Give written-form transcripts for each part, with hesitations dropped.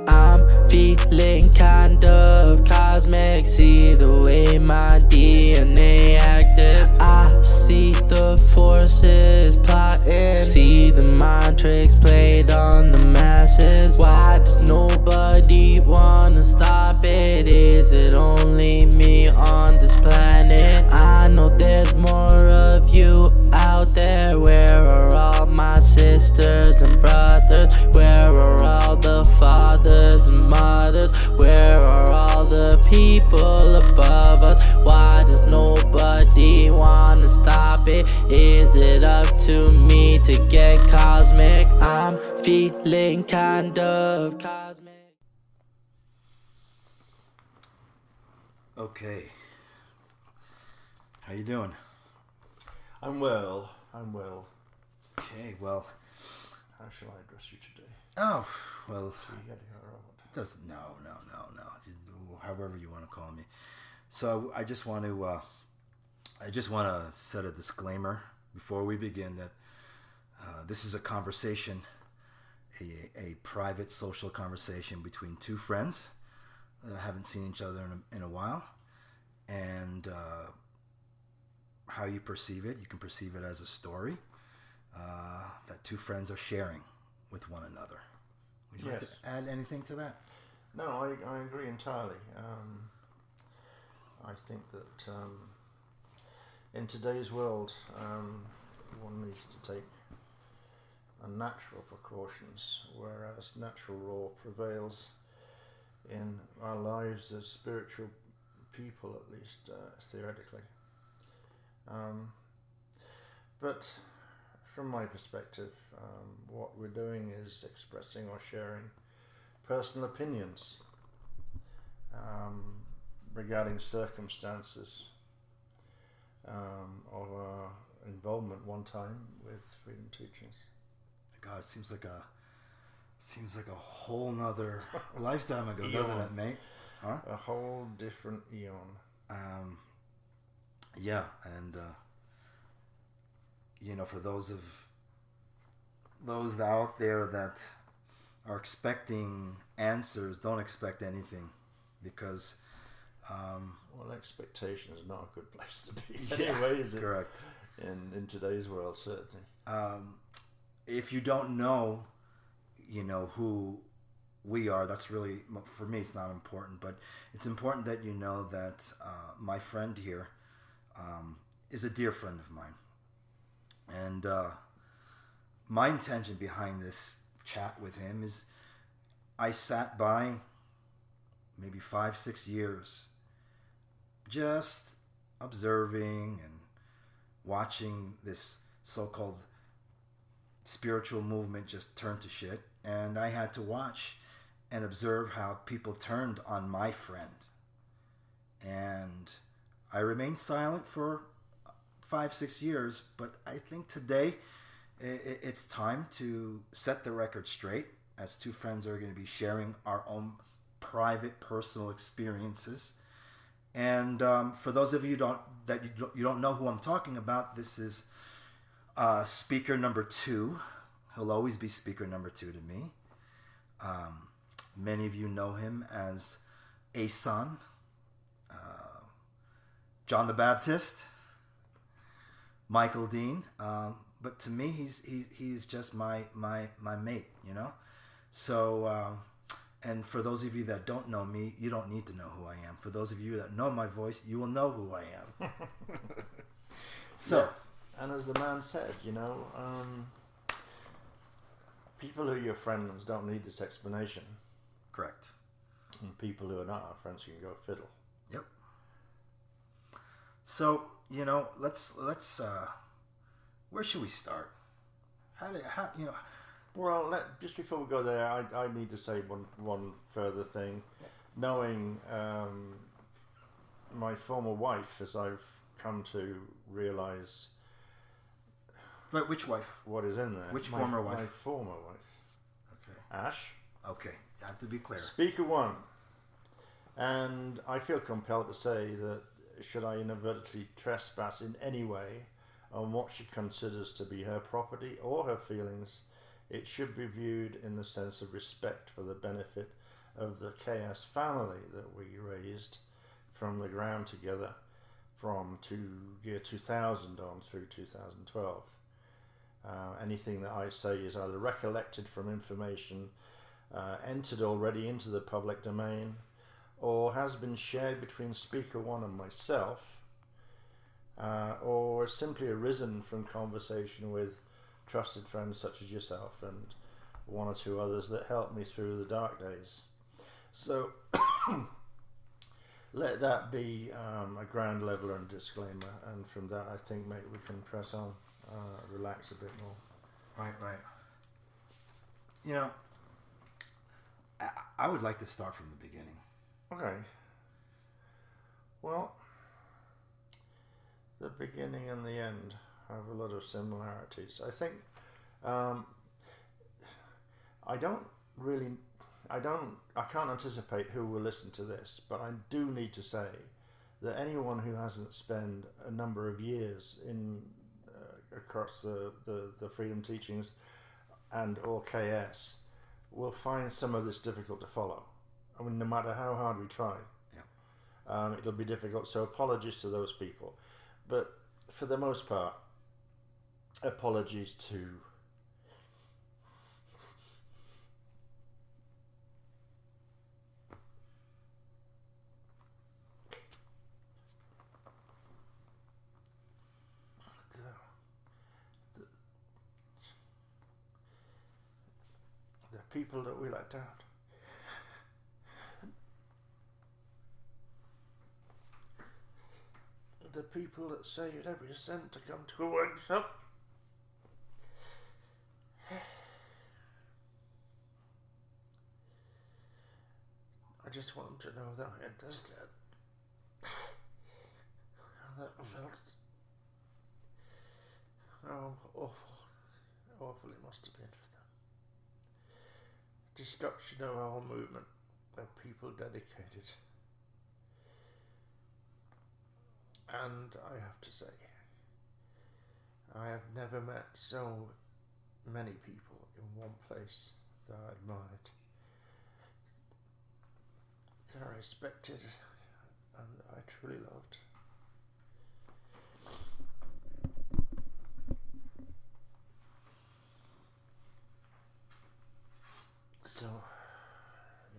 I'm feeling kind of cosmic. See the way my DNA active. I see the forces plotting. See the mind tricks played on the masses. Why does nobody wanna stop it? Is it only me on this planet? I know there's more of you out there. Where are all my sisters and brothers? Where are all the fathers and mothers? Where are all the people above us? Why does nobody wanna stop it? Is it up to me to get cosmic? I'm feeling kind of cosmic. Okay. How you doing? I'm well. Okay, well. How shall I address you today? Oh, well. Doesn't. No. However you want to call me. So I just want to set a disclaimer before we begin that this is a conversation, a private social conversation between two friends that haven't seen each other in a while, and how you perceive it, you can perceive it as a story that two friends are sharing with one another. Would you like to add anything to that? No, I agree entirely. I think that in today's world, one needs to take unnatural precautions, whereas natural law prevails in our lives as spiritual people, at least theoretically. But from my perspective, what we're doing is expressing or sharing personal opinions regarding circumstances of our involvement one time with freedom teachings. God, it seems like a whole nother lifetime ago, doesn't it, mate? Huh? A whole different eon. Yeah, and for those out there that are expecting answers, don't expect anything, because well, expectation is not a good place to be. Yeah, anyway, is it? Correct. In today's world, certainly. If you don't know, who we are, that's really, for me, it's not important, but it's important that you know that my friend here is a dear friend of mine. And my intention behind this chat with him is I sat by maybe 5-6 years just observing and watching this so-called spiritual movement just turn to shit. And I had to watch and observe how people turned on my friend. And I remained silent for 5-6 years, but I think today it's time to set the record straight, as two friends are going to be sharing our own private, personal experiences. And for those of you you don't know who I'm talking about, this is speaker number 2. He'll always be speaker number 2 to me. Many of you know him as Asan, John the Baptist, Michael Deane, but to me he's just my mate, So and for those of you that don't know me, you don't need to know who I am. For those of you that know my voice, you will know who I am. So, yeah. And as the man said, people who are your friends don't need this explanation. Correct. And people who are not our friends can go fiddle. Yep. So, let's where should we start? Well, just before we go there, I need to say one further thing. Yeah. Knowing my former wife, as I've come to realise. Right, which wife? What is in there? Which former wife? My former wife. Okay. Ash. Okay, you have to be clear. Speaker 1. And I feel compelled to say that should I inadvertently trespass in any way, on what she considers to be her property or her feelings, it should be viewed in the sense of respect for the benefit of the KS family that we raised from the ground together from year 2000 on through 2012. Anything that I say is either recollected from information entered already into the public domain, or has been shared between Speaker One and myself, or simply arisen from conversation with trusted friends such as yourself and one or two others that helped me through the dark days. So let that be a ground level and disclaimer, and from that I think maybe we can press on, relax a bit more. Right. You know, I would like to start from the beginning. Okay. Well, the beginning and the end have a lot of similarities. I think I can't anticipate who will listen to this, but I do need to say that anyone who hasn't spent a number of years in across the freedom teachings and or KS will find some of this difficult to follow. I mean, no matter how hard we try, it'll be difficult. So apologies to those people, but for the most part, apologies to the people that we let down. The people that saved every cent to come to a workshop. I just want them to know that I understand how that felt. How awful it must have been for them. Destruction of our movement, of people dedicated. And I have to say, I have never met so many people in one place that I admired, that I respected, and that I truly loved. So,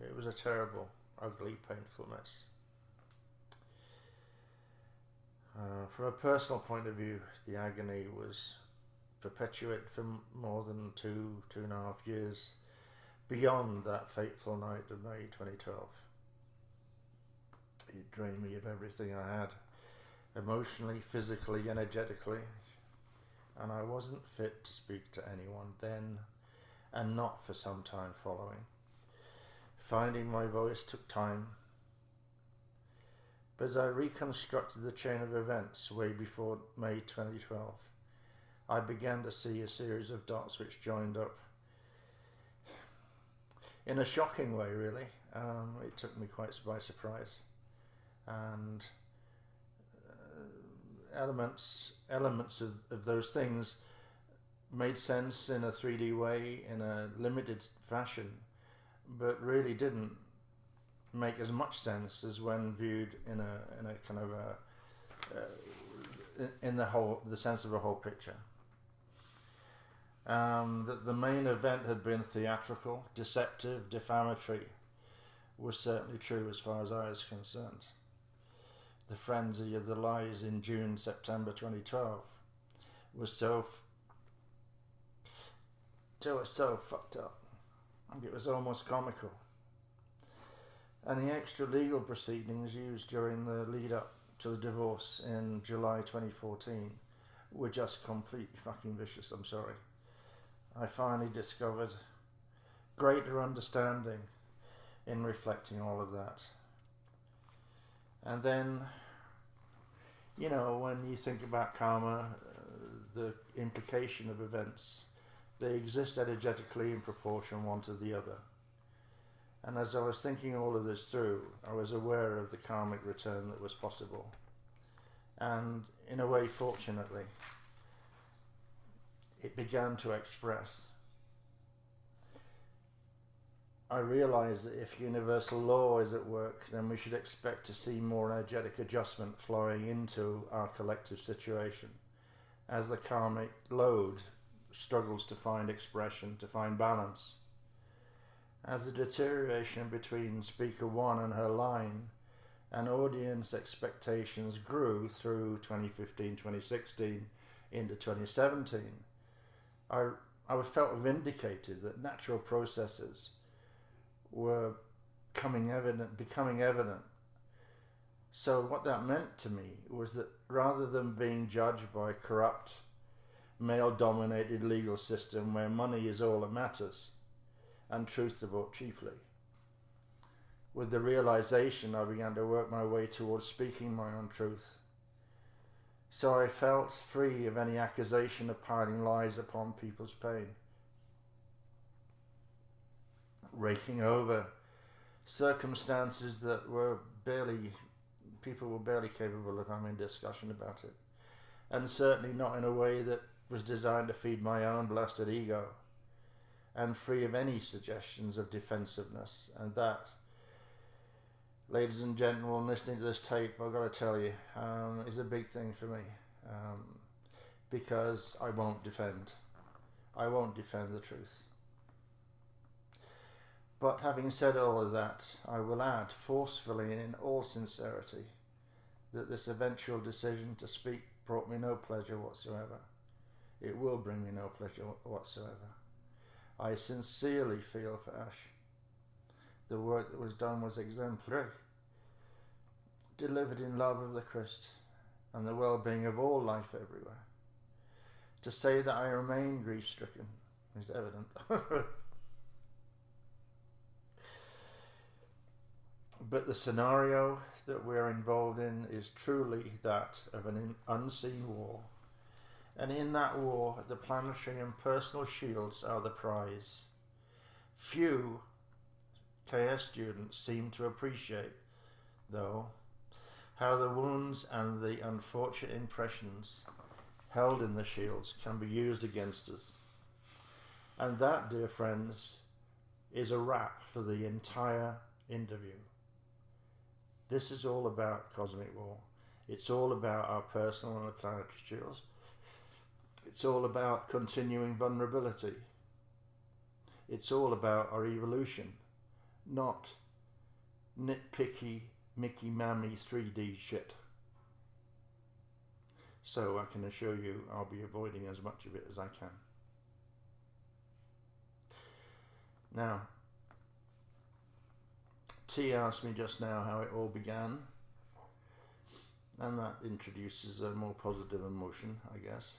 it was a terrible, ugly, painful mess. From a personal point of view, the agony was perpetuated for more than 2.5 years beyond that fateful night of May 2012. It drained me of everything I had, emotionally, physically, energetically, and I wasn't fit to speak to anyone then, and not for some time following. Finding my voice took time. But as I reconstructed the chain of events way before May 2012, I began to see a series of dots which joined up in a shocking way, really. It took me quite by surprise. And elements of those things made sense in a 3D way, in a limited fashion, but really didn't make as much sense as when viewed in a kind of in the sense of a whole picture. The main event had been theatrical, deceptive, defamatory, was certainly true as far as I was concerned. The frenzy of the lies in September 2012 was so fucked up. It was almost comical. And the extra legal proceedings used during the lead up to the divorce in July 2014 were just completely fucking vicious, I'm sorry. I finally discovered greater understanding in reflecting all of that. And then, you know, when you think about karma, the implication of events, they exist energetically in proportion one to the other. And as I was thinking all of this through, I was aware of the karmic return that was possible. And in a way, fortunately, it began to express. I realized that if universal law is at work, then we should expect to see more energetic adjustment flowing into our collective situation as the karmic load struggles to find expression, to find balance. As the deterioration between speaker one and her line and audience expectations grew through 2015, 2016 into 2017, I felt vindicated that natural processes were becoming evident. So what that meant to me was that rather than being judged by a corrupt, male-dominated legal system where money is all that matters and truths are bought cheaply, with the realization I began to work my way towards speaking my own truth. So I felt free of any accusation of piling lies upon people's pain, raking over circumstances that people were barely capable of having discussion about it, and certainly not in a way that was designed to feed my own blasted ego, and free of any suggestions of defensiveness. And that, ladies and gentlemen, listening to this tape, I've got to tell you, is a big thing for me, because I won't defend the truth. But having said all of that, I will add forcefully and in all sincerity that this eventual decision to speak brought me no pleasure whatsoever. It will bring me no pleasure whatsoever. I sincerely feel for Ash. The work that was done was exemplary, delivered in love of the Christ and the well-being of all life everywhere. To say that I remain grief-stricken is evident. But the scenario that we're involved in is truly that of an unseen war. And in that war, the planetary and personal shields are the prize. Few KS students seem to appreciate, though, how the wounds and the unfortunate impressions held in the shields can be used against us. And that, dear friends, is a wrap for the entire interview. This is all about cosmic war. It's all about our personal and planetary shields. It's all about continuing vulnerability. It's all about our evolution, not nitpicky Mickey Mammy 3D shit. So I can assure you I'll be avoiding as much of it as I can. Now, T asked me just now how it all began, and that introduces a more positive emotion, I guess.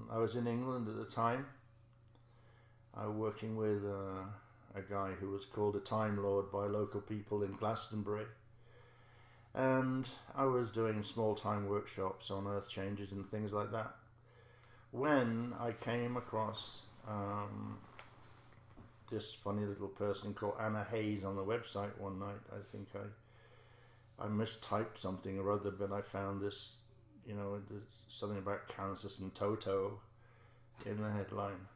I was in England at the time. I was working with a guy who was called a Time Lord by local people in Glastonbury, and I was doing small-time workshops on earth changes and things like that, when I came across this funny little person called Anna Hayes on the website one night. I think I mistyped something or other, but I found this, there's something about Kansas and Toto in the headline.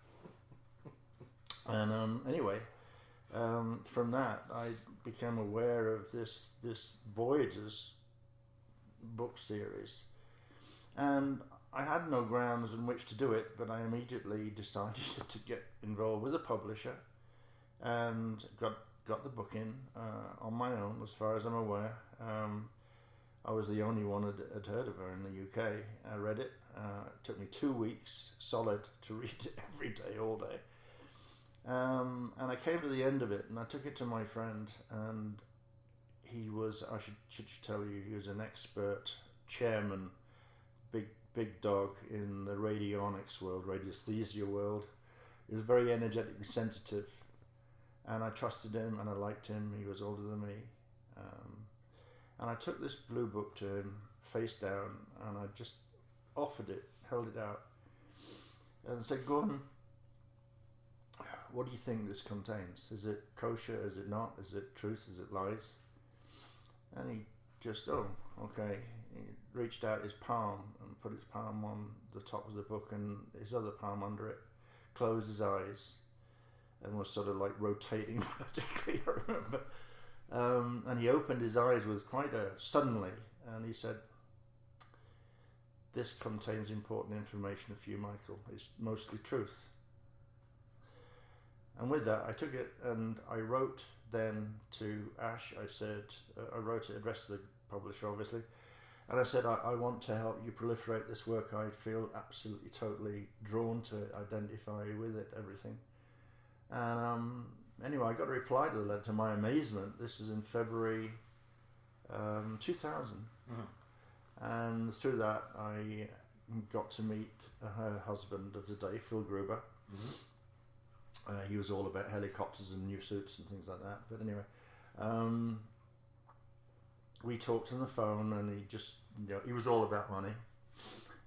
And anyway, from that I became aware of this Voyagers book series, and I had no grounds in which to do it, but I immediately decided to get involved with a publisher and got the book in on my own, as far as I'm aware. I was the only one that had heard of her in the UK. I read it. It took me 2 weeks solid to read it every day, all day. And I came to the end of it, and I took it to my friend, and he was, I should tell you, he was an expert chairman, big dog in the radionics world, radiesthesia world. He was very energetically sensitive, and I trusted him and I liked him. He was older than me. And I took this blue book to him, face down, and I just offered it, held it out, and said, "Go on, what do you think this contains? Is it kosher? Is it not? Is it truth? Is it lies?" And he just, oh, okay. He reached out his palm and put his palm on the top of the book and his other palm under it, closed his eyes, and was sort of like rotating vertically, I remember. And he opened his eyes with quite suddenly, and he said, "This contains important information for you, Michael. It's mostly truth." And with that, I took it and I wrote then to Ash. I said, I wrote it, addressed the publisher, obviously, and I said, I want to help you proliferate this work. I feel absolutely, totally drawn to it, identify with it, everything. And anyway, I got a reply to the letter. To my amazement, this is in February 2000. And through that, I got to meet her husband of the day, Phil Gruber. He was all about helicopters and new suits and things like that. But anyway, we talked on the phone, and he just, he was all about money.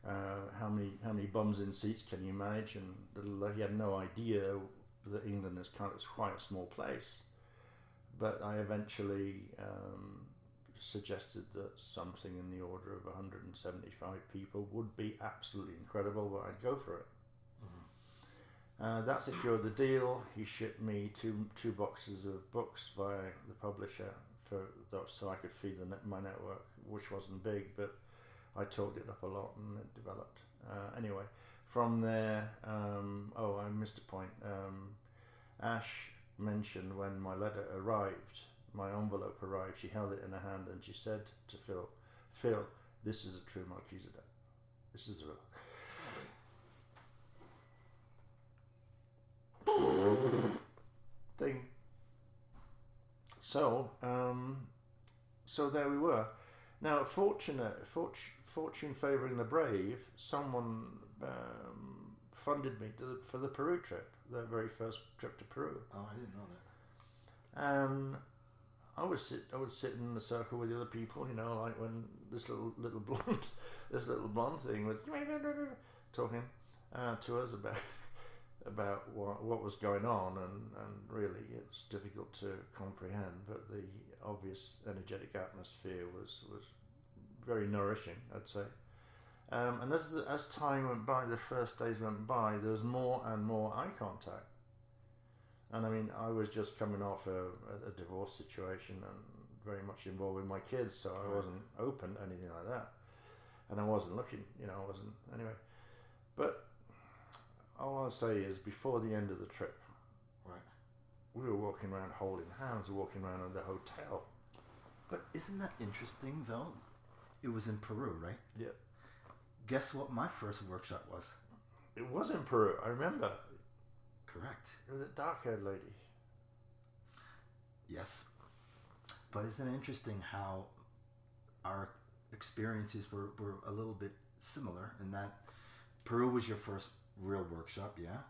How many bums in seats can you manage? And he had no idea that England is quite a small place. But I eventually suggested that something in the order of 175 people would be absolutely incredible, but I'd go for it. That secured the deal. He shipped me two boxes of books via the publisher so I could feed my network, which wasn't big, but I talked it up a lot and it developed. Anyway, from there, I missed a point. Ash mentioned when my letter arrived, my envelope arrived, she held it in her hand and she said to Phil, this is a true Melchizedek. This is the real. Thing. So there we were. Now, fortune favouring the brave, someone funded me for the Peru trip, the very first trip to Peru. Oh, I didn't know that. And I would sit in the circle with the other people, like when this little blonde thing was talking to us about what was going on, and really it was difficult to comprehend, but the obvious energetic atmosphere was very nourishing, I'd say. And as time went by, the first days went by, there was more and more eye contact. And I mean, I was just coming off a divorce situation and very much involved with my kids, so I wasn't open to anything like that. And I wasn't looking, anyway. But all I'll say is, before the end of the trip, we were walking around holding hands, walking around in the hotel. But isn't that interesting, though? It was in Peru, right? Yeah. Guess what my first workshop was? It was in Peru, I remember. Correct. It was a dark-haired lady. Yes. But isn't it interesting how our experiences were a little bit similar, in that Peru was your first real workshop, yeah?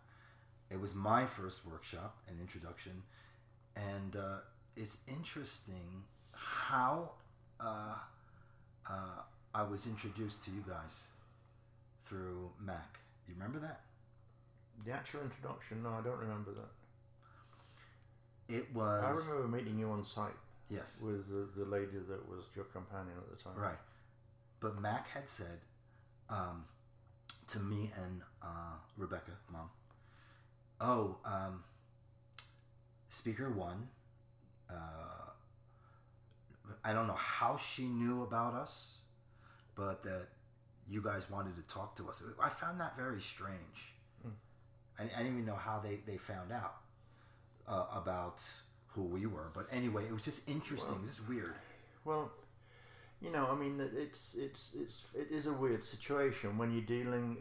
It was my first workshop, an introduction, and it's interesting how I was introduced to you guys through Mac. You remember that? The actual introduction? No, I don't remember that. It was... I remember meeting you on site. Yes. With the lady that was your companion at the time. Right. But Mac had said to me and Rebecca, Mom, speaker one, I don't know how she knew about us, but that you guys wanted to talk to us. I found that very strange. I didn't even know how they found out about who we were. But anyway, it was just interesting. It was just weird. Well, I mean, it is a weird situation when you're dealing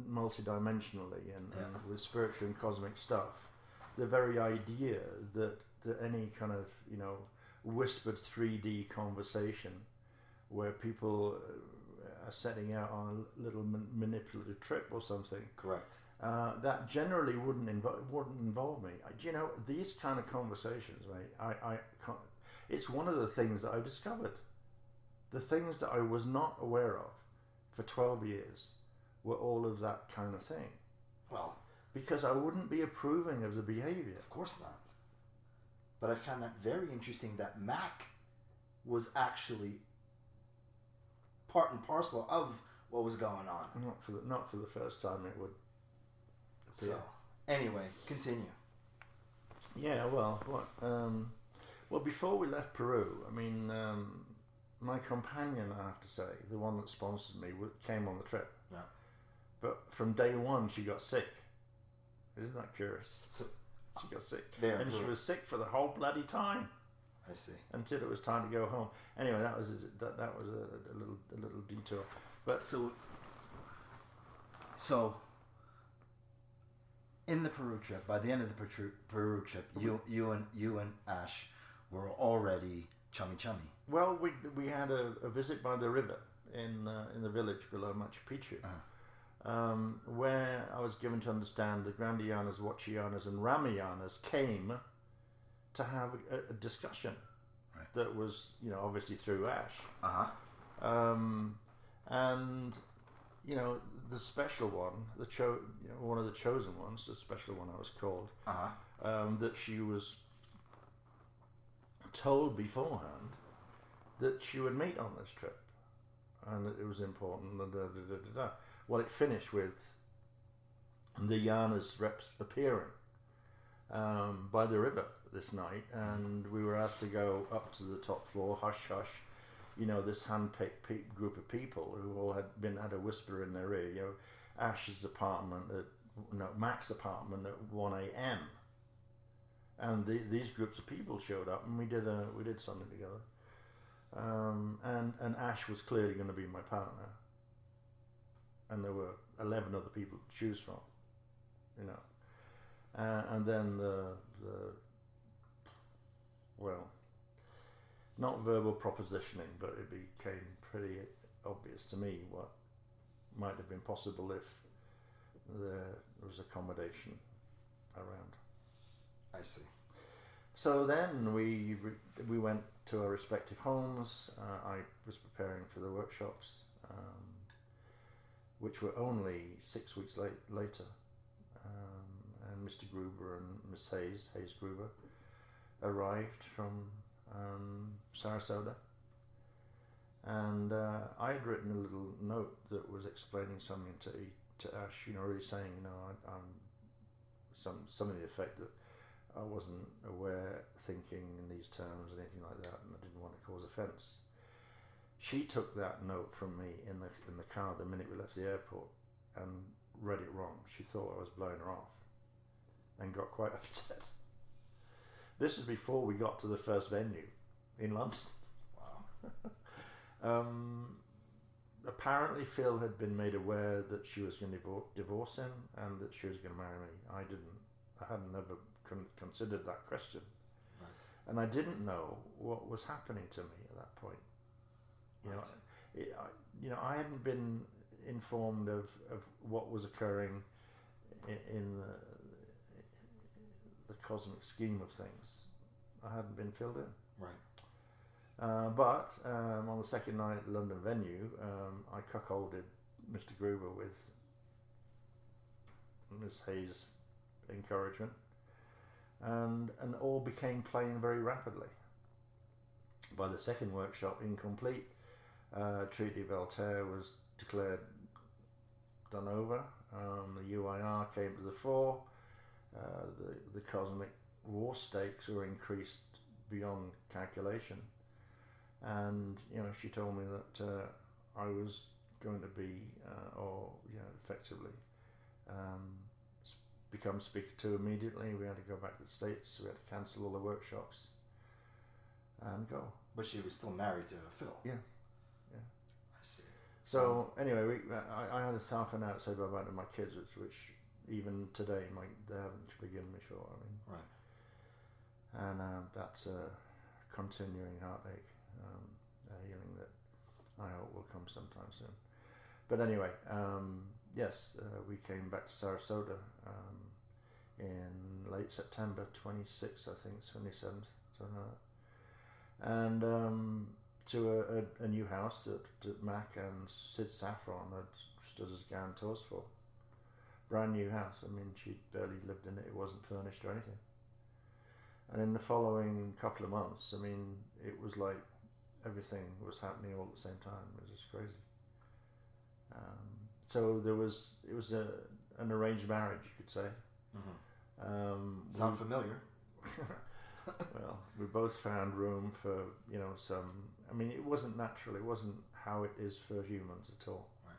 multidimensionally and with spiritual and cosmic stuff. The very idea that any kind of whispered 3D conversation where people are setting out on a little manipulative trip or something. Correct. That generally wouldn't involve me. These kind of conversations, mate. It's one of the things that I discovered. The things that I was not aware of for 12 years were all of that kind of thing. Well, because I wouldn't be approving of the behavior. Of course not. But I found that very interesting that Mac was actually part and parcel of what was going on. Not for the first time it would appear. So, anyway, continue. Yeah, well, well, before we left Peru, I mean, my companion, I have to say, the one that sponsored me, came on the trip. Yeah. But from day one, she got sick. Isn't that curious? She got sick, and she was sick for the whole bloody time. I see. Until it was time to go home. Anyway, that was a little detour. But so in the Peru trip, by the end of the Peru trip, you and Ash were already chummy. Well, we had a visit by the river in the village below Machu Picchu, where I was given to understand the Grandianas, Huachianas, and Ramayanas came to have a discussion. Right. That was, obviously through Ash. And the special one, one of the chosen ones, the special one I was called, that she was told beforehand that she would meet on this trip, and that it was important. Well, it finished with the Yanas reps appearing by the river this night, and we were asked to go up to the top floor, hush hush. This hand-picked group of people who all had a whisper in their ear. Ash's apartment Mac's apartment at 1 a.m. And these groups of people showed up, and we did something together. And Ash was clearly going to be my partner, and there were 11 other people to choose from, and then the not verbal propositioning, but it became pretty obvious to me what might have been possible if there was accommodation around. I see. So then we went to our respective homes. I was preparing for the workshops, which were only 6 weeks later. And Mr. Gruber and Miss Hayes Gruber, arrived from Sarasota. And I had written a little note that was explaining something to Ash, really saying, I'm something to the effect that I wasn't aware, thinking in these terms, anything like that, and I didn't want to cause offence. She took that note from me in the car the minute we left the airport and read it wrong. She thought I was blowing her off and got quite upset. This is before we got to the first venue in London. Wow. Apparently Phil had been made aware that she was going to divorce him and that she was going to marry me. I didn't. I hadn't ever considered that question. Right. And I didn't know what was happening to me at that point. I hadn't been informed of what was occurring in the cosmic scheme of things. I hadn't been filled in. Right. But on the second night at the London venue, I cuckolded Mr. Gruber with Miss Hayes' encouragement, and all became plain very rapidly. By the second workshop, incomplete, Treaty of Voltaire was declared done over. The UIR came to the fore. The cosmic war stakes were increased beyond calculation, and she told me that I was going to be, effectively, become Speaker 2 immediately. We had to go back to the States. We had to cancel all the workshops and go. But she was still married to Phil. Yeah. I see. So anyway, I had a half an hour to say bye-bye to my kids, which even today they haven't forgiven me for. Right. And that's a continuing heartache, a healing that I hope will come sometime soon. But anyway, yes, we came back to Sarasota in late September, 26th, I think, 27th, something like that. And to a new house that Mac and Sid Saffron had stood as guarantors for. Brand new house. She'd barely lived in it. It wasn't furnished or anything. And in the following couple of months, it was like everything was happening all at the same time. It was just crazy. So it was an arranged marriage, you could say. Sound familiar? Well, we both found room for, some. I mean, it wasn't natural. It wasn't how it is for humans at all. Right.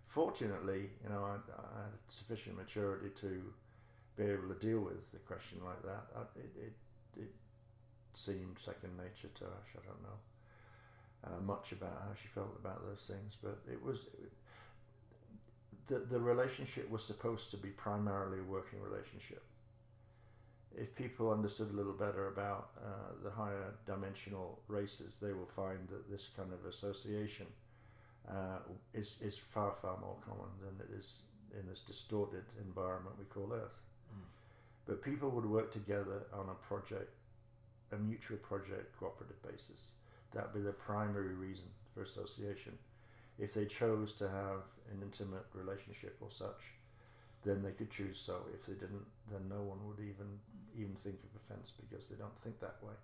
Fortunately, I had sufficient maturity to be able to deal with a question like that. It seemed second nature to Ash. I don't know much about how she felt about those things, but the relationship was supposed to be primarily a working relationship. If people understood a little better about the higher dimensional races, they will find that this kind of association is far, far more common than it is in this distorted environment we call Earth. But people would work together on a mutual project, cooperative basis. That would be the primary reason for association. If they chose to have an intimate relationship or such, then they could choose so. If they didn't, then no one would even think of offence, because they don't think that way.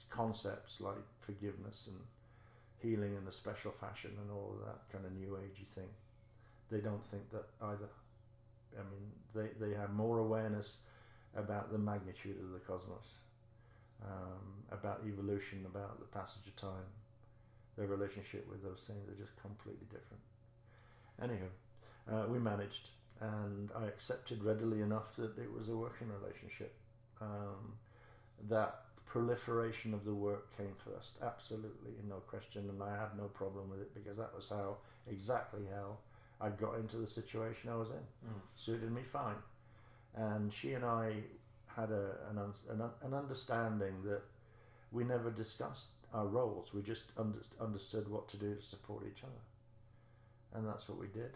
Concepts like forgiveness and healing in a special fashion and all of that kind of new agey thing, they don't think that either. I mean, they have more awareness about the magnitude of the cosmos, about evolution, about the passage of time. Their relationship with those things are just completely different. Anywho, we managed, and I accepted readily enough that it was a working relationship. That proliferation of the work came first, absolutely, no question, and I had no problem with it, because that was exactly how I got into the situation I was in. Suited me fine. And she and I had an understanding that we never discussed our roles. We just understood what to do to support each other. And that's what we did.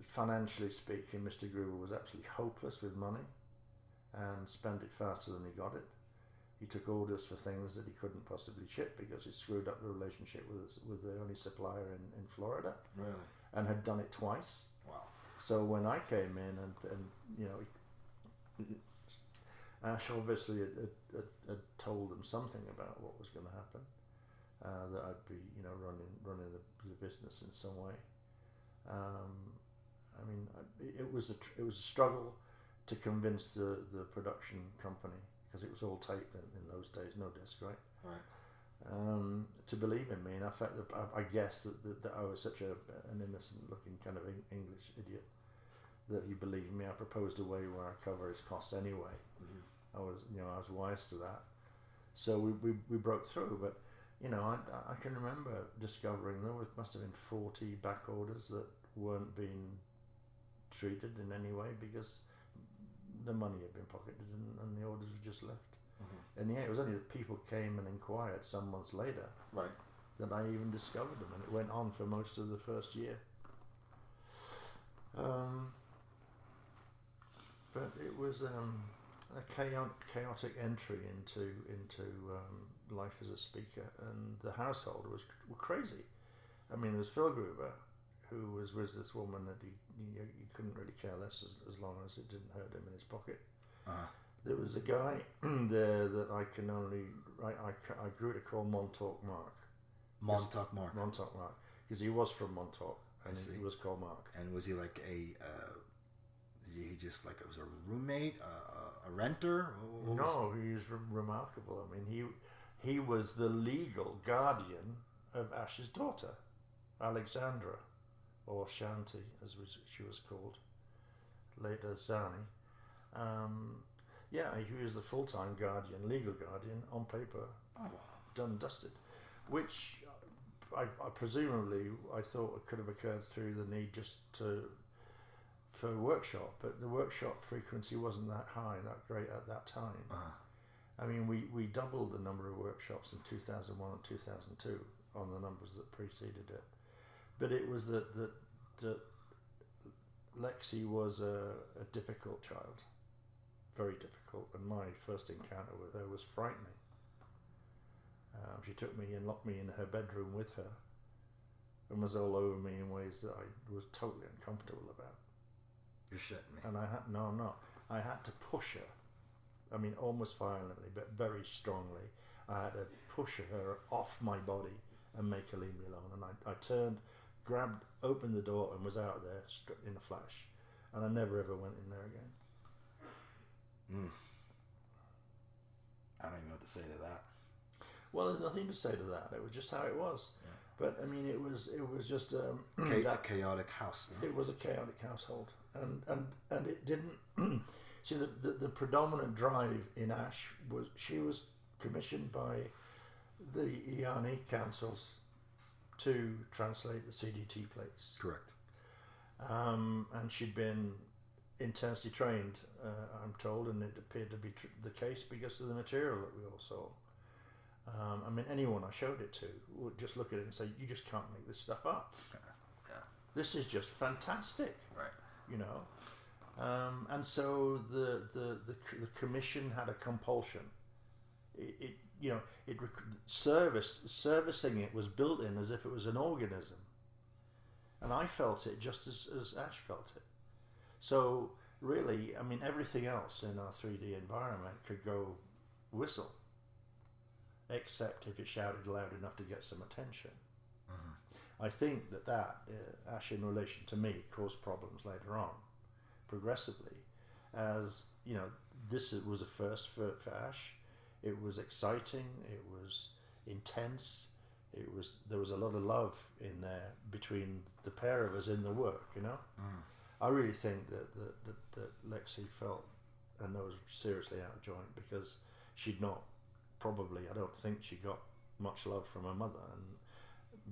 Financially speaking, Mr. Gruber was absolutely hopeless with money and spent it faster than he got it. He took orders for things that he couldn't possibly ship because he screwed up the relationship with the only supplier in Florida. Really? And had done it twice. Wow. So when I came in and Ash obviously had told them something about what was going to happen, that I'd be running the business in some way. I mean, it was a struggle to convince the production company, because it was all tape in those days, no disc, right? Right. To believe in me, and I guess that I was such an innocent-looking kind of English idiot that he believed me. I proposed a way where I cover his costs anyway. I was wise to that, so we broke through. But I can remember discovering there must have been 40 back orders that weren't being treated in any way because the money had been pocketed and the orders were just left. And it was only that people came and inquired some months later, right, that I even discovered them, and it went on for most of the first year. But it was a chaotic entry into life as a speaker, and the household were crazy. I mean, there was Phil Gruber, who was with this woman that you couldn't really care less as long as it didn't hurt him in his pocket. There was a guy there that I grew to call Montauk Mark. Montauk Mark. Montauk Mark, because he was from Montauk, and he was called Mark. And was he like he just like was a roommate, a renter? No, he's remarkable. I mean, he was the legal guardian of Ash's daughter, Alexandra, or Shanti, as she was called, later Zani. He was the full-time guardian, legal guardian, on paper, done and dusted, which I presumably I thought could have occurred through the need just for a workshop, but the workshop frequency wasn't that high, that great at that time. I mean, we doubled the number of workshops in 2001 and 2002 on the numbers that preceded it. But it was that Lexi was a difficult child, very difficult, and my first encounter with her was frightening. She took me and locked me in her bedroom with her and was all over me in ways that I was totally uncomfortable about. You're shitting me. And I'm not. I had to push her I mean, almost violently, but very strongly. I had to push her off my body and make her leave me alone. And I turned, grabbed, opened the door, and was out there in a flash. And I never ever went in there again. I don't even know what to say to that. Well, there's nothing to say to that. It was just how it was. Yeah. But I mean, it was just a chaotic house. No? It was a chaotic household, and it didn't. See, the predominant drive in Ash was she was commissioned by the IANI councils to translate the CDT plates. Correct. And she'd been intensely trained, I'm told, and it appeared to be the case because of the material that we all saw. I mean, anyone I showed it to would just look at it and say, "You just can't make this stuff up. Yeah. This is just fantastic." Right. You know, and so the commission had a compulsion. Servicing it was built in as if it was an organism, and I felt it just as Ash felt it. So really, I mean, everything else in our 3D environment could go whistle, except if it shouted loud enough to get some attention. I think that Ash, in relation to me, caused problems later on, progressively, as you know, this was a first for Ash. It was exciting. It was intense. There was a lot of love in there between the pair of us in the work. You know, I really think that Lexi felt and was seriously out of joint because she'd not probably. I don't think she got much love from her mother, and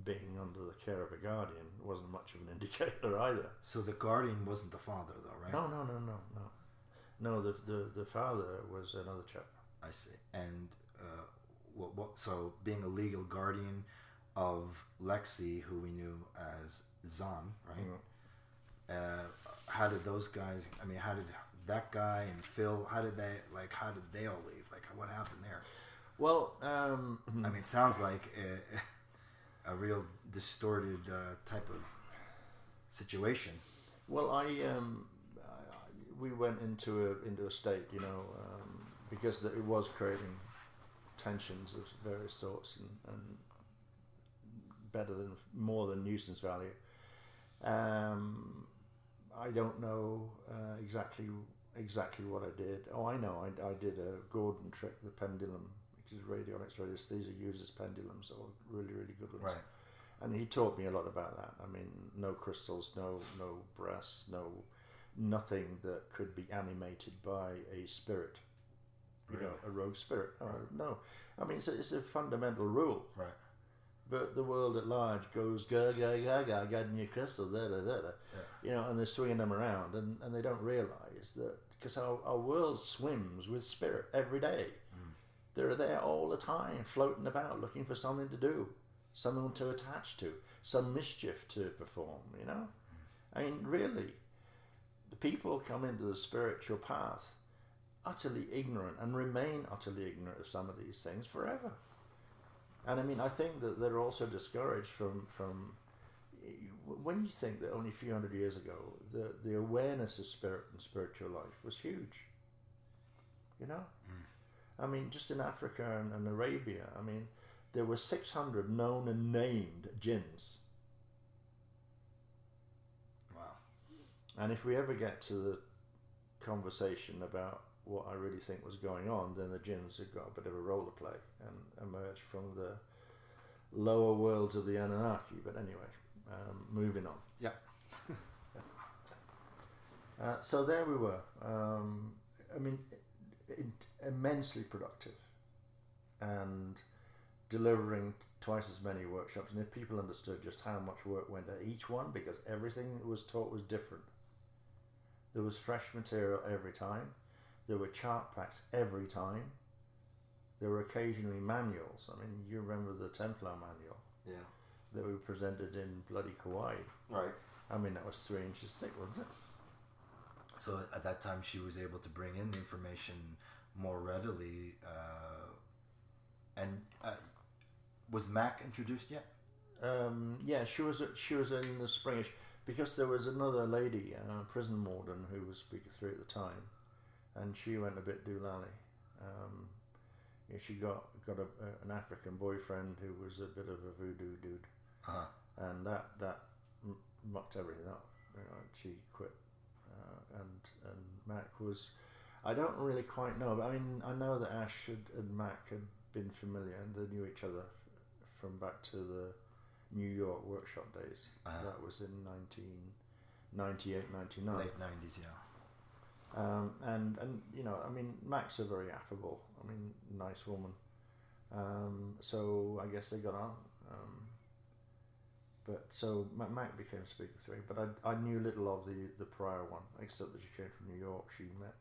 being under the care of a guardian wasn't much of an indicator either. So the guardian wasn't the father, though, right? No. The father was another chap. I see. And so being a legal guardian of Lexi, who we knew as Zahn, right? How did those guys? I mean, how did that guy and Phil? How did they all leave? Like, what happened there? Well, I mean, it sounds like a real distorted type of situation. Well, we went into a state, you know, because it was creating tensions of various sorts and more than nuisance value. I don't know exactly what I did. Oh, I know. I did a Gordon trick, the pendulum, which is radionics radiesthesia uses pendulums, or really, really good ones. Right. And he taught me a lot about that. I mean, no crystals, no brass, nothing that could be animated by a spirit. You know, a rogue spirit. No. I mean, it's a fundamental rule. Right. But the world at large goes ga ga ga ga, got new crystals, da da da da. You know, and they're swinging them around, and they don't realise that because our world swims with spirit every day. They're there all the time, floating about, looking for something to do, someone to attach to, some mischief to perform. You know, I mean, really, the people come into the spiritual path utterly ignorant and remain utterly ignorant of some of these things forever. And I mean, I think that they're also discouraged from when you think that only a few hundred years ago, the awareness of spirit and spiritual life was huge. You know? I mean, just in Africa and Arabia, I mean, there were 600 known and named jinns. Wow. And if we ever get to the conversation about what I really think was going on, then the jinns have got a bit of a role to play and emerged from the lower worlds of the Anunnaki. But anyway, moving on. Yeah. So there we were. I mean, immensely productive and delivering twice as many workshops. And if people understood just how much work went at each one, because everything that was taught was different. There was fresh material every time. There were chart packs every time. There were occasionally manuals. I mean, you remember the Templar manual? Yeah. That we presented in bloody Kauai. Right. I mean, that was 3 inches thick, wasn't it? So at that time, she was able to bring in the information more readily. Was Mac introduced yet? Yeah, she was in the springish, because there was another lady, prison warden, who was speaker 3 at the time, and she went a bit doolally. She got an African boyfriend who was a bit of a voodoo dude, and that mucked everything up. She quit, and Mac was. I don't really quite know, but I mean, I know that Ash and Mac had been familiar and they knew each other from back to the New York workshop days. That was in 1998, 99. Late 90s, yeah. And I mean, Mac's a very affable, nice woman. So I guess they got on. But so Mac became Speaker 3, but I knew little of the prior one, except that she came from New York. She met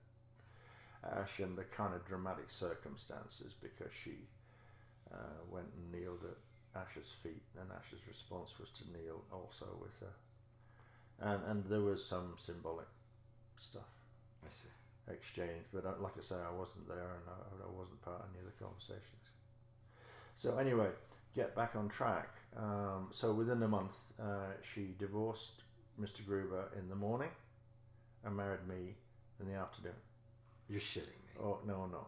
Ash under kind of dramatic circumstances because she went and kneeled at Ash's feet, and Ash's response was to kneel also with her. And there was some symbolic stuff. I see. Exchange, but like I say, I wasn't there, and I wasn't part of any of the conversations. So anyway, get back on track. So within a month, she divorced Mr. Gruber in the morning and married me in the afternoon. You're shitting me. Oh no.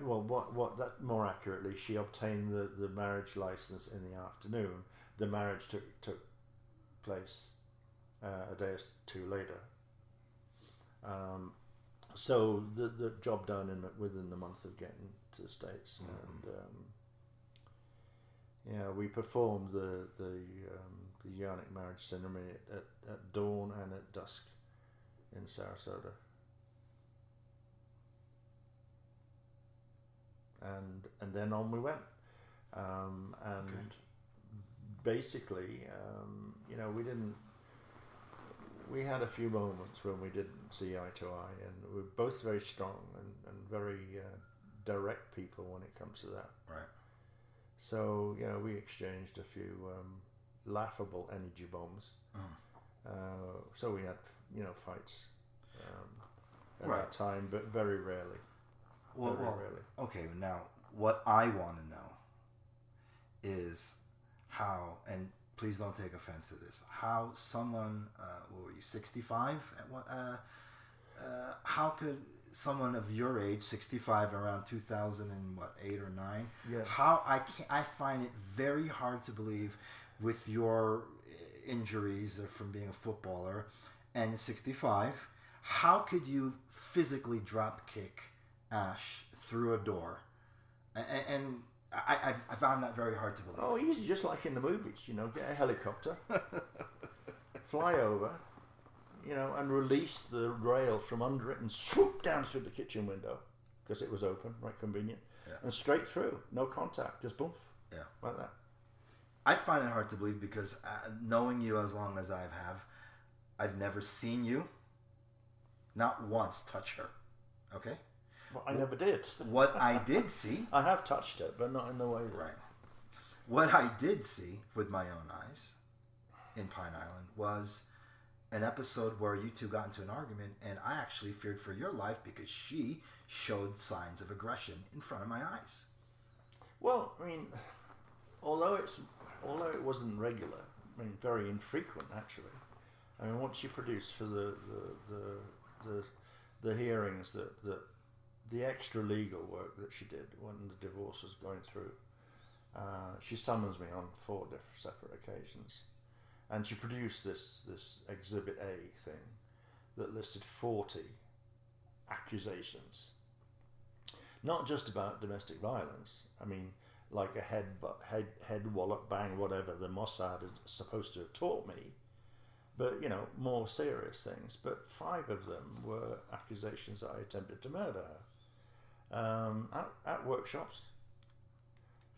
Well, what that more accurately, she obtained the marriage license in the afternoon. The marriage took place a day or two later. So the job done within the month of getting to the States, and we performed the Keylontic marriage ceremony at dawn and at dusk in Sarasota, and then on we went, basically, we had a few moments when we didn't see eye to eye, and we were both very strong and very direct people when it comes to that. Right. So, we exchanged a few laughable energy bombs. So we had, fights at that time, but very rarely. Well, rarely. Okay, now, what I want to know is how, and please don't take offense to this, how someone, what were you, 65? How could someone of your age, 65, around 2008 or 9, how I find it very hard to believe with your injuries from being a footballer and 65, how could you physically drop kick Ash through a door? And I found that very hard to believe. Oh, easy, just like in the movies, get a helicopter, fly over, and release the rail from under it and swoop down through the kitchen window because it was open, right, convenient, and straight through, no contact, just boom, like that. I find it hard to believe because knowing you as long as I've never seen you, not once, touch her, okay? Well, I never did. What I did see... I have touched it, but not in the way that... Right. What I did see with my own eyes in Pine Island was an episode where you two got into an argument, and I actually feared for your life because she showed signs of aggression in front of my eyes. Well, although it wasn't regular, very infrequent actually. What she produced for the hearings that the extra legal work that she did when the divorce was going through, she summons me on 4 separate occasions, and she produced this Exhibit A thing that listed 40 accusations, not just about domestic violence. Like a head wallop bang, whatever the Mossad is supposed to have taught me, but more serious things. But 5 of them were accusations that I attempted to murder her at workshops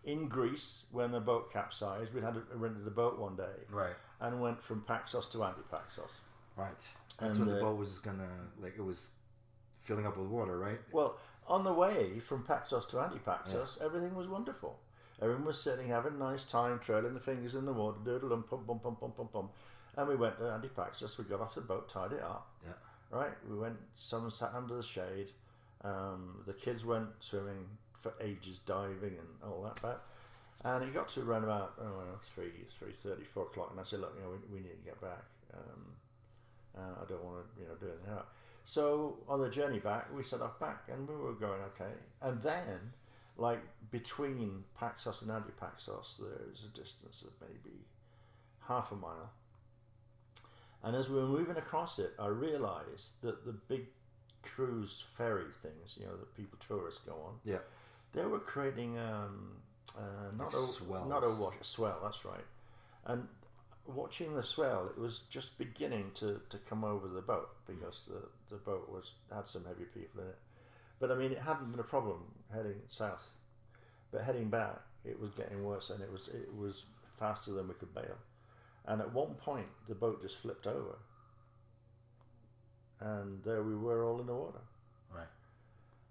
in Greece when a boat capsized. We rented a boat one day, right, and went from Paxos to Antipaxos. Right, that's when the boat was it was filling up with water, right? Well, on the way from Paxos to Antipaxos, everything was wonderful. Everyone was sitting, having a nice time, trailing the fingers in the water, doodle, pum, pum, pum, pum, pum, pum. And we went to Antipaxos, we got off the boat, tied it up. Yeah. Right? Someone sat under the shade. The kids went swimming for ages, diving and all that bit. And it got to around about 3:30, 4 o'clock, and I said, look, we need to get back. I don't want to do anything else. So on the journey back, we set off back, and we were going okay. And then, like between Paxos and Anti-Paxos, there's a distance of maybe half a mile. And as we were moving across it, I realised that the big cruise ferry things, you know, that people, tourists go on, Yeah. they were creating not a swell. That's right. And watching the swell, it was just beginning to come over the boat because the boat had some heavy people in it. But I mean, it hadn't been a problem heading south, but heading back, it was getting worse, and it was faster than we could bail. And at one point, the boat just flipped over, and there we were, all in the water. Right.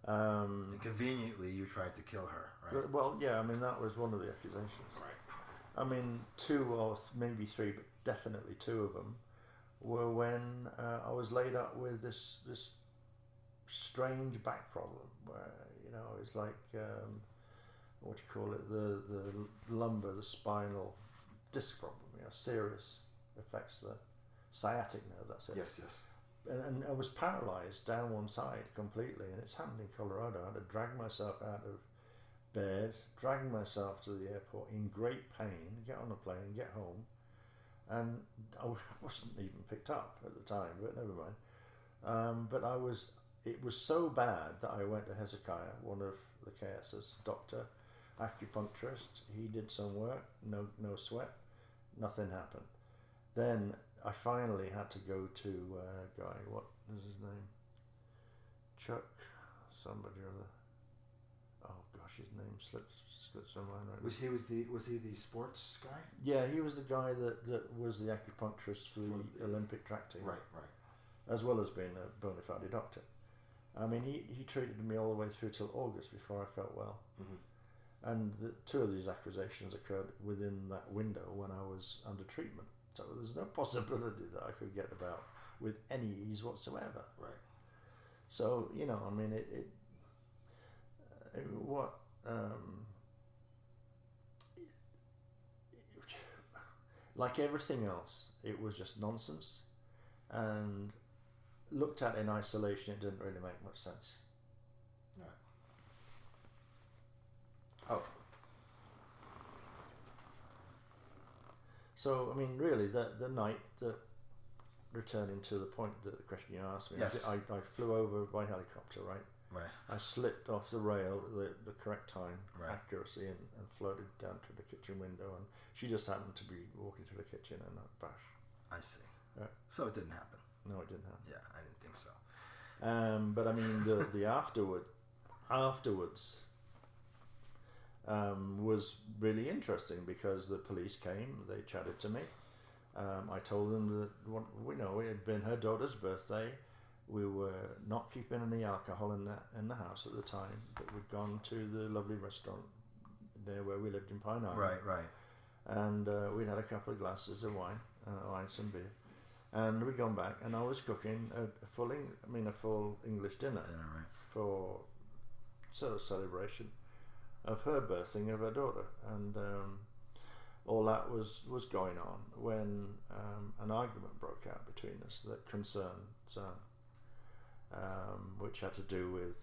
And conveniently, you tried to kill her, right? Well, yeah. I mean, that was one of the accusations. Right. I mean, 2 or maybe 3, but definitely 2 of them were when I was laid up with this strange back problem, where, you know, it's like what do you call it? The lumbar, the spinal disc problem. You know, serious, affects the sciatic nerve. That's it. Yes, yes. And I was paralysed down one side completely, and it's happened in Colorado. I had to drag myself out of bed, drag myself to the airport in great pain, get on a plane, get home, and I wasn't even picked up at the time, but never mind. But it was so bad that I went to Hezekiah, one of the KS's, doctor, acupuncturist. He did some work, no sweat, nothing happened. Then I finally had to go to a guy, what is his name? Chuck somebody or other. Oh gosh, his name slips my mind right now. Was he the sports guy? Yeah, he was the guy that was the acupuncturist for the Olympic track team. Right. As well as being a bona fide doctor. I mean, he treated me all the way through till August before I felt well. Mm-hmm. And 2 of these accusations occurred within that window when I was under treatment. So there's no possibility that I could get about with any ease whatsoever. Right. So, you know, I mean, like everything else, it was just nonsense, and looked at in isolation, it didn't really make much sense. Right. Oh. So, I mean, really, the night that, returning to the point that the question you asked me, yes. I flew over by helicopter, right? Right. I slipped off the rail at the correct time, right. accuracy, and floated down to the kitchen window, and she just happened to be walking through the kitchen, and bash. I see. So it didn't happen. No, it didn't happen. Yeah, I didn't think so. But I mean, the afterwards was really interesting, because the police came, they chatted to me. I told them that it had been her daughter's birthday. We were not keeping any alcohol in the house at the time, but we'd gone to the lovely restaurant there where we lived in Pine Island. Right. And we'd had a couple of glasses of wine, some beer, and we'd gone back, and I was cooking a full English dinner right. for sort of celebration of her birthing of her daughter, and all that was going on when an argument broke out between us that concerned Zan, which had to do with,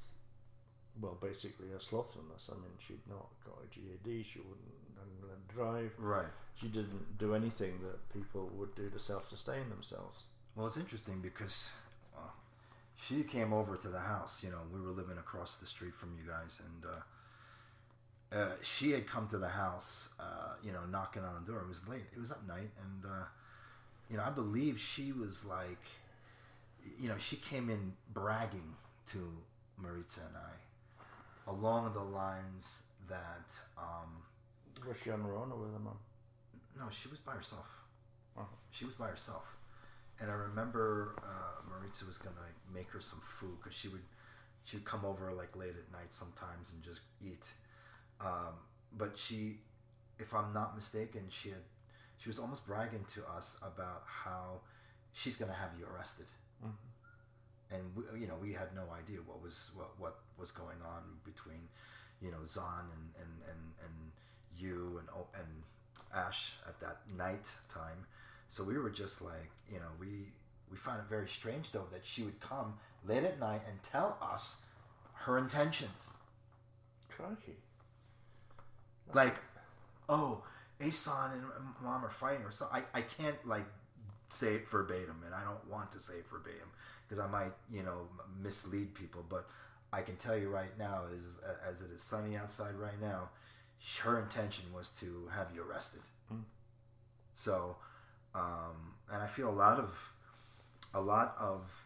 well, basically her slothfulness. I mean, she'd not got a GED, she hadn't learned to drive. Right. She didn't do anything that people would do to self-sustain themselves. Well, it's interesting because she came over to the house. You know, we were living across the street from you guys, and she had come to the house, knocking on the door. It was late. It was at night, and I believe she was like, she came in bragging to Maritza and I, along the lines that. Was she on her own or with her mom? No, she was by herself. Uh-huh. She was by herself, and I remember Maritza was gonna make her some food, because she would come over like late at night sometimes and just eat. But she, if I'm not mistaken, she was almost bragging to us about how she's gonna have you arrested. Mm-hmm. And we had no idea what was going on between, Zan and you and Ash at that night time. So we were just like, we found it very strange though that she would come late at night and tell us her intentions. Crikey. Like, oh, Asan and Mom are fighting, or so. I can't like say it verbatim, and I don't want to say it verbatim because I might, mislead people. But I can tell you right now, as it is sunny outside right now, her intention was to have you arrested. So, and I feel a lot of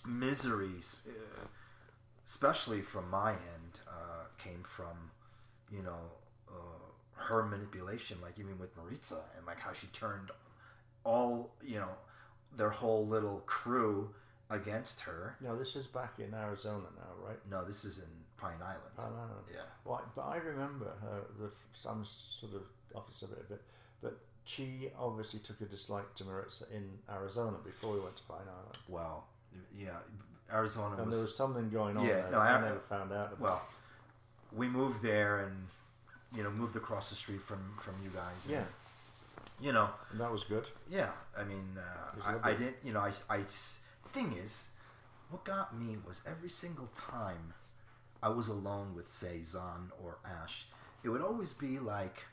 misery, especially from my end, came from, her manipulation, like even with Maritza, and like how she turned all, their whole little crew against her. No, this is back in Arizona now, right? No, this is in Pine Island. Pine Island. Yeah. Well, but I remember her, some sort of office of it a bit, but she obviously took a dislike to Maritza in Arizona before we went to Pine Island. Well, yeah, Arizona and was... there was something going on yeah, there no, I never found out about. Well, we moved there and, moved across the street from you guys. And, yeah. And that was good. Yeah, I mean, I didn't, thing is, what got me was every single time I was alone with, say, Zahn or Ash, it would always be like,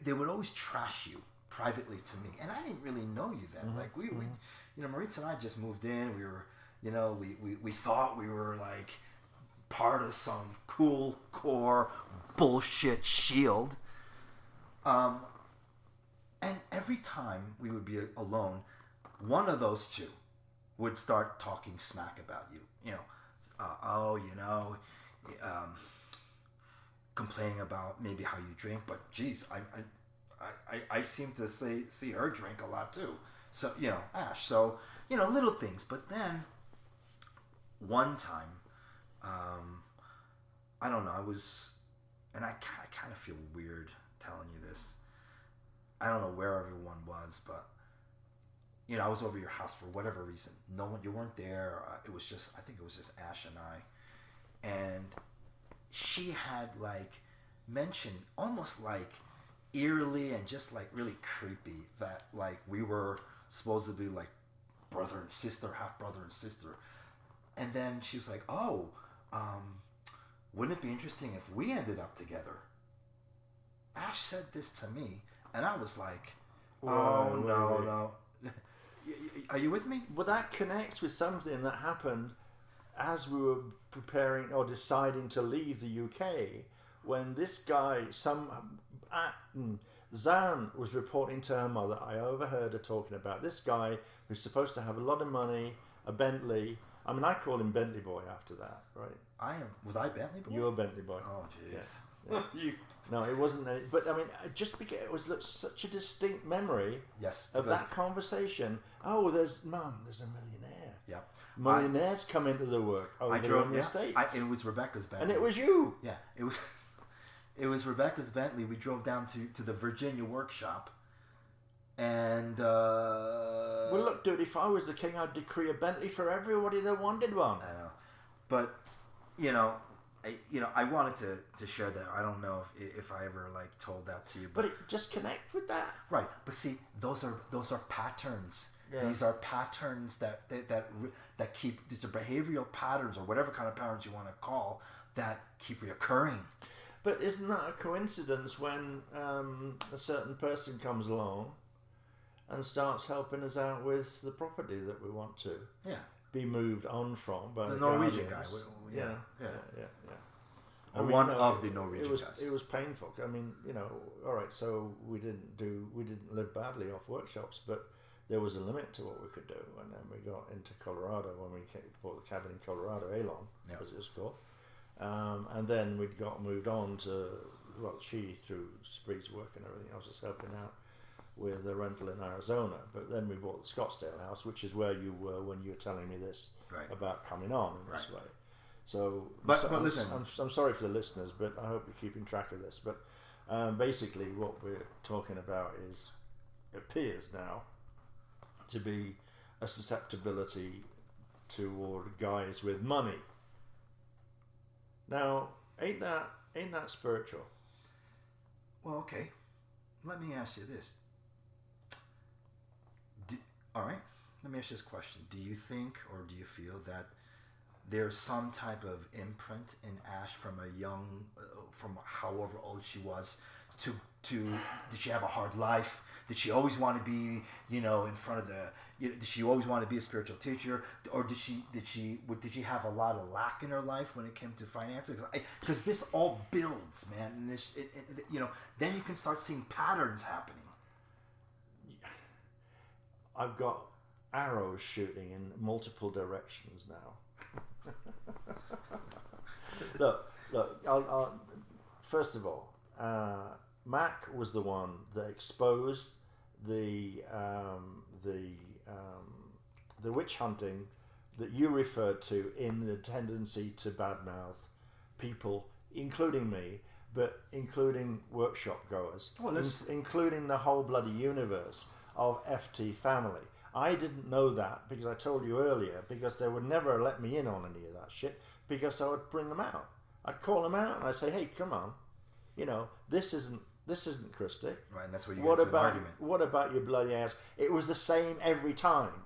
they would always trash you privately to me. And I didn't really know you then. Mm-hmm. Like, we Maritza and I just moved in. We were, we thought we were like part of some cool core bullshit shield. And every time we would be alone, one of those two would start talking smack about you. Complaining about maybe how you drink, but geez, I seem to see her drink a lot too. So Ash. So little things. But then one time, I don't know. I was, and I kind of feel weird telling you this. I don't know where everyone was, but I was over your house for whatever reason. No one, you weren't there. I think it was just Ash and I, and she had like mentioned almost like eerily and just like really creepy that like we were supposed to be like brother and sister, half brother and sister. And then she was like, oh, wouldn't it be interesting if we ended up together? Ash said this to me, and I was like, no. Are you with me? Well, that connects with something that happened as we were preparing or deciding to leave the UK, when this guy, Zan was reporting to her mother, I overheard her talking about this guy who's supposed to have a lot of money, a Bentley. I mean, I called him Bentley Boy after that, right? Was I Bentley Boy? You were Bentley Boy. Oh, jeez. Yeah. No, it wasn't. But I mean, just because it was such a distinct memory of that conversation. Oh, there's a millionaire. Yeah. Millionaires come into the work over in the States. It was Rebecca's Bentley. And it was you. Yeah, it was Rebecca's Bentley. We drove down to the Virginia workshop. And well, look, dude, if I was the king, I'd decree a Bentley for everybody that wanted one. I know. But I wanted to share that. I don't know if I ever like told that to you, but it just connect with that, right? But see, those are patterns. Yeah. These are patterns that keep. These are behavioral patterns, or whatever kind of patterns you want to call, that keep reoccurring. But isn't that a coincidence when a certain person comes along and starts helping us out with the property that we want to be moved on from by the Norwegian guy? Yeah. Or one of the Norwegian guys. It was painful. I mean, all right. So we didn't live badly off workshops, but there was a limit to what we could do. And then we got into Colorado when we bought the cabin in Colorado, Elon, as it was called. And then we'd got moved on to, she through Spree's work and everything, I was just helping out with a rental in Arizona. But then we bought the Scottsdale house, which is where you were when you were telling me this about coming on in this way. So, listen, I'm sorry for the listeners, but I hope you're keeping track of this. But basically, what we're talking about appears now to be a susceptibility toward guys with money. Now, ain't that spiritual? Well, okay. Let me ask you this. All right. Let me ask you this question. Do you think or do you feel that there's some type of imprint in Ash from a young, from however old she was, to did she have a hard life? Did she always want to be, in front of the, did she always want to be a spiritual teacher? Or did she have a lot of lack in her life when it came to finances? Because this all builds, man. And then you can start seeing patterns happening. I've got arrows shooting in multiple directions now. Look. I'll first of all, Mac was the one that exposed the witch hunting that you referred to in the tendency to badmouth people, including me, but including workshop goers, including the whole bloody universe of FT family. I didn't know that because I told you earlier, because they would never let me in on any of that shit, because I would bring them out. I'd call them out and I'd say, hey, come on, this isn't Krystic. Right, and that's what you get into an argument. What about your bloody ass? It was the same every time.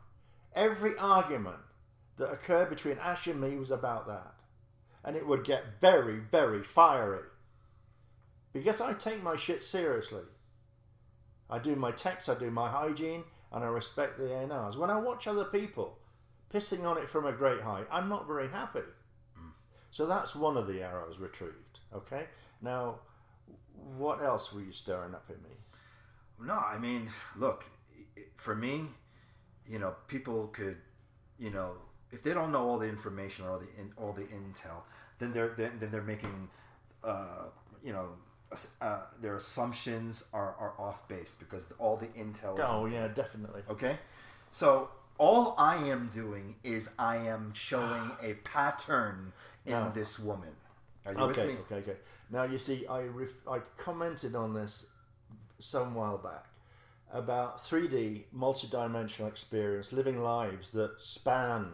Every argument that occurred between Ash and me was about that. And it would get very, very fiery. Because I take my shit seriously. I do my text, I do my hygiene, and I respect the ANRs. When I watch other people pissing on it from a great height, I'm not very happy. So that's one of the arrows retrieved. Okay? Now, what else were you stirring up in me? No, I mean, look, for me, people could, if they don't know all the information or all the intel, then they're making, their assumptions are off base because all the intel. Oh yeah, definitely. Okay, so all I am doing is I am showing a pattern in this woman. Are you with me? Okay. Now you see, I commented on this some while back about 3D multidimensional experience, living lives that span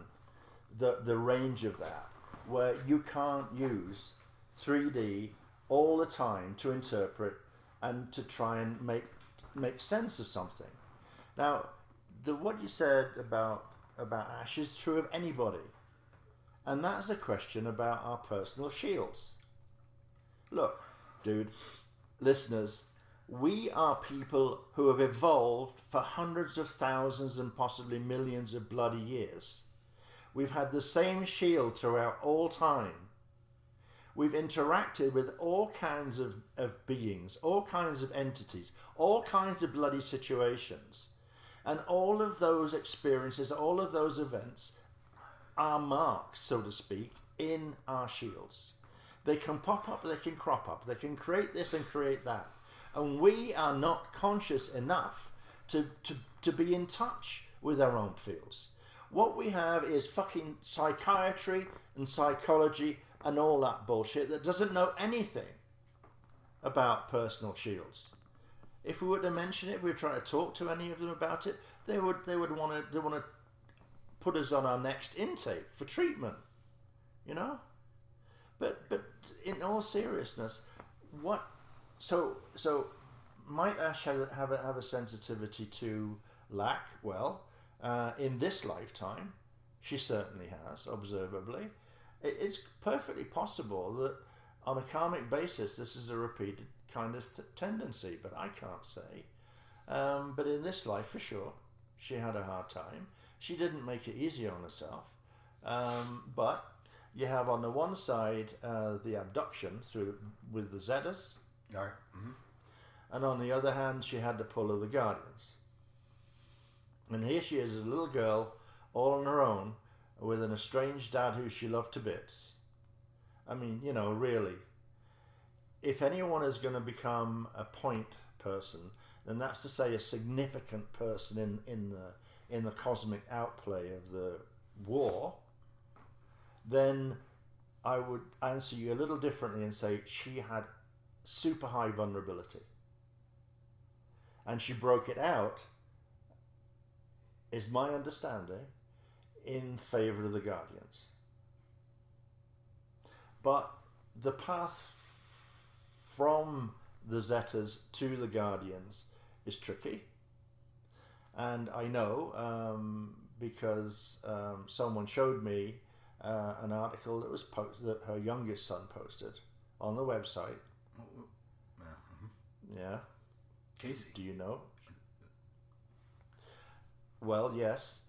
the range of that, where you can't use 3D all the time to interpret and to try and make sense of something. Now, what you said about Ash is true of anybody, and that's a question about our personal shields. Look, dude, listeners, we are people who have evolved for hundreds of thousands and possibly millions of bloody years. We've had the same shield throughout all time. We've interacted with all kinds of beings, all kinds of entities, all kinds of bloody situations. And all of those experiences, all of those events are marked, so to speak, in our shields. They can pop up, they can crop up, they can create this and create that. And we are not conscious enough to be in touch with our own fields. What we have is fucking psychiatry and psychology and all that bullshit that doesn't know anything about personal shields. If we were to mention it, if we were trying to talk to any of them about it, they would want to put us on our next intake for treatment, But in all seriousness, so might Ash have a sensitivity to lack? Well, in this lifetime, she certainly has, observably. It's perfectly possible that on a karmic basis, this is a repeated kind of tendency, but I can't say. But in this life, for sure, she had a hard time. She didn't make it easy on herself. But you have on the one side the abduction with the Zetas. Mm-hmm. And on the other hand, she had the pull of the Guardians. And here she is, a little girl, all on her own, with an estranged dad who she loved to bits. I mean, really, if anyone is going to become a point person, then that's to say a significant person in the cosmic outplay of the war, then I would answer you a little differently and say she had super high vulnerability. And she broke it out, is my understanding, in favour of the Guardians. But the path from the Zetas to the Guardians is tricky. And I know because someone showed me an article that was that her youngest son posted on the website. Yeah. Casey. Do you know? Well, yes.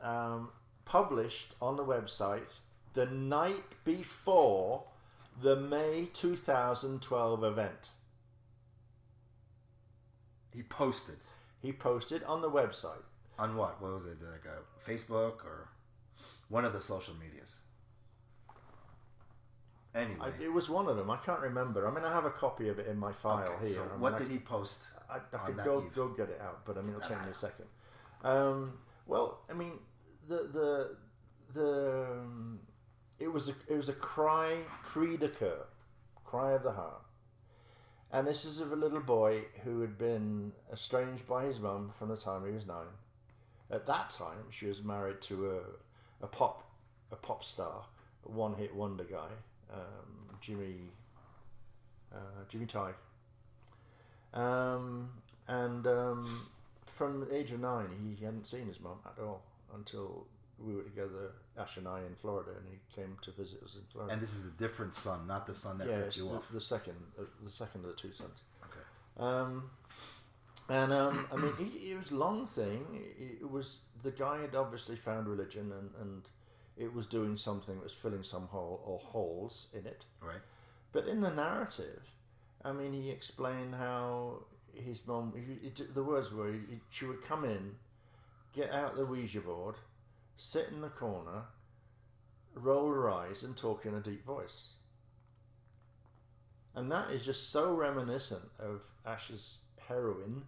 Published on the website the night before the May 2012 event. He posted. He posted on the website. On what? What was it? Like a Facebook or one of the social medias? Anyway. It was one of them. I can't remember. I mean, I have a copy of it in my file Okay, here. so I mean, what did he post? I on could that go eve? get it out, but I mean, it'll take me a second. Well, I mean, it was a cry de coeur, cry of the heart, and this is of a little boy who had been estranged by his mum from the time he was 9. At that time, she was married to a pop star, a one-hit wonder guy, Jimmy Tighe. From the age of 9, he hadn't seen his mum at all until we were together, Ash and I, in Florida, and he came to visit us in Florida. And this is a different son, not the son that yeah, ripped it's you off. the second of the two sons. Okay. I mean, it was a long thing. It was, the guy had obviously found religion, and it was doing something that was filling some holes in it. Right. But in the narrative, I mean, he explained how his mum, the words were, she would come in, get out the Ouija board, sit in the corner, roll her eyes and talk in a deep voice. And that is just so reminiscent of Ash's heroine,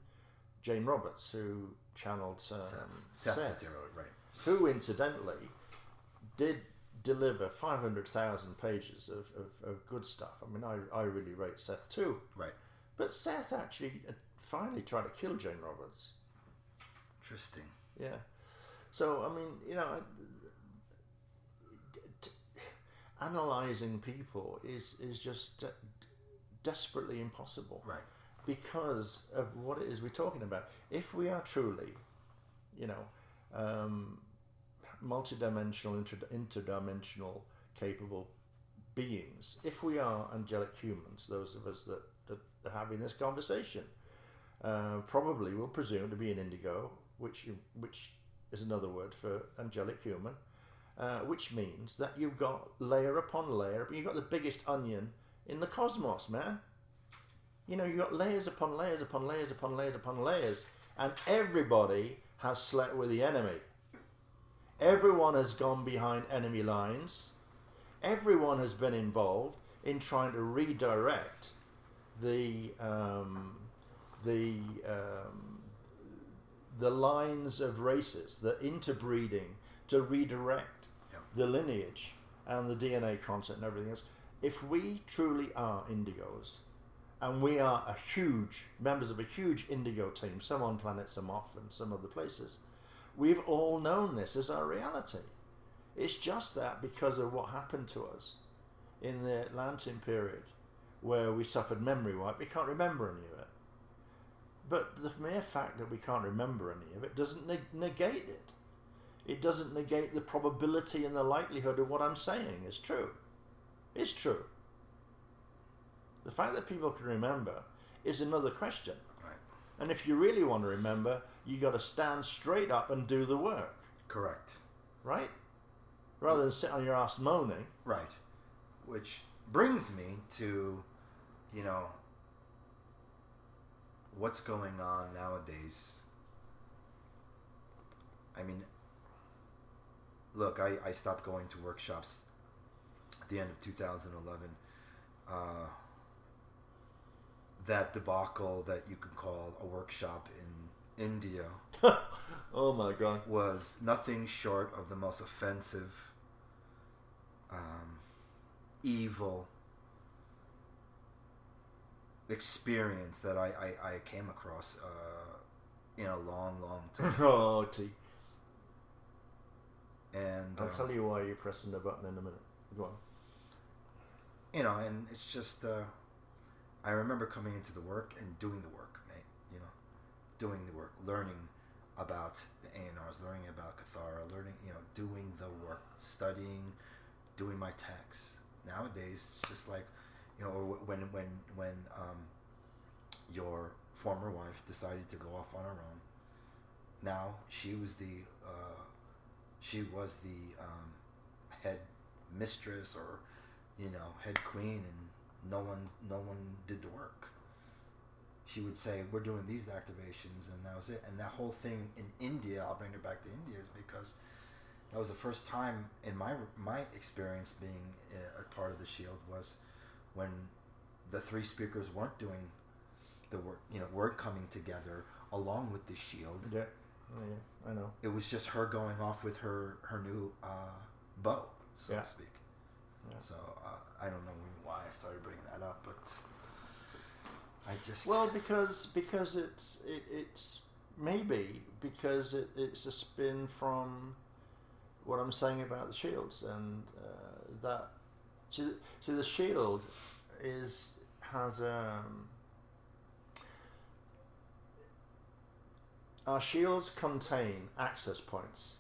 Jane Roberts, who channeled Seth, material, right. who incidentally did deliver 500,000 pages of good stuff. I mean, I really rate Seth too. Right. But Seth actually finally tried to kill Jane Roberts. Interesting. Yeah. So, I mean, you know, analysing people is just desperately impossible. Right. Because of what it is we're talking about. If we are truly, you know, multidimensional, interdimensional, capable beings, if we are angelic humans, those of us that are having this conversation, probably will presume to be an indigo, which is another word for angelic human, which means that you've got layer upon layer, but you've got the biggest onion in the cosmos, man. You know, you've got layers upon layers upon layers upon layers upon layers, and everybody has slept with the enemy. Everyone has gone behind enemy lines. Everyone has been involved in trying to redirect the lines of races, the interbreeding, to redirect the lineage and the DNA content and everything else. If we truly are indigos, and we are members of a huge indigo team, some on planet, some off, and some other places, we've all known this as our reality. It's just that because of what happened to us in the Atlantean period, where we suffered memory wipe, we can't remember any of it. But the mere fact that we can't remember any of it doesn't negate it. It doesn't negate the probability and the likelihood of what I'm saying is true. It's true. The fact that people can remember is another question. Right. And if you really want to remember, you got to stand straight up and do the work. Correct. Right? Rather than sit on your ass moaning. Right. Which brings me to, you know, what's going on nowadays. I mean, look, I stopped going to workshops at the end of 2011. That debacle that you could call a workshop in India oh my God, was nothing short of the most offensive, evil experience that I came across in a long time. Oh, T. And I'll tell you why you're pressing the button in a minute. Go on. You know, and it's just I remember coming into the work and doing the work, mate. You know, doing the work, learning about the A&Rs, learning about Cathara, learning, doing the work, studying, doing my texts. Nowadays, it's just like, or when your former wife decided to go off on her own. Now she was the head mistress, or head queen, and no one did the work. She would say, we're doing these activations, and that was it. And that whole thing in India, I'll bring it back to India, is because that was the first time in my experience being a part of the Shield, was when the three speakers weren't doing the work, weren't coming together along with the Shield. Yeah, yeah, I know. It was just her going off with her new bow, so to speak. Yeah. So I don't know why I started bringing that up, but I just... Well, because it's maybe because it's a spin from what I'm saying about the Shields, and that see the Shield has our Shields contain access points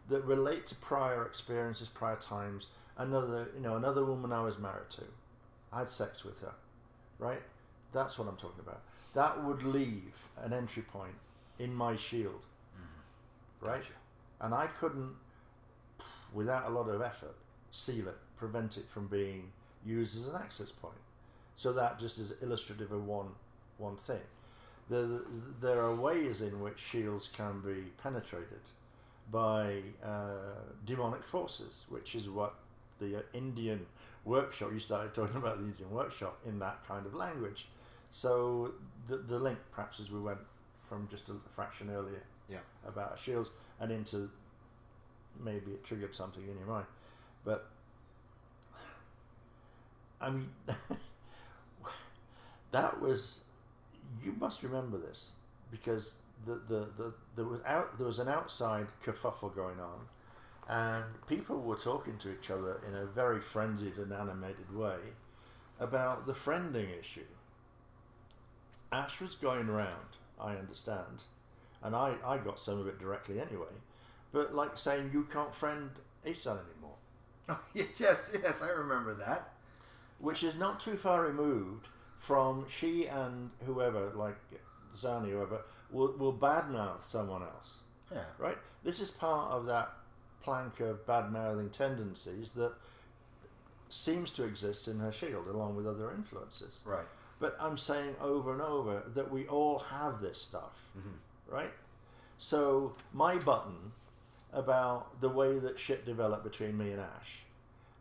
that relate to prior experiences, prior times. Another woman I was married to, I had sex with her, right? That's what I'm talking about. That would leave an entry point in my Shield, right? Gotcha. And I couldn't, without a lot of effort, seal it, prevent it from being used as an access point. So that just is illustrative of one thing. There are ways in which Shields can be penetrated by demonic forces, which is what the Indian workshop, you started talking about the Indian workshop in that kind of language. So the link, perhaps, as we went from just a fraction earlier about Shields and into maybe it triggered something in your mind. But I mean, that was, you must remember this, because there was an outside kerfuffle going on, and people were talking to each other in a very frenzied and animated way about the friending issue. Ash was going around, I understand, and I got some of it directly anyway, but like saying you can't friend Isan anymore. Oh, yes, I remember that. Which is not too far removed from she and whoever, like Zani, whoever, will badmouth someone else. Yeah. Right? This is part of that plank of bad-mouthing tendencies that seems to exist in her Shield, along with other influences. Right. But I'm saying over and over that we all have this stuff. Mm-hmm. Right? So my button about the way that shit developed between me and Ash,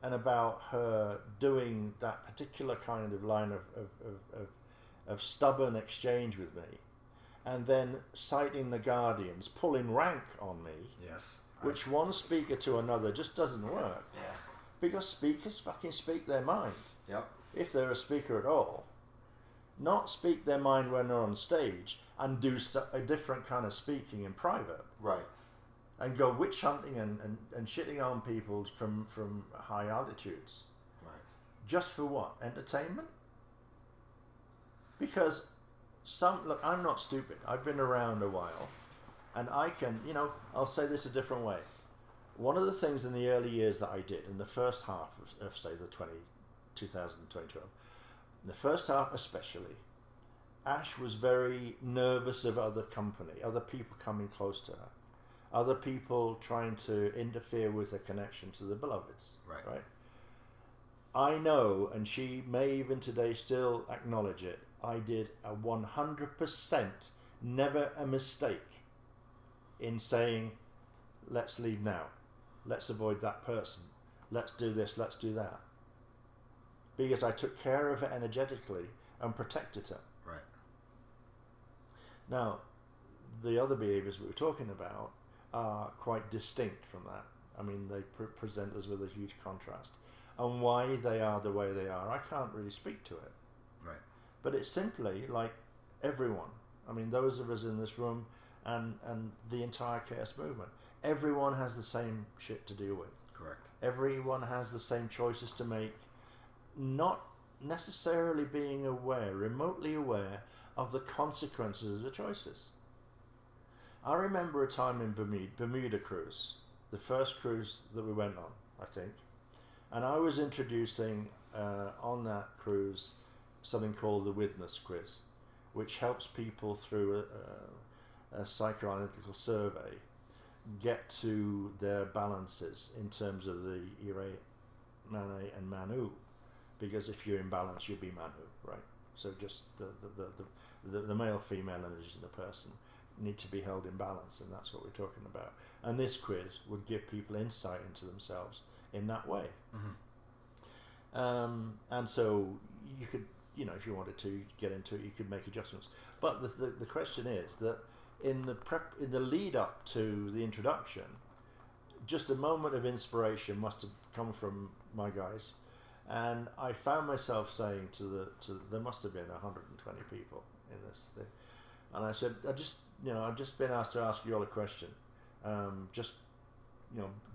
and about her doing that particular kind of line of stubborn exchange with me, and then citing the Guardians, pulling rank on me, yes, which one speaker to another just doesn't work. Yeah. Because speakers fucking speak their mind. Yep. If they're a speaker at all. Not speak their mind when they're on stage and do a different kind of speaking in private. Right. And go witch hunting and shitting on people from high altitudes. Right. Just for what? Entertainment? Because look, I'm not stupid. I've been around a while, and I can, I'll say this a different way. One of the things in the early years that I did, in the first half of say, the 2012, in the first half especially, Ash was very nervous of other company, other people coming close to her, other people trying to interfere with her connection to the beloveds. Right? I know, and she may even today still acknowledge it, I did a 100%, never a mistake in saying, let's leave now. Let's avoid that person. Let's do this, let's do that. Because I took care of her energetically and protected her. Right. Now, the other behaviors we were talking about are quite distinct from that. I mean, they present us with a huge contrast. And why they are the way they are, I can't really speak to it. Right. But it's simply like everyone. I mean, those of us in this room and the entire chaos movement, everyone has the same shit to deal with. Correct. Everyone has the same choices to make, not necessarily being aware, remotely aware of the consequences of the choices. I remember a time in Bermuda cruise, the first cruise that we went on, I think, and I was introducing on that cruise something called the Witness Quiz, which helps people through a psychoanalytical survey get to their balances in terms of the Ire, Mane and Manu, because if you're in balance you'll be Manu, right? So just the male female energies of the person need to be held in balance, and that's what we're talking about. And this quiz would give people insight into themselves in that way. And so you could, you know, if you wanted to get into it, you could make adjustments. But the question is that in the lead up to the introduction, just a moment of inspiration must have come from my guys, and I found myself saying there must have been 120 people in this thing, and I said, I've just been asked to ask you all a question. Just,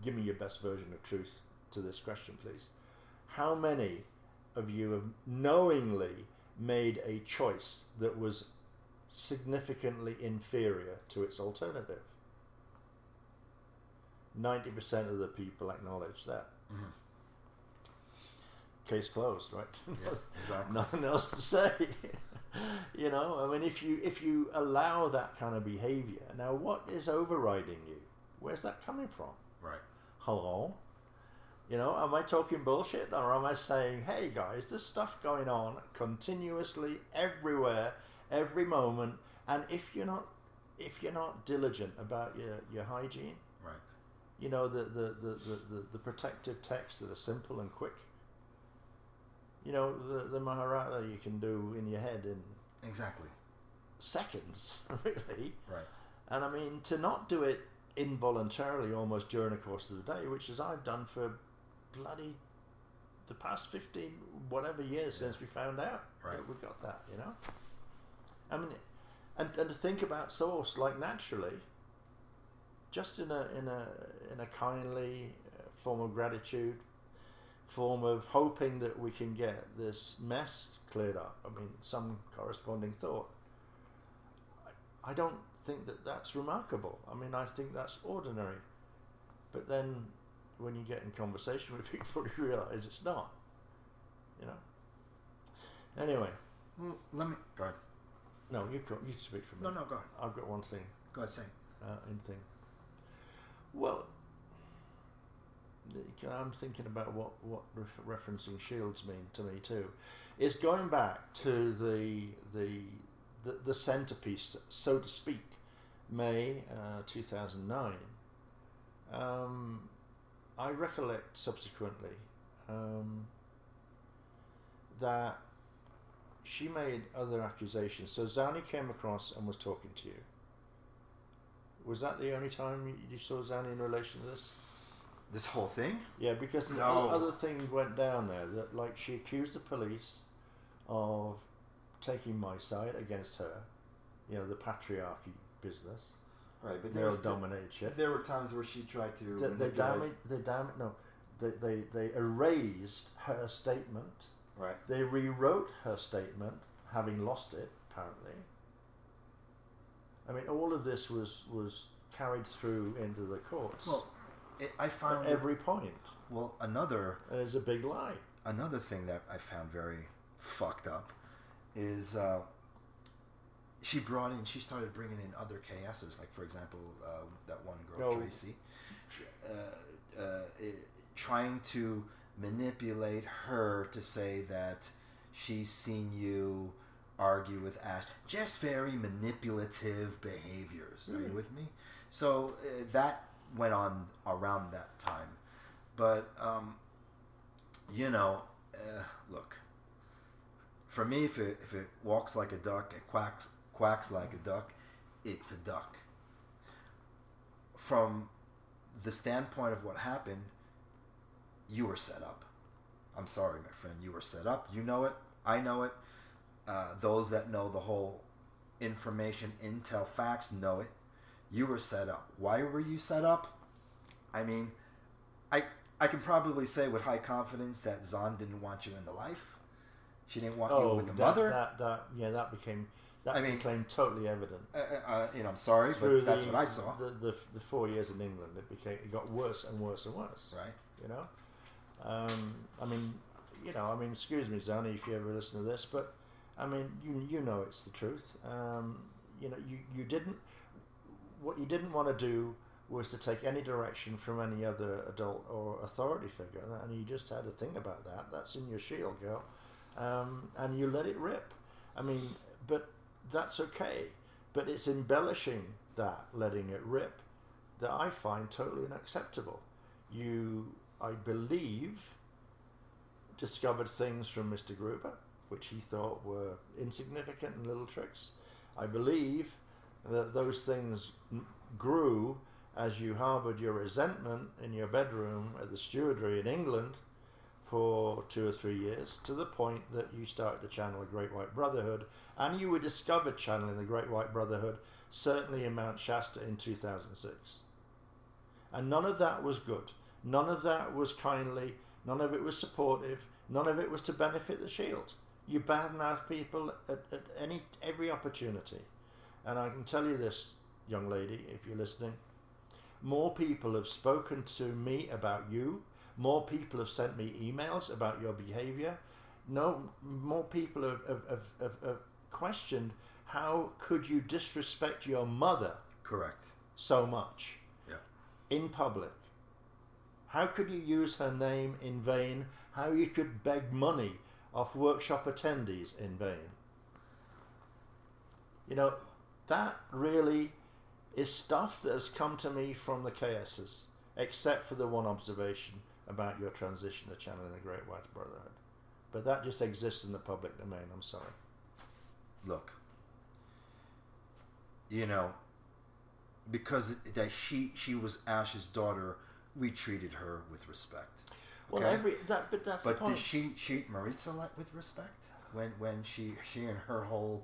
give me your best version of truth to this question, please. How many of you have knowingly made a choice that was significantly inferior to its alternative? 90% of the people acknowledge that. Case closed, right? Yeah, exactly. Nothing else to say. I mean, if you allow that kind of behavior, now what is overriding you? Where's that coming from? Right. Hello? Am I talking bullshit, or am I saying, hey guys, there's stuff going on continuously everywhere, every moment, and if you're not diligent about your hygiene, right? The protective texts that are simple and quick. The Maharata you can do in your head in exactly seconds, really. Right. And I mean, to not do it involuntarily almost during the course of the day, which is I've done for bloody the past 15 whatever years since we found out that we got that, I mean, and to think about source like naturally, just in a kindly form of gratitude, form of hoping that we can get this mess cleared up. I mean, some corresponding thought. I don't think that that's remarkable. I mean, I think that's ordinary. But then when you get in conversation with people, you realize it's not. Anyway. Well, let me go ahead. No, you speak for me. No, go ahead. I've got one thing. Go ahead, say. Well, I'm thinking about what referencing shields mean to me too. Is going back to the centerpiece, so to speak, May 2009. I recollect subsequently that she made other accusations. So Zani came across and was talking to you. Was that the only time you saw Zani in relation to this? This whole thing? Yeah, because the other thing went down there, that like she accused the police of taking my side against her, the patriarchy business. Right, but male domination. There were times where she tried to they erased her statement. Right. They rewrote her statement, having lost it, apparently. I mean, all of this was carried through into the courts. Well, I found at every point. Well, there's a big lie. Another thing that I found very fucked up is she started bringing in other KSs, like for example that one girl Tracy, trying to manipulate her to say that she's seen you argue with Ash. Just very manipulative behaviors. Are you with me? So that went on around that time. But, look, for me, if it walks like a duck, it quacks like a duck, it's a duck. From the standpoint of what happened, you were set up. I'm sorry, my friend, you were set up. You know it. I know it. Those that know the whole information, intel, facts know it. You were set up. Why were you set up? I mean, I can probably say with high confidence that Zahn didn't want you in the life. She didn't want you with the mother. That That became totally evident. I'm sorry, but that's what I saw. The 4 years in England, it got worse and worse and worse. Right. You know, excuse me, Zanny, if you ever listen to this, but I mean, you know it's the truth. You didn't. What you didn't want to do was to take any direction from any other adult or authority figure, and you just had to think about that. That's in your shield, girl, and you let it rip. I mean, but that's okay. But it's embellishing that, letting it rip, that I find totally unacceptable. You, I believe, discovered things from Mr. Gruber, which he thought were insignificant and little tricks. I believe that those things grew as you harboured your resentment in your bedroom at the stewardery in England for 2 or 3 years, to the point that you started to channel the Great White Brotherhood, and you were discovered channeling the Great White Brotherhood, certainly in Mount Shasta in 2006. And none of that was good. None of that was kindly. None of it was supportive. None of it was to benefit the Shield. You badmouth people at every opportunity. And I can tell you this, young lady, if you're listening, more people have spoken to me about you. More people have sent me emails about your behavior. No, more people have questioned, how could you disrespect your mother? Correct. So much. Yeah. In public. How could you use her name in vain? How you could beg money off workshop attendees in vain? You know, that really is stuff that has come to me from the KSs, except for the one observation about your transition to channeling the Great White Brotherhood. But that just exists in the public domain, I'm sorry. Look, because that she was Ash's daughter, we treated her with respect. Okay? Well, but that's the point. Did she treat Maritza with respect when she and her whole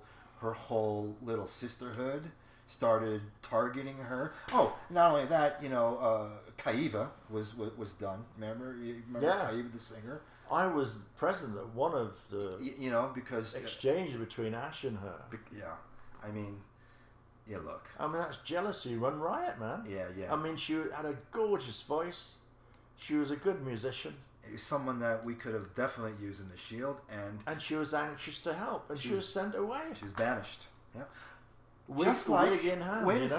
little sisterhood started targeting her? Oh, not only that, Kaiva was done. Remember Yeah. Kaiva the singer? I was present at one of the because exchanges between Ash and her. Yeah, I mean, look. I mean, that's jealousy run riot, man. Yeah. I mean, she had a gorgeous voice. She was a good musician. It was someone that we could have definitely used in the Shield, and she was anxious to help, and she was sent away. She was banished. Yeah. Just like, wig in hand. Wait a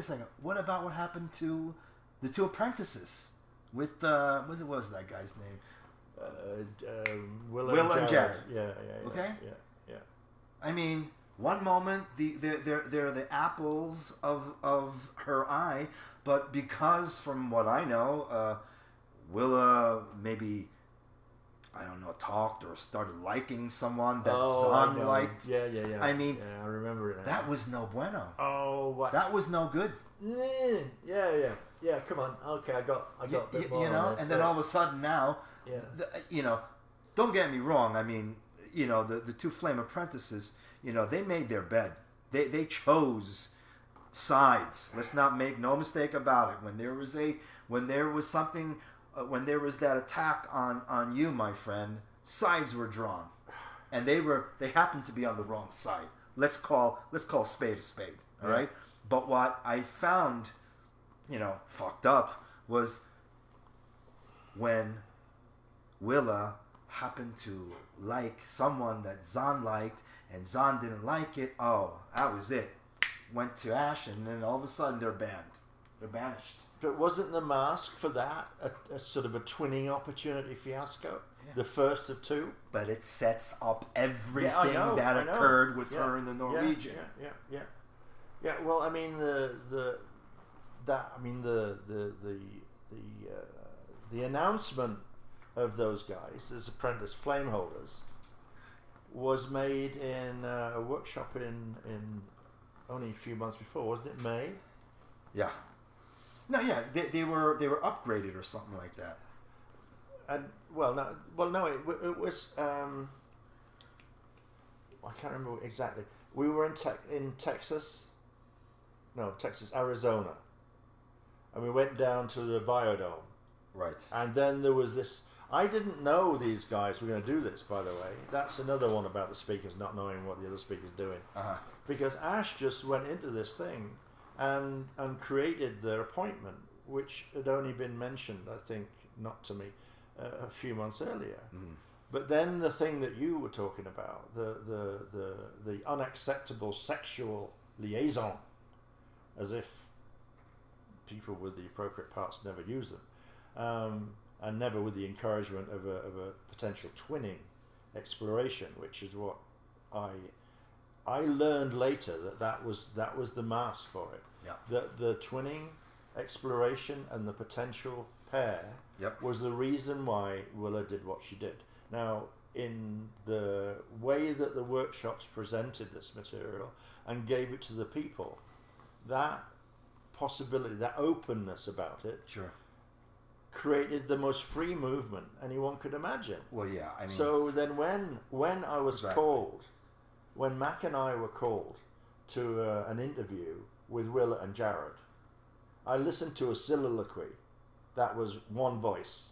second. What about what happened to the 2 apprentices with what was that guy's name? Will and Jared. Yeah. Okay. Yeah. I mean, one moment they're the apples of her eye, but because from what I know, Willa maybe, I don't know, talked or started liking someone that Zahn liked. Yeah. I mean, I remember it now. That was no bueno. Oh, what? That was no good. Yeah. Come on. Okay, I got a bit more. And then all of a sudden now, don't get me wrong. I mean, the 2 flame apprentices, they made their bed. They chose sides. Let's not make no mistake about it. When there was something, when there was that attack on you, my friend, sides were drawn, and they happened to be on the wrong side. Let's call spade a spade. All right. But what I found, fucked up was when Willa happened to like someone that Zahn liked, and Zahn didn't like it. Oh, that was it. Went to Ash, and then all of a sudden they're banned. They're banished. But wasn't the mask for that a sort of a twinning opportunity fiasco? Yeah. The first of 2? But it sets up everything that occurred with her in the Norwegian. Yeah. Well, I mean the announcement of those guys as apprentice flame holders was made in a workshop in only a few months before, wasn't it? May. Yeah. No, yeah, they were upgraded or something like that. And no, it was. I can't remember exactly. We were in Texas. No, Arizona, and we went down to the Biodome. Right. And then there was this. I didn't know these guys were going to do this, by the way. That's another one about the speakers not knowing what the other speaker's doing. Because Ash just went into this thing and created their appointment, which had only been mentioned, I think, not to me, a few months earlier. But then the thing that you were talking about, the unacceptable sexual liaison, as if people with the appropriate parts never use them, and never with the encouragement of a potential twinning exploration, which is what I learned later that was the mask for it. Yeah. That the twinning exploration and the potential pair was the reason why Willa did what she did. Now, in the way that the workshops presented this material and gave it to the people, that possibility, that openness about it, created the most free movement anyone could imagine. Well, yeah, I mean. So then, when I was called, when Mac and I were called to an interview with Willa and Jared, I listened to a soliloquy that was one voice.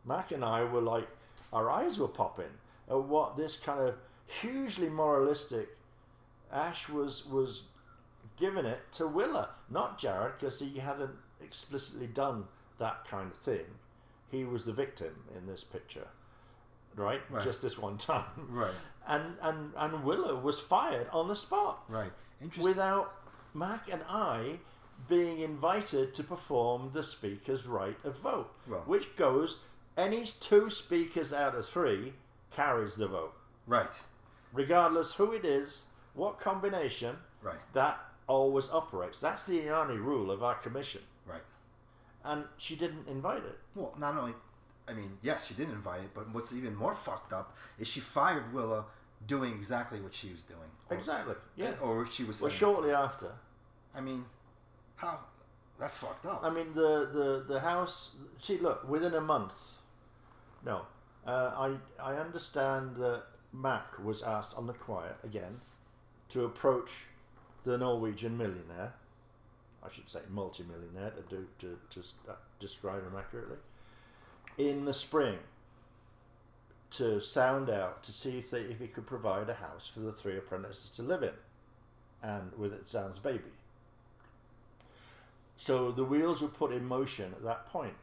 Mac and I were like, our eyes were popping at what this kind of hugely moralistic Ash was giving it to Willa, not Jared, because he hadn't explicitly done that kind of thing. He was the victim in this picture, right? Just this one time, right? And Willa was fired on the spot, right? Interesting. Without Mac and I being invited to perform the speaker's right of vote, which goes, any 2 speakers out of 3 carries the vote. Right. Regardless who it is, what combination, that always operates. That's the Iani rule of our commission. Right. And she didn't invite it. Well, not only, I mean, yes, she didn't invite it, but what's even more fucked up is she fired Willa doing exactly what she was doing. Exactly, yeah. Or she was saying... Well, shortly after. I mean, how... That's fucked up. I mean, the house... See, look, within a month... No. I understand that Mac was asked on the quiet, again, to approach the Norwegian millionaire. I should say multi-millionaire to describe him accurately. In the spring, to sound out to see if he could provide a house for the 3 apprentices to live in, and with Zan's baby. So the wheels were put in motion at that point,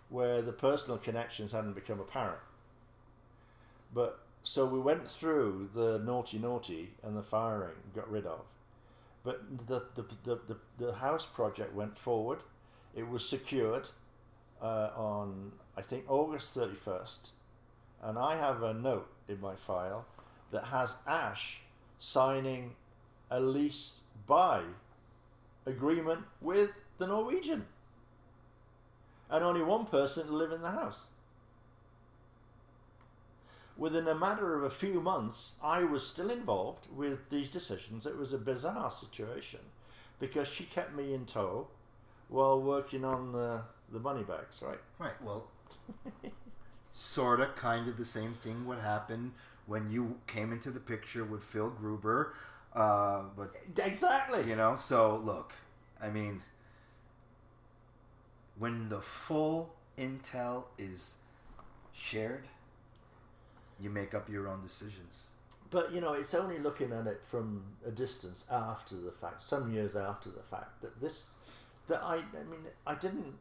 where the personal connections hadn't become apparent. But so we went through the naughty and the firing, got rid of. But the house project went forward. It was secured on, I think, August 31st. And I have a note in my file that has Ash signing a lease buy agreement with the Norwegian. And only one person to live in the house. Within a matter of a few months, I was still involved with these decisions. It was a bizarre situation because she kept me in tow while working on the money bags, right? Right, well, sort of, kind of the same thing would happen when you came into the picture with Phil Gruber. But exactly. You know, so look, I mean, when the full intel is shared, you make up your own decisions. But, you know, it's only looking at it from a distance after the fact, some years after the fact, that I didn't...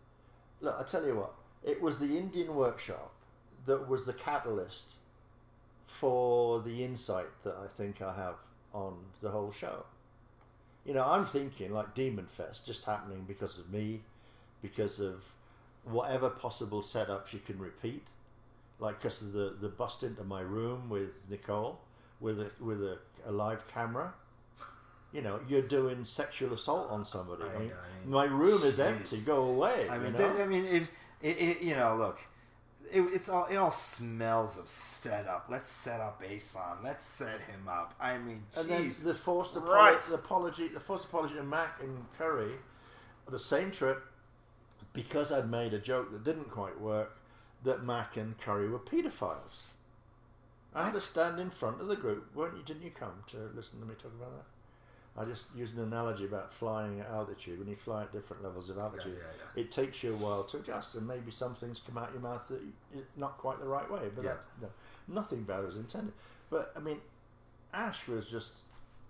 Look, I tell you what, it was the Indian workshop that was the catalyst for the insight that I think I have on the whole show. You know, I'm thinking like Demon Fest just happening because of me, because of whatever possible setups you can repeat. Like, because of the bust into my room with Nicole, with a live camera. You know, you're doing sexual assault on somebody. I mean, my room is empty. Go away. I mean, you know? if you know, look, it all smells of setup. Let's set up Asan. Let's set him up. I mean, and geez, then this forced apology to Mac and Curry, the same trip, because I'd made a joke that didn't quite work, that Mac and Curry were paedophiles. I had to stand in front of the group, weren't you? Didn't you come to listen to me talk about that? I just used an analogy about flying at altitude. When you fly at different levels of altitude, it takes you a while to adjust, and maybe some things come out your mouth that not quite the right way. But that's nothing bad was intended. But I mean, Ash was just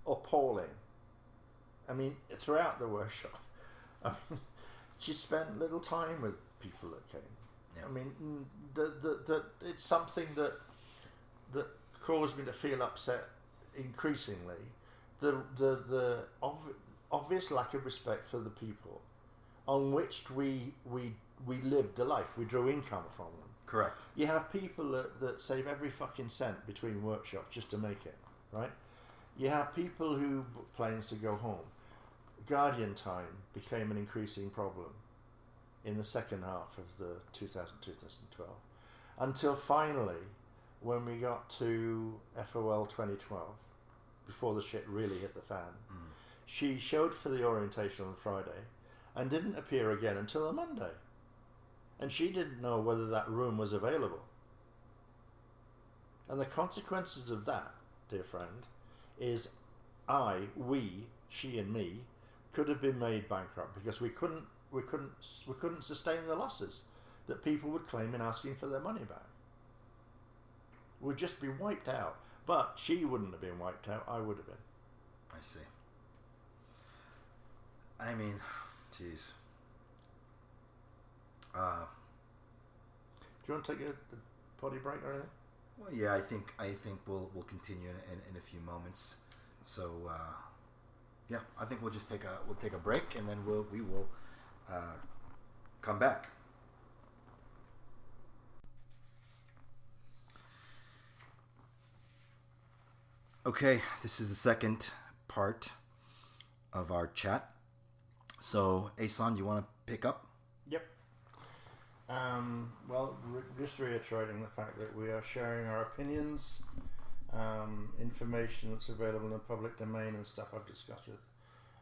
appalling. I mean, throughout the workshop, I mean, she spent little time with people that came. Yeah. I mean, it's something that caused me to feel upset increasingly. The obvious lack of respect for the people on which we lived a life. We drew income from them. Correct. You have people that save every fucking cent between workshops just to make it, right? You have people who book planes to go home. Guardian time became an increasing problem in the second half of the 2012, until finally, when we got to FOL 2012, before the shit really hit the fan, she showed for the orientation on Friday and didn't appear again until a Monday. And she didn't know whether that room was available. And the consequences of that, dear friend, is she and me, could have been made bankrupt because we couldn't sustain the losses that people would claim in asking for their money back. We'd just be wiped out. But she wouldn't have been wiped out. I would have been. I see. I mean, jeez. Do you want to take a potty break or anything? Well, yeah, I think we'll continue in a few moments. So, yeah, I think we'll just take a break, and then we will come back. Okay, this is the second part of our chat. So, Asan, you want to pick up? Yep. Well, just reiterating the fact that we are sharing our opinions, information that's available in the public domain and stuff I've discussed with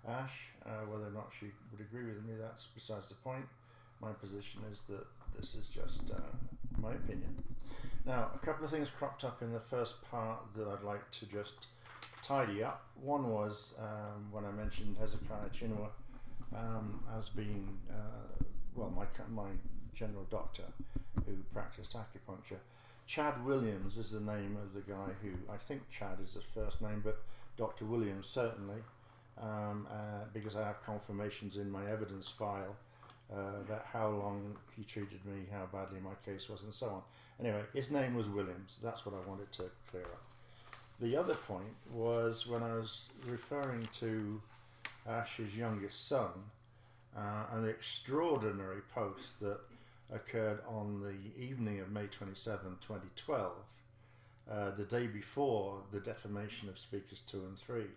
Ash. Whether or not she would agree with me, that's besides the point. My position is that this is just my opinion. Now, a couple of things cropped up in the first part that I'd like to just tidy up. One was when I mentioned Hezekiah Chinua as being, my general doctor who practiced acupuncture. Chad Williams is the name of the guy who, I think Chad is his first name, but Dr. Williams certainly, because I have confirmations in my evidence file about how long he treated me, how badly my case was, and so on. Anyway, his name was Williams. That's what I wanted to clear up. The other point was when I was referring to Ash's youngest son, an extraordinary post that occurred on the evening of May 27, 2012, the day before the defamation of speakers 2 and 3.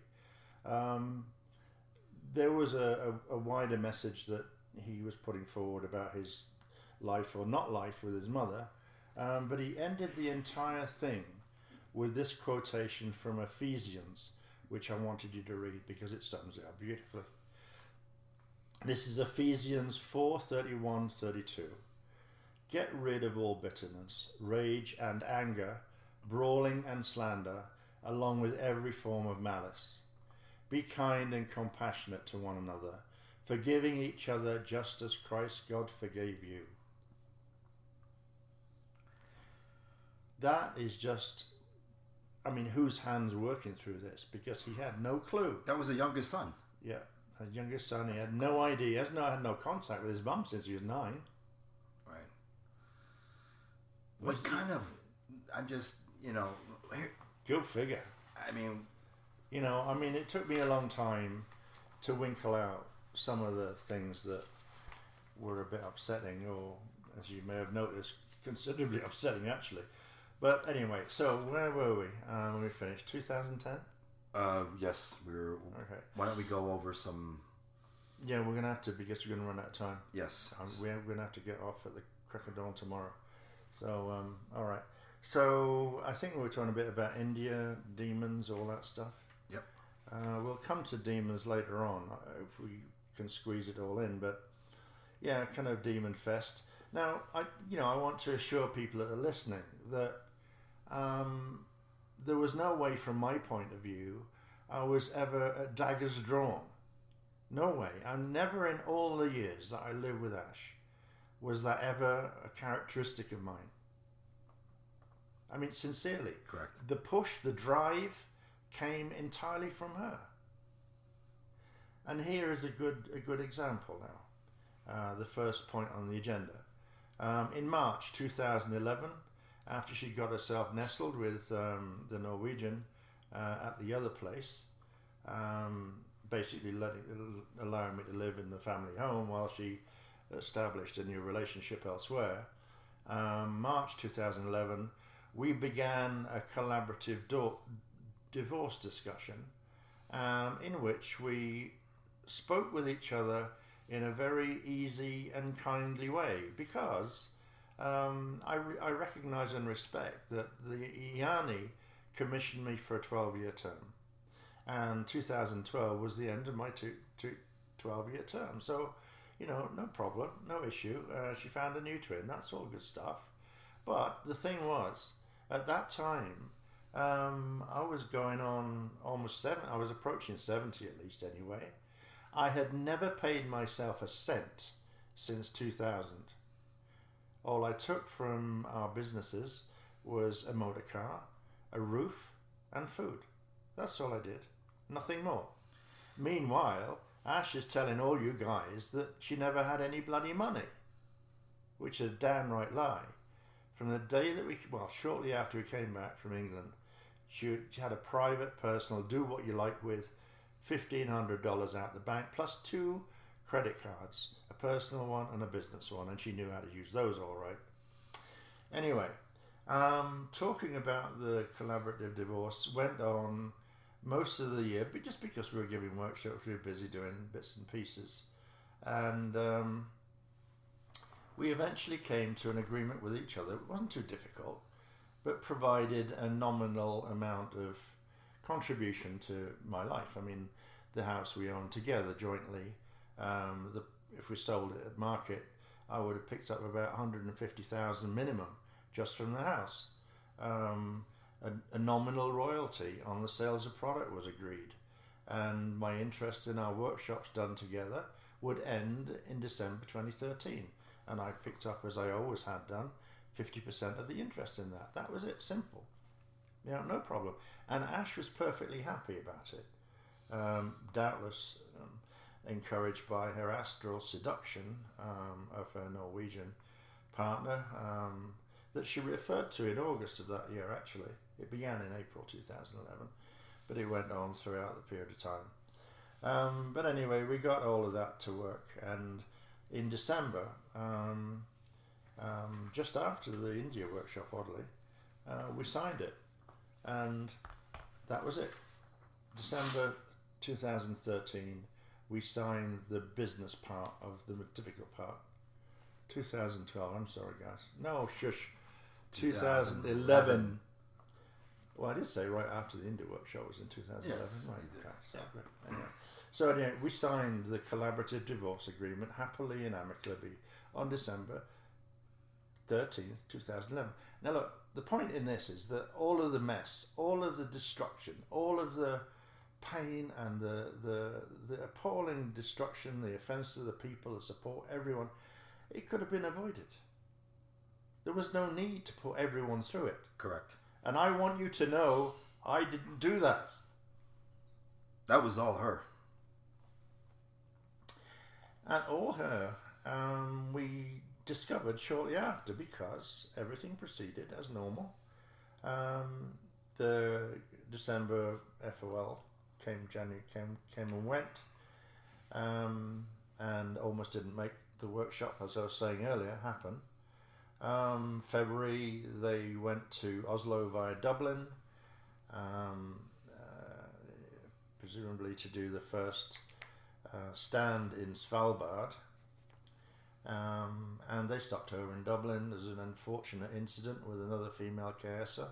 There was a wider message that he was putting forward about his life or not life with his mother, but he ended the entire thing with this quotation from Ephesians, which I wanted you to read because it sums it up beautifully. This is Ephesians 4:31-32. Get rid of all bitterness, rage and anger, brawling and slander, along with every form of malice. Be kind and compassionate to one another, forgiving each other just as Christ God forgave you. That is just, I mean, whose hands working through this? Because he had no clue. That was the youngest son. Yeah, his youngest son. He had no idea. He had no contact with his mum since he was 9. Right. What kind of? I'm just, Go figure. I mean, it took me a long time to winkle out some of the things that were a bit upsetting, or as you may have noticed, considerably upsetting actually. But anyway, so where were we when we finished? 2010? Yes, we were. Okay. Why don't we go over some? Yeah, we're gonna have to because we're gonna run out of time. Yes. We're gonna have to get off at the crack of dawn tomorrow. So all right. So I think we were talking a bit about India, demons, all that stuff. Yep. We'll come to demons later on if we can squeeze it all in. But yeah, kind of demon fest. Now I want to assure people that are listening that there was no way, from my point of view, I was ever at daggers drawn. No way. I'm never, in all the years that I live with Ash, was that ever a characteristic of mine. I mean, sincerely. Correct. The push, the drive came entirely from her. And here is a good example now. The first point on the agenda. In March 2011, after she got herself nestled with the Norwegian at the other place, basically allowing me to live in the family home while she established a new relationship elsewhere. March 2011, we began a collaborative divorce discussion in which we spoke with each other in a very easy and kindly way, because I recognise and respect that the IANI commissioned me for a 12-year term, and 2012 was the end of my 12-year term. So, no problem, no issue. She found a new twin. That's all good stuff. But the thing was, at that time, I was going on almost 7. I was approaching 70 at least, anyway. I had never paid myself a cent since 2000. All I took from our businesses was a motor car, a roof, and food. That's all I did. Nothing more. Meanwhile, Ash is telling all you guys that she never had any bloody money, which is a downright lie. From the day that shortly after we came back from England, she had a private, personal, do what you like with, $1,500 out the bank, plus 2 credit cards, a personal one and a business one, and she knew how to use those all right. Anyway, talking about the collaborative divorce went on most of the year, but just because we were giving workshops, we were busy doing bits and pieces. And we eventually came to an agreement with each other. It wasn't too difficult, but provided a nominal amount of contribution to my life. I mean, the house we owned together jointly, if we sold it at market, I would have picked up about 150,000 minimum just from the house. A nominal royalty on the sales of product was agreed, and my interest in our workshops done together would end in December 2013, and I picked up, as I always had done, 50% of the interest in that. That was it, simple. No problem. And Ash was perfectly happy about it, doubtless encouraged by her astral seduction of her Norwegian partner, that she referred to in August of that year, actually. It began in April 2011, but it went on throughout the period of time. But anyway, we got all of that to work, and in December, just after the India workshop, oddly, we signed it, and that was it. December 2013, we signed the business part of the difficult part. 2012, I'm sorry guys. No, shush. 2011. Well, I did say right after the India workshop was in 2011. Yes, right. you did. Okay, so good. Anyway, we signed the collaborative divorce agreement happily and amicably on December 13th, 2011. Now look, the point in this is that all of the mess, all of the destruction, all of the pain and the appalling destruction, the offence to the people, the support, everyone, it could have been avoided. There was no need to put everyone through it. Correct. And I want you to know I didn't do that. That was all her. And all her, we discovered shortly after, because everything proceeded as normal. The December FOL January came and went, and almost didn't make the workshop, as I was saying earlier, happen. February they went to Oslo via Dublin, presumably to do the first stand in Svalbard, and they stopped over in Dublin. There's an unfortunate incident with another female caresser,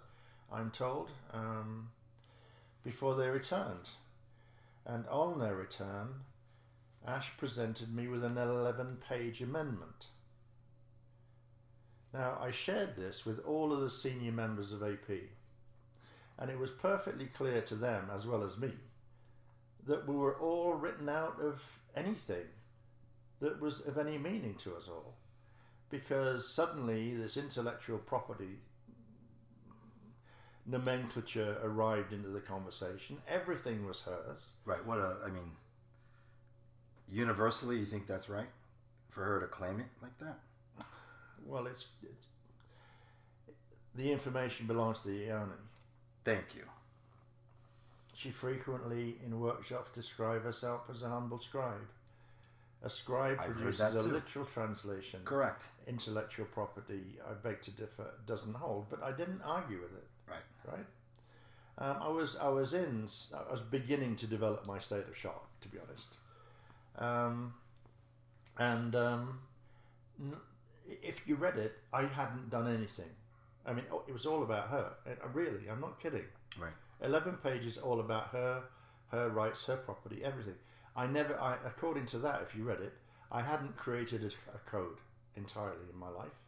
I'm told, before they returned. And on their return, Ash presented me with an 11-page amendment. Now, I shared this with all of the senior members of AP, and it was perfectly clear to them, as well as me, that we were all written out of anything that was of any meaning to us all, because suddenly this intellectual property nomenclature arrived into the conversation. Everything was hers. Right. I mean, universally, you think that's right for her to claim it like that? Well, it's the information belongs to the Iani. Thank you. She frequently in workshops describes herself as a humble scribe. A scribe I've produces heard that a too. literal translation. Correct. Intellectual property, I beg to differ, doesn't hold. But I didn't argue with it. Right. Right. I was beginning to develop my state of shock, to be honest. If you read it, I hadn't done anything. I mean, it was all about her. Really, I'm not kidding. Right. 11 pages all about her rights, her property, everything. According to that, if you read it, I hadn't created a code entirely in my life.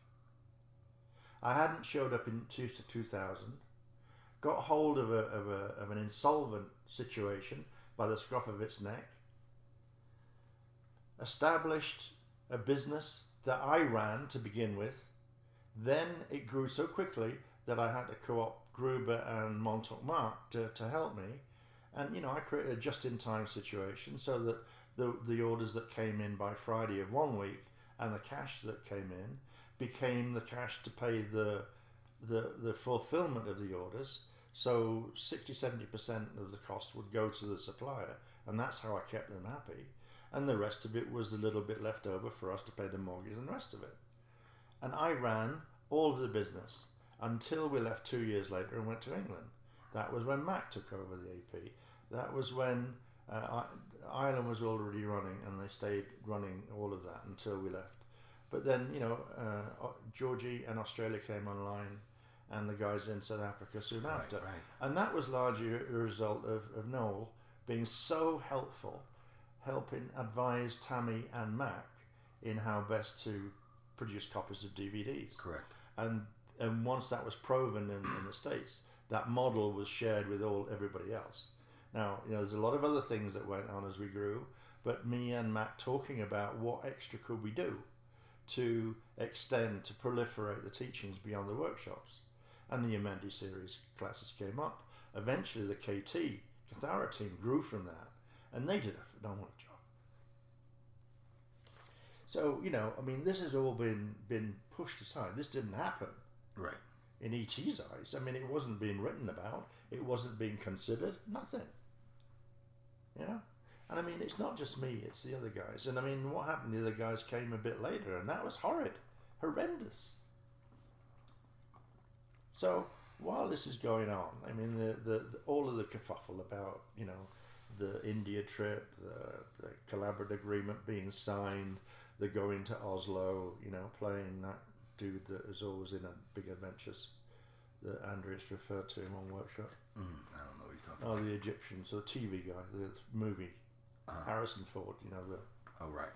I hadn't showed up in 2000, got hold of an insolvent situation by the scruff of its neck, established a business that I ran to begin with. Then it grew so quickly that I had to co-opt Gruber and Montauk Mark to help me. And, I created a just-in-time situation so that the orders that came in by Friday of 1 week and the cash that came in became the cash to pay the fulfillment of the orders. So 60-70% of the cost would go to the supplier, and that's how I kept them happy. And the rest of it was a little bit left over for us to pay the mortgage and the rest of it. And I ran all of the business until we left 2 years later and went to England. That was when Mac took over the AP. That was when Ireland was already running, and they stayed running all of that until we left. But then, Georgie and Australia came online, and the guys in South Africa soon after. Right. And that was largely a result of Noel being so helpful, helping advise Tammy and Mac in how best to produce copies of DVDs. Correct. And once that was proven in the States, that model was shared with everybody else. Now, there's a lot of other things that went on as we grew, but me and Matt talking about what extra could we do to extend, to proliferate the teachings beyond the workshops. And the Amendi series classes came up. Eventually the KT, Cathara team, grew from that, and they did a phenomenal job. So, this has all been pushed aside. This didn't happen. Right. In ET's eyes. It wasn't being written about. It wasn't being considered. Nothing. And it's not just me, it's the other guys. And what happened? The other guys came a bit later, and that was horrendous. So while this is going on, the all of the kerfuffle about the India trip, the collaborative agreement being signed, the going to Oslo, playing that dude that is always in a big adventures that Andreas referred to him on workshop. I don't know what you're talking about. The Egyptian, so the TV guy, the movie, Harrison Ford, Oh, right.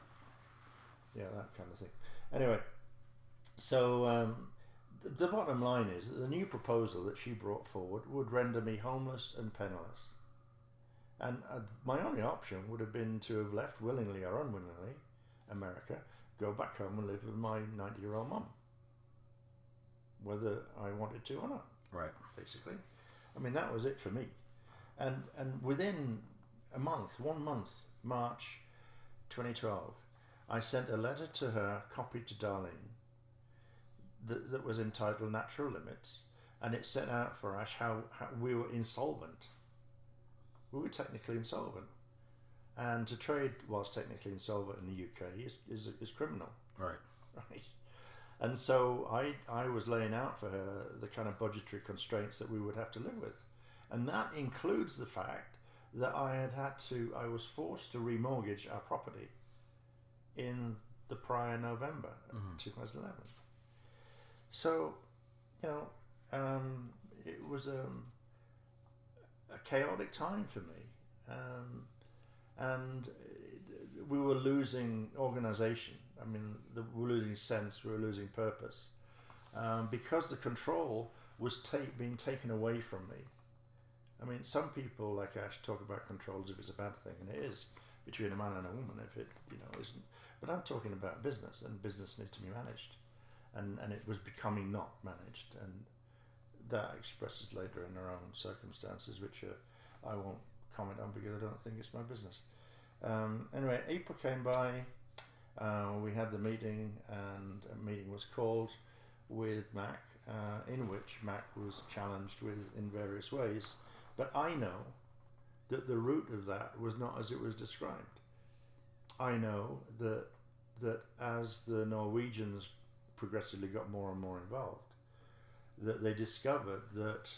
Yeah, that kind of thing. Anyway, so the bottom line is that the new proposal that she brought forward would render me homeless and penniless. And my only option would have been to have left willingly or unwillingly America, go back home and live with my 90-year-old mum, whether I wanted to or not. Right. Basically. That was it for me. And within 1 month, March 2012, I sent a letter to her, copied to Darlene, that was entitled Natural Limits, and it set out for us how we were insolvent. We were technically insolvent. And to trade whilst technically insolvent in the UK is criminal. Right. Right. And so I was laying out for her the kind of budgetary constraints that we would have to live with. And that includes the fact that I was forced to remortgage our property in the prior November of 2011. So, it was a chaotic time for me. And we were losing organisation. We were losing sense, we were losing purpose. Because the control was being taken away from me. I mean, some people like Ash talk about control as if it's a bad thing, and it is between a man and a woman if it, isn't. But I'm talking about business, and business needs to be managed, and it was becoming not managed, and that expresses later in our own circumstances, which I won't comment on because I don't think it's my business. Anyway, April came by. We had the meeting, and a meeting was called with Mac, in which Mac was challenged in various ways. But I know that the root of that was not as it was described. I know that as the Norwegians progressively got more and more involved, that they discovered that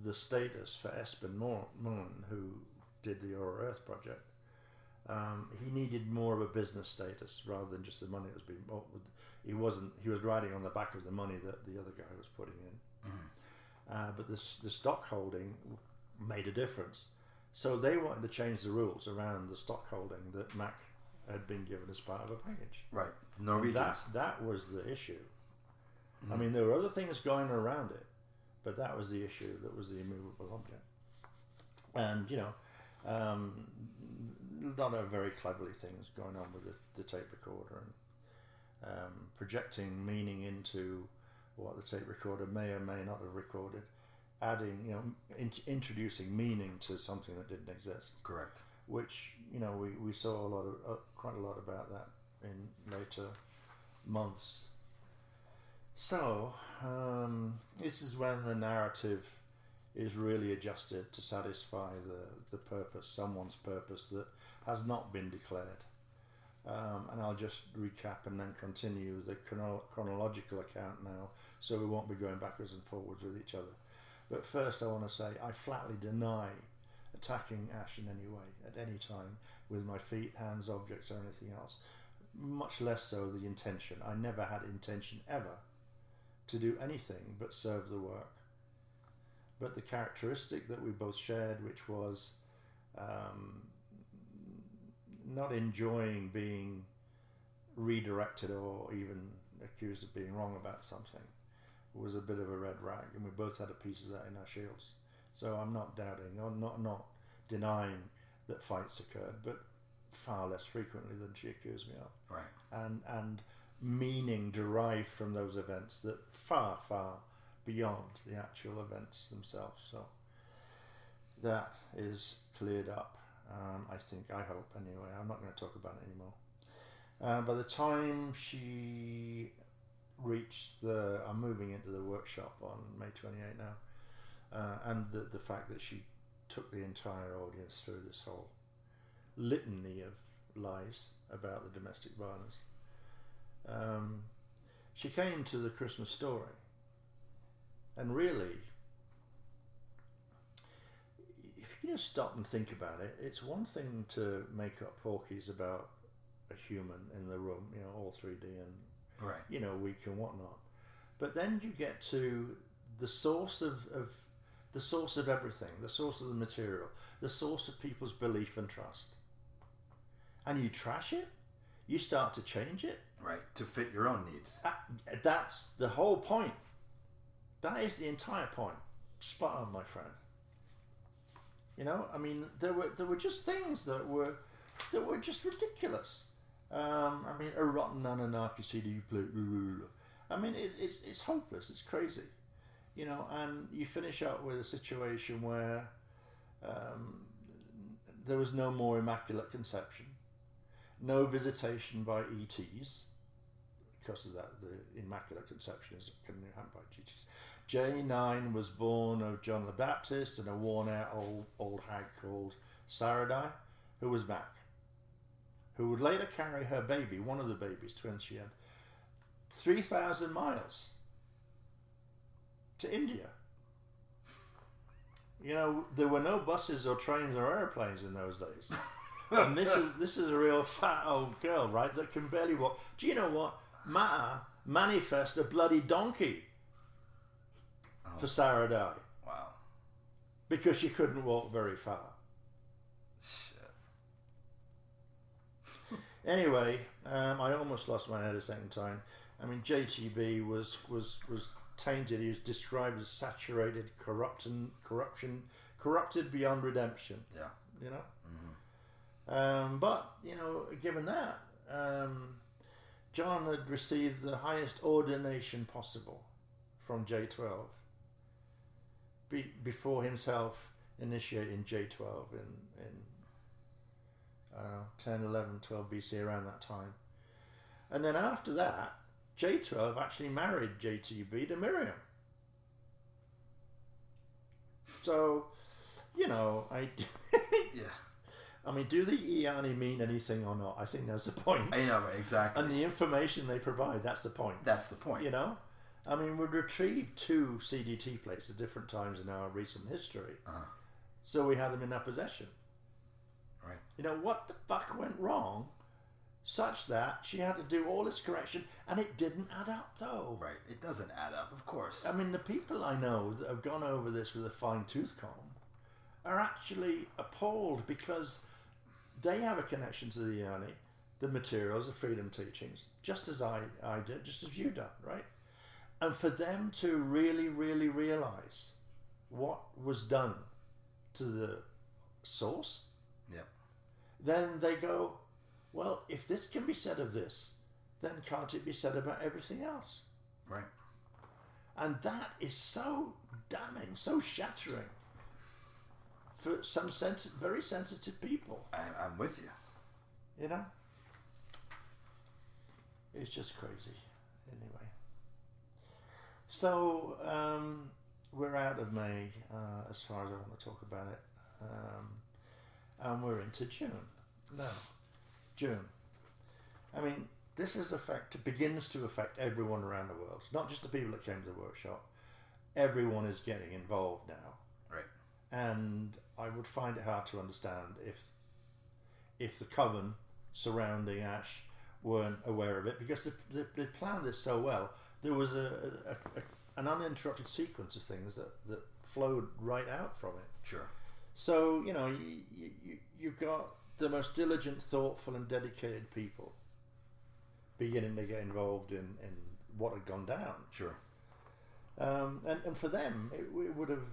the status for Espen Moen, who did the Aurora Earth project, he needed more of a business status rather than just the money that was being bought. He was riding on the back of the money that the other guy was putting in. Mm-hmm. But the stock holding made a difference. So they wanted to change the rules around the stock holding that Mac had been given as part of a package. Right. Norwegians. That was the issue. Mm-hmm. I mean, there were other things going around it, but that was the issue. That was the immovable object. And, a lot of very cleverly things going on with the tape recorder, and projecting meaning into what the tape recorder may or may not have recorded, adding, introducing meaning to something that didn't exist. Correct. Which, we saw quite a lot about that in later months. So, this is when the narrative is really adjusted to satisfy the purpose, someone's purpose that has not been declared. And I'll just recap and then continue the chronological account now, so we won't be going backwards and forwards with each other. But first I want to say I flatly deny attacking Ash in any way, at any time, with my feet, hands, objects or anything else. Much less so the intention. I never had intention ever to do anything but serve the work. But the characteristic that we both shared, which was not enjoying being redirected or even accused of being wrong about something, was a bit of a red rag, and we both had a piece of that in our shields. So I'm not doubting, or not denying that fights occurred, but far less frequently than she accused me of. Right. And meaning derived from those events that far beyond the actual events themselves. So that is cleared up. I hope anyway. I'm not going to talk about it anymore. By the time she reached I'm moving into the workshop on May 28 now, and the fact that she took the entire audience through this whole litany of lies about the domestic violence. She came to the Christmas story, and really, if you just stop and think about it, it's one thing to make up porkies about a human in the room, all 3D and right, weak and whatnot, but then you get to the source of the source of everything, the source of the material, the source of people's belief and trust, and you trash it. You start to change it, right, to fit your own needs. That's the whole point. That is the entire point. Spot on, my friend. I mean, there were just things that were just ridiculous. A rotten Anunnaki CD plate. I mean, it's hopeless. It's crazy. And you finish up with a situation where there was no more Immaculate Conception, no visitation by ETs, because of that, the Immaculate Conception can happen by ETs. J9 was born of John the Baptist and a worn-out old hag called Saradai, who was back, who would later carry her baby, one of the babies, twins she had, 3,000 miles to India. There were no buses or trains or airplanes in those days. And this is a real fat old girl, right, that can barely walk. Do you know what? Mata manifest a bloody donkey for Saradai. Wow. Because she couldn't walk very far. Shit. Anyway, I almost lost my head a second time. I mean, JTB was tainted. He was described as saturated, corruption corrupted beyond redemption. Yeah. You know? Mm-hmm. But, you know, given that, John had received the highest ordination possible from J12 before himself initiating J12 in 10, 11, 12 BC, around that time. And then after that, J12 actually married JTB to Miriam. So, you know, Yeah. I mean, do the Iani mean anything or not? I think that's the point. I know, exactly. And the information they provide, that's the point. That's the point. You know? I mean, we've retrieved 2 CDT plates at different times in our recent history. So we had them in our possession. Right. You know, what the fuck went wrong such that she had to do all this correction and it didn't add up, though? Right. It doesn't add up, of course. I mean, the people I know that have gone over this with a fine-tooth comb are actually appalled because they have a connection to the Iani, the materials, the freedom teachings, just as I did, just as you done, right? And for them to really, really realize what was done to the source, yeah, then they go, well, if this can be said of this, then can't it be said about everything else? Right. And that is so damning, so shattering for some very sensitive people. I'm with you. You know? It's just crazy. Anyway. So, we're out of May, as far as I want to talk about it. And we're into June. Now, June. I mean, this begins to affect everyone around the world. Not just the people that came to the workshop. Everyone is getting involved now. Right. And I would find it hard to understand if the coven surrounding Ash weren't aware of it, because they planned this so well. There was an uninterrupted sequence of things that flowed right out from it. Sure. So, you know, you've got the most diligent, thoughtful and dedicated people beginning to get involved in what had gone down. Sure. And for them, it would have,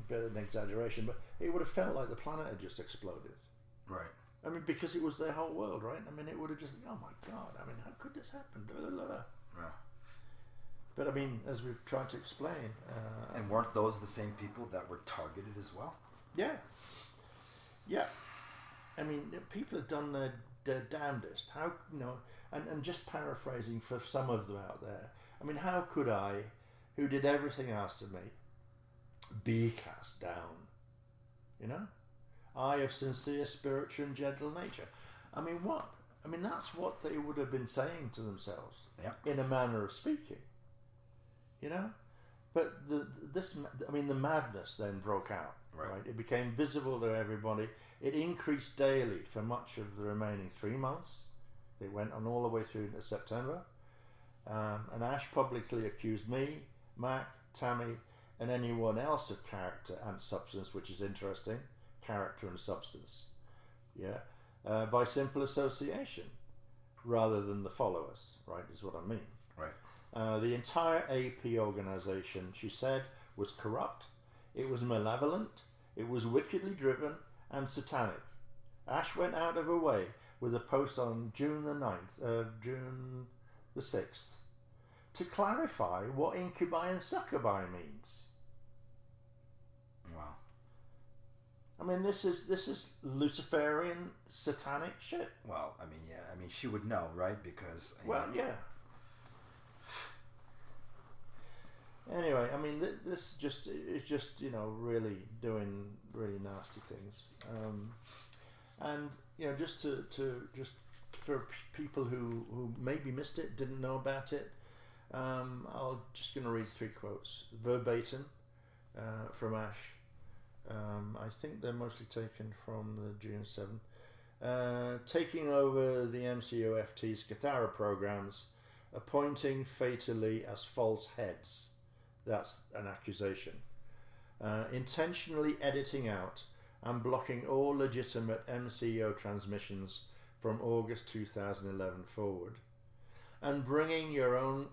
better than exaggeration, but it would have felt like the planet had just exploded. Right. I mean, because it was their whole world, right? I mean, it would have just, oh my God, I mean, how could this happen? Yeah. But I mean, as we've tried to explain... and weren't those the same people that were targeted as well? Yeah. Yeah. I mean, people have done their damnedest. How, you know, and just paraphrasing for some of them out there, I mean, how could I, who did everything asked of me, be cast down? You know? I of sincere, spiritual and gentle nature. I mean, what? I mean, that's what they would have been saying to themselves, in a manner of speaking. You know? But the madness then broke out. Right? It became visible to everybody. It increased daily for much of the remaining 3 months. It went on all the way through to September. And Ash publicly accused me, Mac, Tammy, and anyone else of character and substance, which is interesting. Character and substance. Yeah. By simple association, rather than the followers, right, is what I mean. Right. The entire AP organization, she said, was corrupt. It was malevolent. It was wickedly driven and satanic. Ash went out of her way with a post on June the 6th, to clarify what incubi and succubi means. Wow. I mean, this is Luciferian satanic shit. Well, I mean, yeah. I mean, she would know, right? Because... yeah. Anyway, I mean, this just is just, you know, really doing really nasty things. And, you know, just for people who maybe missed it, didn't know about it, I'm just going to read 3 quotes verbatim from Ash. I think they're mostly taken from the June 7th. Taking over the MCOFT's Cathara programs, appointing fatally as false heads. That's an accusation. Intentionally editing out and blocking all legitimate MCO transmissions from August 2011 forward. And bringing your own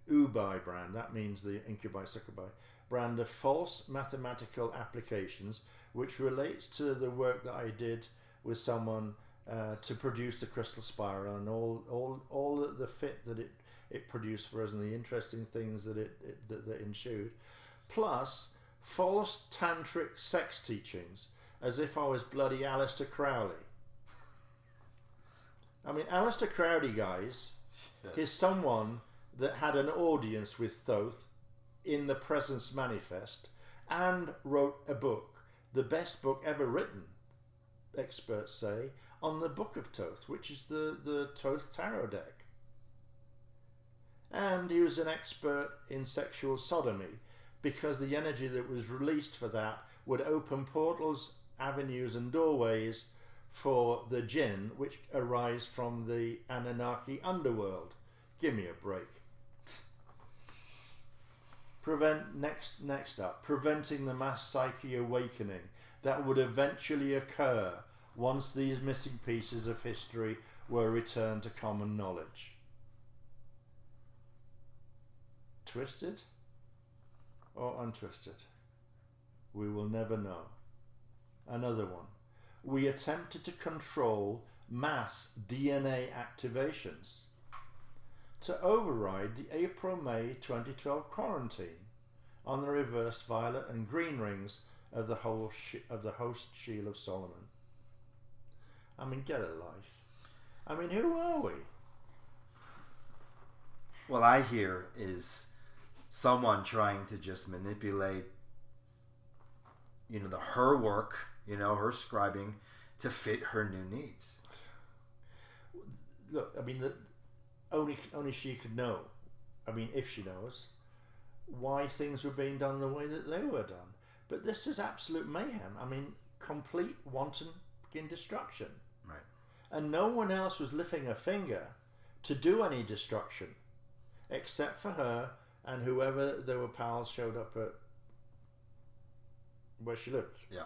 Ubi brand, that means the incubi succubi brand of false mathematical applications, which relates to the work that I did with someone to produce the crystal spiral and all the fit that it produced for us and the interesting things that that ensued, plus false tantric sex teachings, as if I was bloody Aleister Crowley. I mean, Aleister Crowley, guys, is someone that had an audience with Thoth in the Presence Manifest and wrote a book, the best book ever written, experts say, on the Book of Thoth, which is the Thoth tarot deck. And he was an expert in sexual sodomy because the energy that was released for that would open portals, avenues and doorways for the jinn, which arise from the Anunnaki underworld. Give me a break. Next up, preventing the mass psyche awakening that would eventually occur once these missing pieces of history were returned to common knowledge. Twisted or untwisted? We will never know. Another one. We attempted to control mass DNA activations to override the April-May 2012 quarantine on the reversed violet and green rings of the host Shield of Solomon. I mean, get a life. I mean, who are we? What I hear is someone trying to just manipulate, her work, her scribing to fit her new needs. Look, I mean, only she could know. I mean, if she knows why things were being done the way that they were done. But this is absolute mayhem. I mean, complete wanton destruction. Right. And no one else was lifting a finger to do any destruction except for her and whoever there were pals showed up at where she lived. Yeah.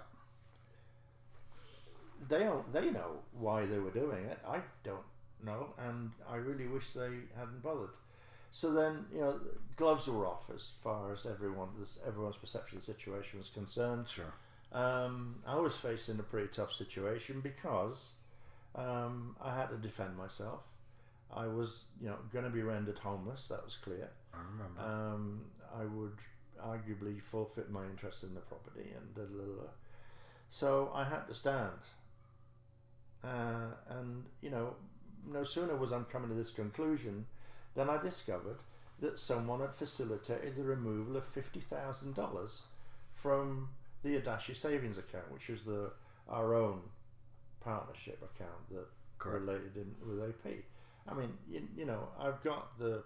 They know why they were doing it. I don't know, and I really wish they hadn't bothered. So then, gloves were off as far as everyone's perception of the situation was concerned. Sure. I was facing a pretty tough situation because I had to defend myself. I was, going to be rendered homeless. That was clear. I remember. I would arguably forfeit my interest in the property, and so I had to stand. And no sooner was I coming to this conclusion than I discovered that someone had facilitated the removal of $50,000 from the Adashi savings account, which is our own partnership account that related in with AP. I mean, I've got the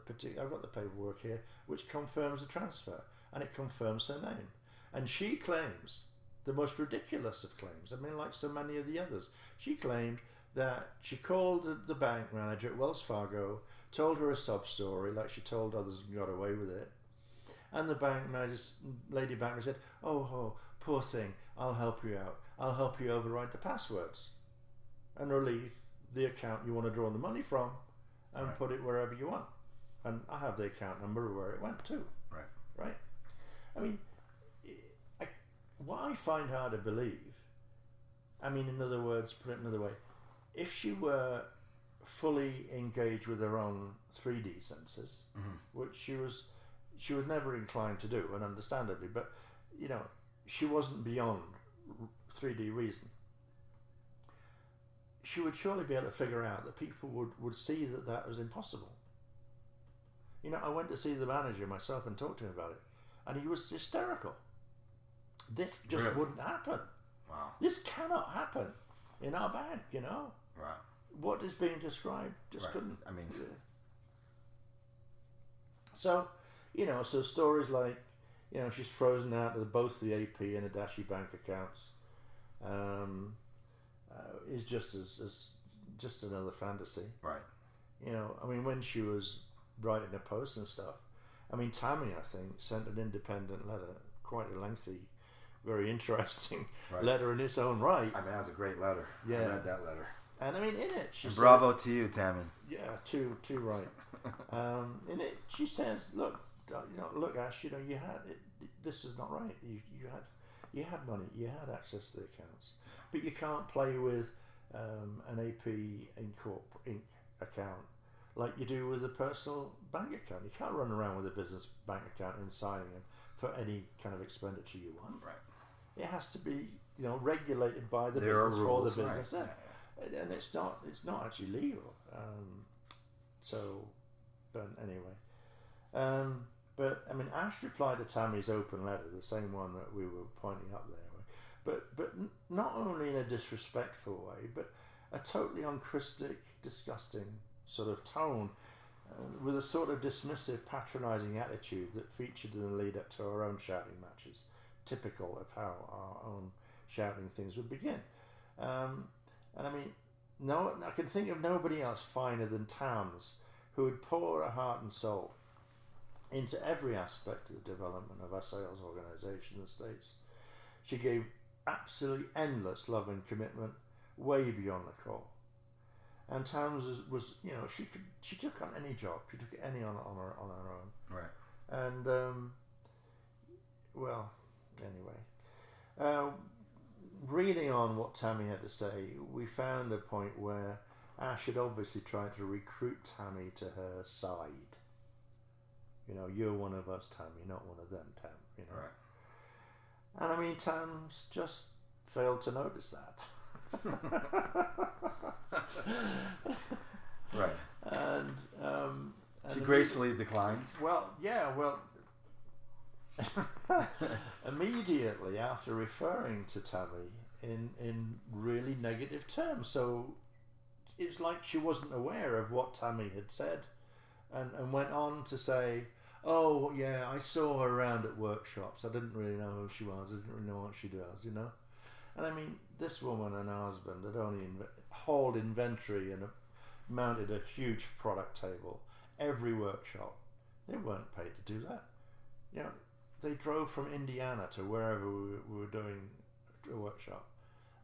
paperwork here which confirms the transfer, and it confirms her name, and she claims the most ridiculous of claims. I mean, like so many of the others, she claimed that she called the bank manager at Wells Fargo, told her a sob story like she told others and got away with it, and the lady banker said, oh, poor thing, I'll help you out. I'll help you override the passwords and relieve the account you want to draw the money from and put it wherever you want. And I have the account number where it went to. Right? I mean, what I find hard to believe, I mean, in other words, put it another way, if she were fully engaged with her own 3D senses, which she was never inclined to do, and understandably, but she wasn't beyond 3D reason. She would surely be able to figure out that people would see that was impossible. I went to see the manager myself and talked to him about it, and he was hysterical. This just wouldn't happen. Wow. This cannot happen in our bank, Right. What is being described just couldn't. I mean, so, so stories like, she's frozen out of both the AP and Adashi bank accounts, is just another fantasy. Right. I mean, when she was writing the posts and stuff, I mean, Tammy, I think, sent an independent letter, quite a lengthy, very interesting letter in its own right. I mean, that was a great letter. Yeah. I read that letter. And I mean, in it, she and said, bravo to you, Tammy. Yeah, too right. In it, she says, look, look, Ash, you had it. this is not right. You had money, you had access to the accounts, but you can't play with an AP Inc. account like you do with a personal bank account. You can't run around with a business bank account and signing them for any kind of expenditure you want. Right. It has to be, regulated by the There are business for the rules, business. right. Yeah. And it's not actually legal. But anyway. But I mean, Ash replied to Tammy's open letter, the same one that we were pointing up there, but not only in a disrespectful way, but a totally unchristic, disgusting sort of tone, with a sort of dismissive, patronising attitude that featured in the lead up to our own shouting matches, typical of how our own shouting things would begin. And I mean, no, I can think of nobody else finer than Tams, who would pour her heart and soul into every aspect of the development of our sales organisation in the States. She gave absolutely endless love and commitment, way beyond the call. And Tams was she took on any job, she took any on her own. Right. And anyway, reading on what Tammy had to say, we found a point where Ash had obviously tried to recruit Tammy to her side. You're one of us, Tammy, not one of them, Tam. Right. And I mean, Tam's just failed to notice that. Right. And she gracefully declined. Well, immediately after referring to Tammy in really negative terms. So it's like she wasn't aware of what Tammy had said, and went on to say, "Oh yeah, I saw her around at workshops. I didn't really know who she was. I didn't really know what she does, And I mean, this woman and her husband had only hauled inventory and mounted a huge product table every workshop. They weren't paid to do that. They drove from Indiana to wherever we were doing a workshop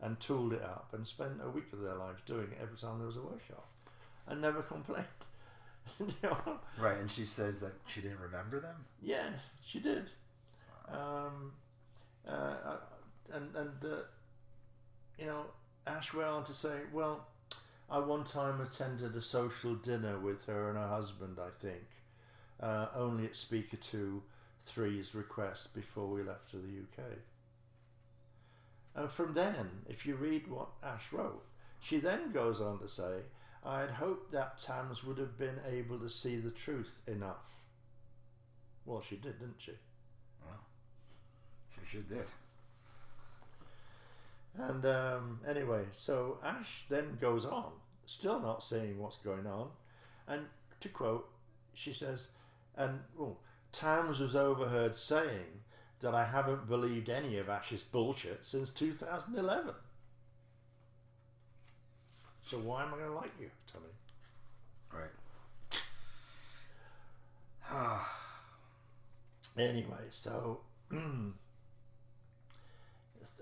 and tooled it up and spent a week of their lives doing it every time there was a workshop and never complained. Right, and she says that she didn't remember them? Yeah, she did. Ash went on to say, well, I one time attended a social dinner with her and her husband, I think, only at Speaker 2-3's request before we left to the UK. And from then, if you read what Ash wrote, she then goes on to say, I had hoped that Tams would have been able to see the truth enough. Well, she did, didn't she? Well, she sure did. And anyway, so Ash then goes on, still not seeing what's going on, and to quote, she says, Tams was overheard saying that I haven't believed any of Ash's bullshit since 2011. So why am I going to like you, Tommy? Right. Anyway, so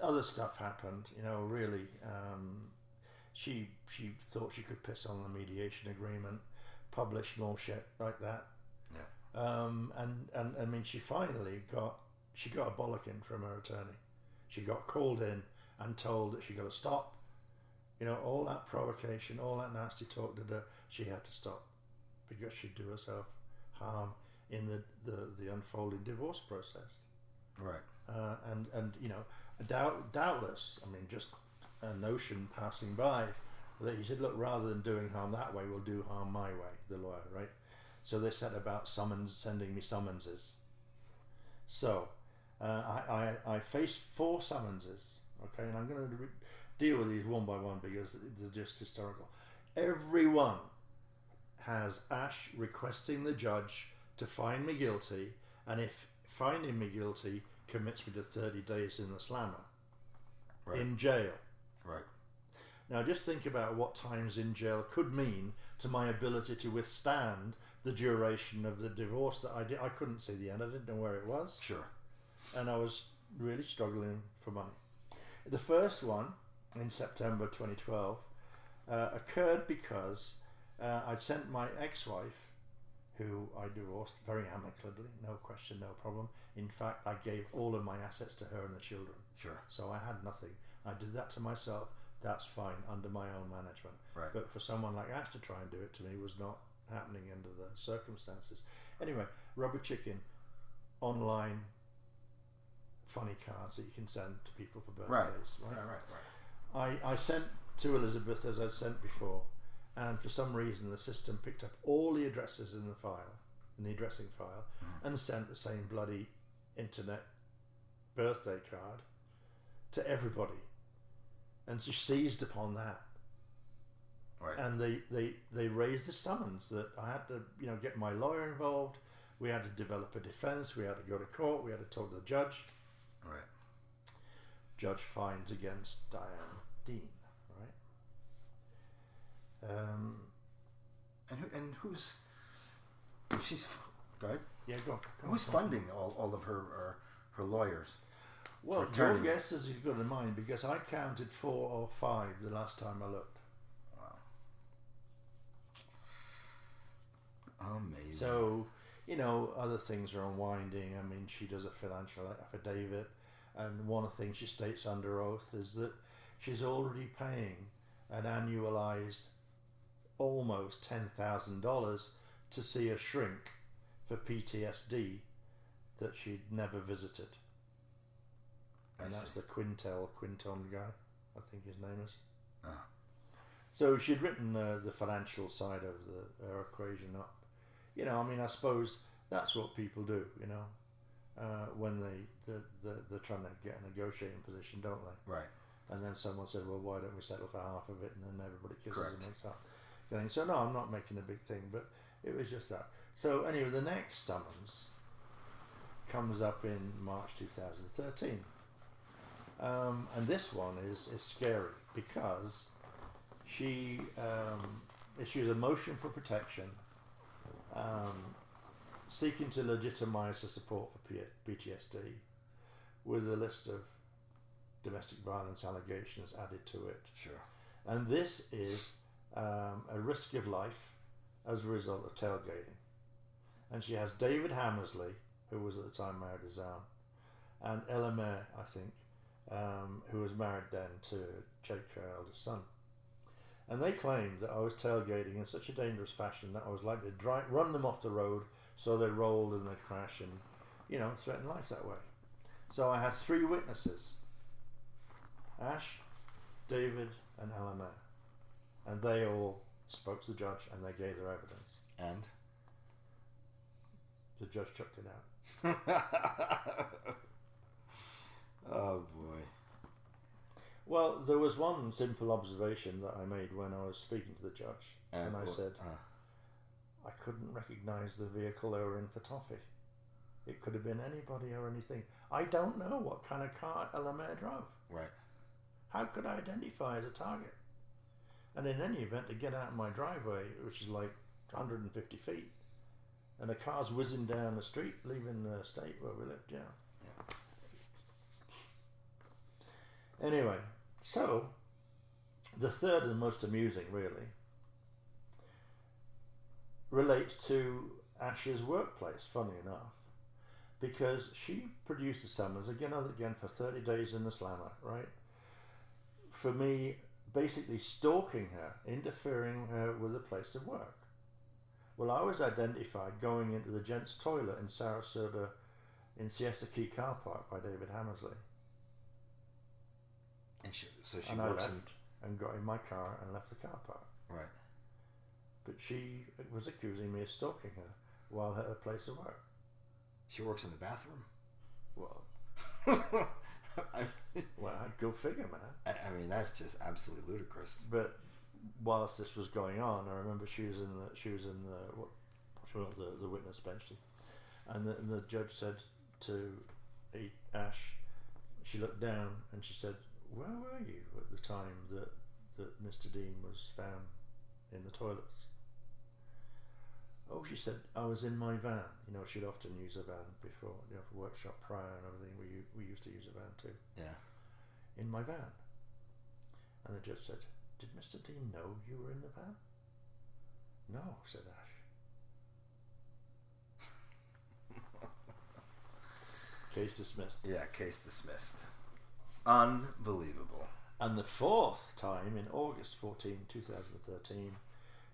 other stuff happened, really. She thought she could piss on the mediation agreement, publish more shit like that. Yeah. And I mean, she finally got a bollocking from her attorney. She got called in and told that she got to stop. All that provocation, all that nasty talk to her, she had to stop because she'd do herself harm in the unfolding divorce process. Right. Doubtless, I mean, just a notion passing by that he said, look, rather than doing harm that way, we'll do harm my way, the lawyer, right? So they set about sending me summonses. So I faced 4 summonses, okay, and I'm going to deal with these one by one because they're just historical. Every one has Ash requesting the judge to find me guilty, and if finding me guilty commits me to 30 days in the slammer, right, in jail. Right. Now just think about what times in jail could mean to my ability to withstand the duration of the divorce that I did. I couldn't see the end. I didn't know where it was. Sure. And I was really struggling for money. The first one, in September 2012, occurred because I'd sent my ex-wife, who I divorced very amicably, no question, no problem. In fact, I gave all of my assets to her and the children. Sure. So I had nothing. I did that to myself. That's fine under my own management. Right. But for someone like Ash to try and do it to me was not happening under the circumstances. Anyway, Rubber Chicken, online funny cards that you can send to people for birthdays. Right. I sent to Elizabeth as I'd sent before, and for some reason the system picked up all the addresses in the file, in the addressing file, and sent the same bloody internet birthday card to everybody, and she seized upon that. Right. And they raised the summons that I had to, get my lawyer involved. We had to develop a defense. We had to go to court. We had to talk to the judge. Right. Judge finds against Deane. Right. And who's she's go ahead. Yeah, go. Who's funding all of her lawyers? Well, attorney? your guess is as good as mine, because I counted 4 or 5 the last time I looked. Amazing. So, other things are unwinding. I mean, she does a financial affidavit, and one of the things she states under oath is that she's already paying an annualized almost $10,000 to see a shrink for PTSD that she'd never visited. And that's the Quinton guy, I think his name is. So she'd written the financial side of her equation up. I suppose that's what people do, when they're trying to get a negotiating position, don't they? Right. And then someone said, well, why don't we settle for half of it? And then everybody kisses Correct. and makes up. So no, I'm not making a big thing, but it was just that. So anyway, the next summons comes up in March 2013. And this one is scary because she issues a motion for protection, seeking to legitimize the support for PTSD with a list of domestic violence allegations added to it. Sure. And this is a risk of life as a result of tailgating. And she has David Hammersley, who was at the time married to Zan, and Ella Mayer, I think, who was married then to Jake, her eldest son. And they claimed that I was tailgating in such a dangerous fashion that I was likely to run them off the road so they rolled and they'd crash and, threaten life that way. So I had 3 witnesses, Ash, David and Ella Mayer. And they all spoke to the judge and they gave their evidence. And? The judge chucked it out. Oh boy. Well, there was one simple observation that I made when I was speaking to the judge, and I said, I couldn't recognise the vehicle they were in for toffee. It could have been anybody or anything. I don't know what kind of car Ella Mayer drove. Right. How could I identify as a target? And in any event, to get out of my driveway, which is like 150 feet, and a car's whizzing down the street, leaving the estate where we lived, yeah. Anyway, so the third and most amusing, really, relates to Ash's workplace, funny enough, because she produced a summons again for 30 days in the slammer, right? For me, basically stalking her, interfering with the place of work. Well, I was identified going into the gents' toilet in Sarasota in Siesta Key car park by David Hammersley. And so she and I works left and got in my car and left the car park. Right. But she was accusing me of stalking her while at her place of work. She works in the bathroom? Well, go figure, man. I mean, that's just absolutely ludicrous. But whilst this was going on, I remember she was in the witness bench, and the judge said to Ash, she looked down and she said, "Where were you at the time that Mr. Deane was found in the toilets?" Oh, she said, "I was in my van." She'd often use a van before, for workshop prior and everything. We used to use a van too. Yeah. In my van. And the judge said, "Did Mr. Deane know you were in the van?" "No," said Ash. Case dismissed. Yeah, case dismissed. Unbelievable. And the fourth time, in August 14, 2013,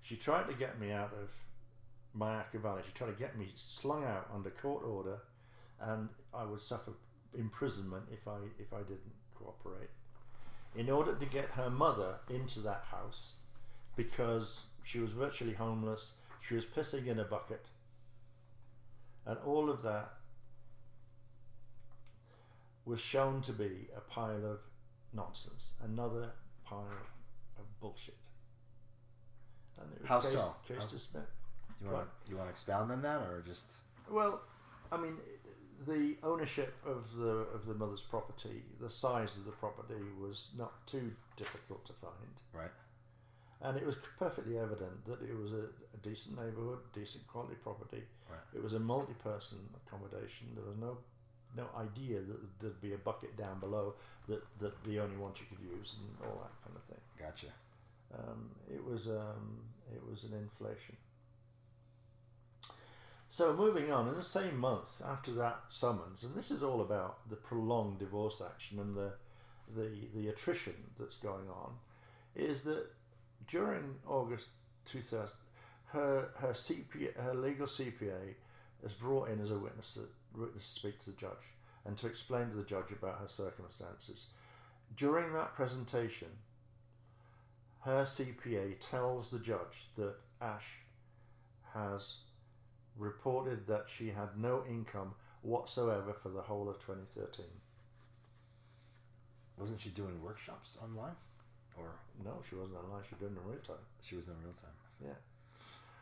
she tried to get me out of Myakka Valley. She tried to get me slung out under court order, and I would suffer imprisonment if I didn't cooperate. In order to get her mother into that house, because she was virtually homeless, she was pissing in a bucket, and all of that was shown to be a pile of nonsense, another pile of bullshit. And it was How so? Case dismissed. You want to expound on that, or just? Well, I mean, the ownership of the mother's property, the size of the property was not too difficult to find. Right. And it was perfectly evident that it was a decent neighbourhood, decent quality property. Right. It was a multi-person accommodation. There was no idea that there'd be a bucket down below that the only one you could use, and all that kind of thing. Gotcha. It was an inflation. So moving on, in the same month after that summons, and this is all about the prolonged divorce action and the attrition that's going on, is that during August 2000, her legal CPA is brought in as a witness to speak to the judge and to explain to the judge about her circumstances. During that presentation, her CPA tells the judge that Ash has reported that she had no income whatsoever for the whole of 2013. Wasn't she doing workshops online? Or no, she wasn't online. She was doing it in real time. She was in real time. Yeah.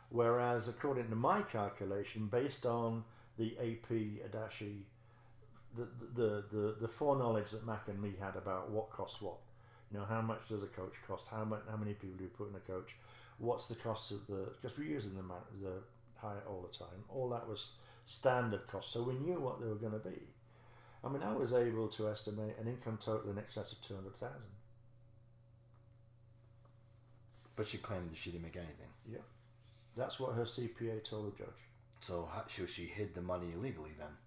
Whereas, according to my calculation, based on the AP Adashi, the foreknowledge that Mac and me had about what costs what, how much does a coach cost? How many people do you put in a coach? What's the cost of because we're using the hire all the time. All that was standard cost, so we knew what they were going to be. I mean, I was able to estimate an income total in excess of 200,000. But she claimed that she didn't make anything. Yeah, that's what her CPA told the judge. So she hid the money illegally then?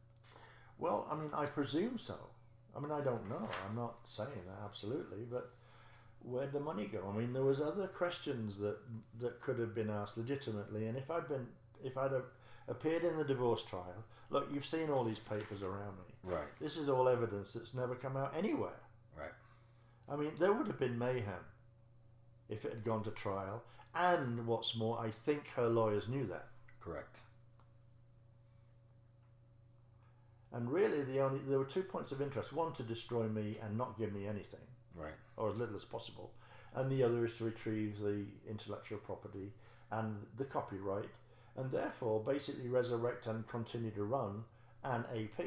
Well, I mean, I presume so. I mean, I don't know. I'm not saying that absolutely, but where'd the money go? I mean, there was other questions that could have been asked legitimately, and if I'd have appeared in the divorce trial, look, you've seen all these papers around me. Right. This is all evidence that's never come out anywhere. Right. I mean, there would have been mayhem if it had gone to trial, and what's more, I think her lawyers knew that. Correct. And really, there were 2 points of interest. One, to destroy me and not give me anything. Right. Or as little as possible. And the other is to retrieve the intellectual property and the copyright, and therefore basically resurrect and continue to run an AP.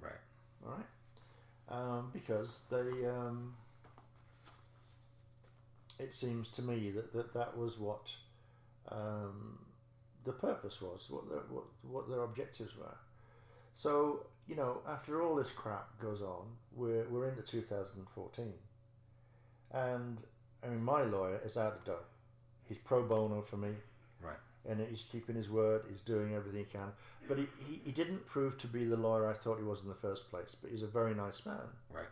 Right. All right. Because they, it seems to me that was what the purpose was, what their objectives were. So, after all this crap goes on, we're into 2014, and I mean, my lawyer is out of dough. He's pro bono for me, right? And he's keeping his word. He's doing everything he can, but he didn't prove to be the lawyer I thought he was in the first place. But he's a very nice man, right?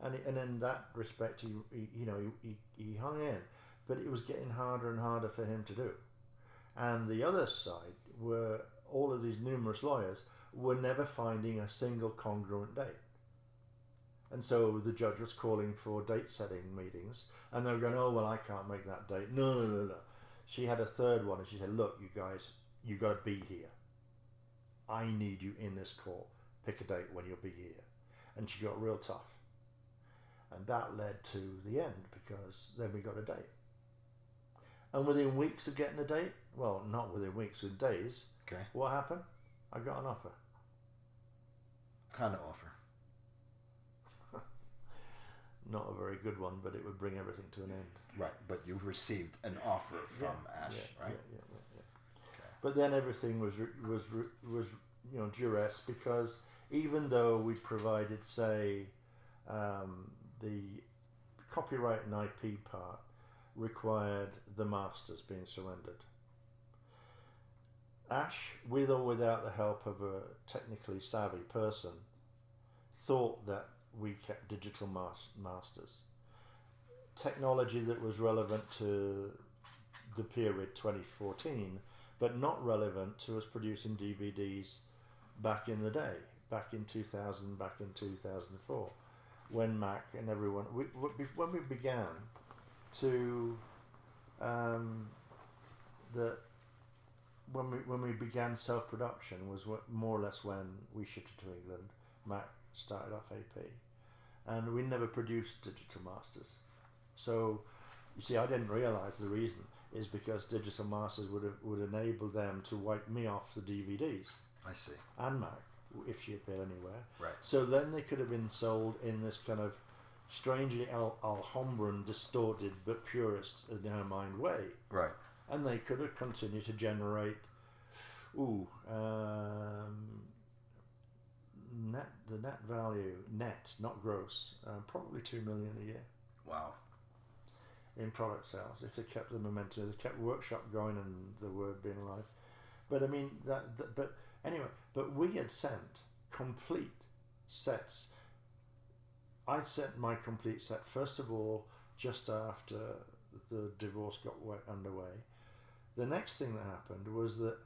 And in that respect, he hung in, but it was getting harder and harder for him to do. And the other side were all of these numerous lawyers were never finding a single congruent date. And so the judge was calling for date setting meetings, and they were going, oh, well, I can't make that date. No. She had a third one, and she said, look, you guys, you got to be here. I need you in this court. Pick a date when you'll be here. And she got real tough. And that led to the end, because then we got a date. And within weeks of getting a date, well, not within weeks, in days, okay, what happened? I got an offer. Kind of offer. Not a very good one, but it would bring everything to an end. Right, but you've received an offer from Ash, right? Yeah. Okay. But then everything was duress, because even though we provided, say, the copyright and IP part required the masters being surrendered. Ash, with or without the help of a technically savvy person, thought that we kept digital masters. Technology that was relevant to the period 2014, but not relevant to us producing DVDs back in the day, back in 2000, back in 2004, when Mac and everyone, when we began to, when we began self-production was more or less when we shipped it to England. Mac started off AP, and we never produced digital masters. So, you see, I didn't realise the reason is because digital masters would enable them to wipe me off the DVDs. I see. And Mac, if she appeared anywhere. Right. So then they could have been sold in this kind of strangely Alhambran, distorted but purist in her mind way. Right. And they could have continued to generate, the net value, not gross, probably 2 million a year. Wow. In product sales, if they kept the momentum, they kept workshop going and the word being alive. But I mean, but we had sent complete sets. I'd sent my complete set, first of all, just after the divorce got underway. The next thing that happened was that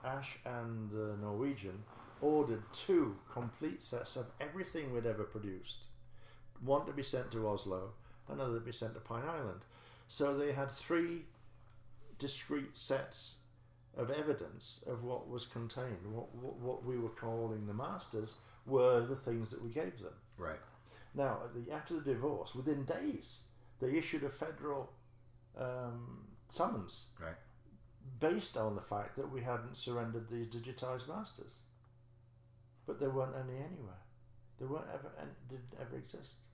Ash and the Norwegian ordered 2 complete sets of everything we'd ever produced. One to be sent to Oslo, another to be sent to Pine Island. So they had 3 discrete sets of evidence of what was contained. What we were calling the masters were the things that we gave them. Right. Now, after the divorce, within days, they issued a federal summons, right, based on the fact that we hadn't surrendered these digitized masters. But there weren't any anywhere. They weren't ever, and didn't ever exist.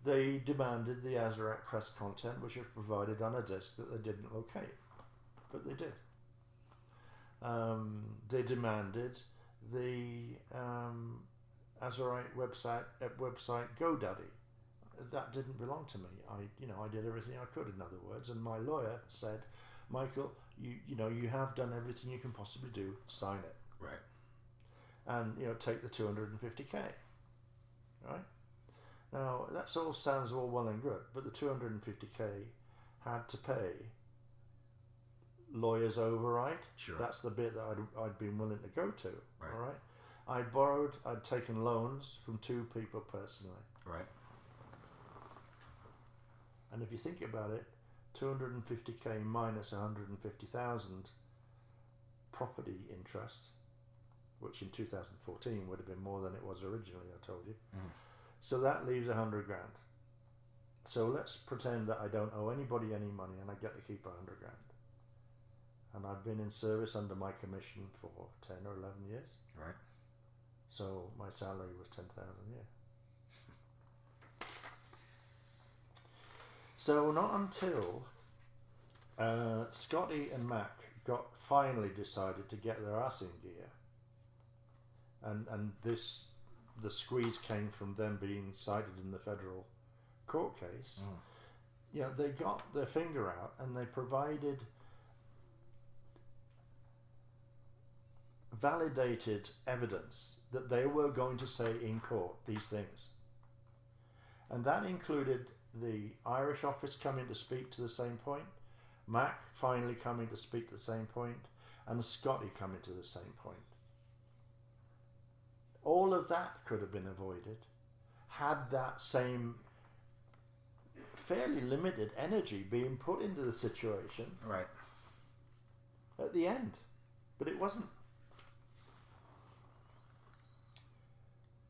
They demanded the Azerite press content, which was provided on a disc that they didn't locate, but they did. They demanded the Azerite website GoDaddy. That didn't belong to me. I did everything I could, in other words, and my lawyer said, Michael, you have done everything you can possibly do, sign it. Right. And take the 250k. Right? Now that all sounds all well and good, but the 250k had to pay lawyers override. Sure. That's the bit that I'd been willing to go to. Right. All right. I'd taken loans from 2 people personally. Right. And if you think about it, 250k minus 150,000 property interest, which in 2014 would have been more than it was originally, I told you. Mm. So that leaves 100 grand. So let's pretend that I don't owe anybody any money and I get to keep 100 grand. And I've been in service under my commission for 10 or 11 years. Right. So my salary was 10,000 a year. So not until Scotty and Mac finally decided to get their ass in gear, and the squeeze came from them being cited in the federal court case. They got their finger out and they provided validated evidence that they were going to say in court these things, and that included the Irish office coming to speak to the same point, Mac finally coming to speak to the same point, and Scotty coming to the same point. All of that could have been avoided had that same fairly limited energy being put into the situation right at the end, but it wasn't.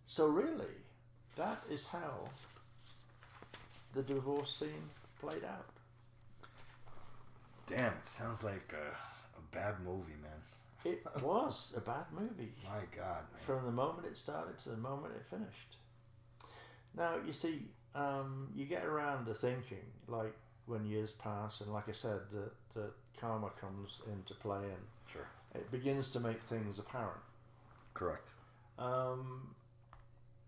So really, that is how the divorce scene played out. Damn, it sounds like a bad movie, man. It was a bad movie. My God, man. From the moment it started to the moment it finished. Now, you see, you get around to thinking, like, when years pass, and like I said, that karma comes into play, and sure, it begins to make things apparent. Correct.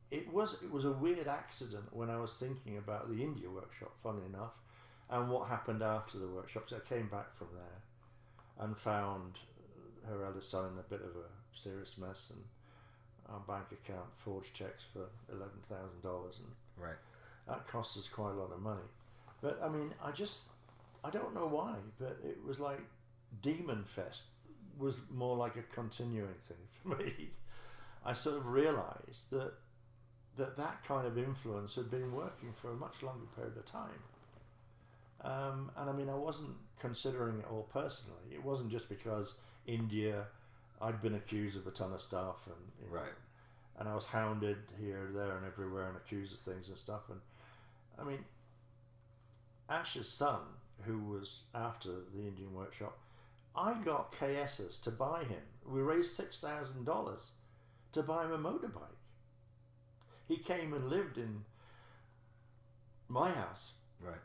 It was a weird accident when I was thinking about the India workshop, funnily enough, and what happened after the workshop. So I came back from there and found her eldest son in a bit of a serious mess, and our bank account forged checks for $11,000, and Right. that cost us quite a lot of money. But I mean, I don't know why, but it was like Demon Fest was more like a continuing thing for me. I sort of realised that kind of influence had been working for a much longer period of time. And I mean, I wasn't considering it all personally. It wasn't just because India, I'd been accused of a ton of stuff, and Right. and I was hounded here, there, and everywhere, and accused of things and stuff. And I mean, Ash's son, who was after the Indian workshop, I got KS's to buy him. We raised $6,000 to buy him a motorbike. He came and lived in my house. Right.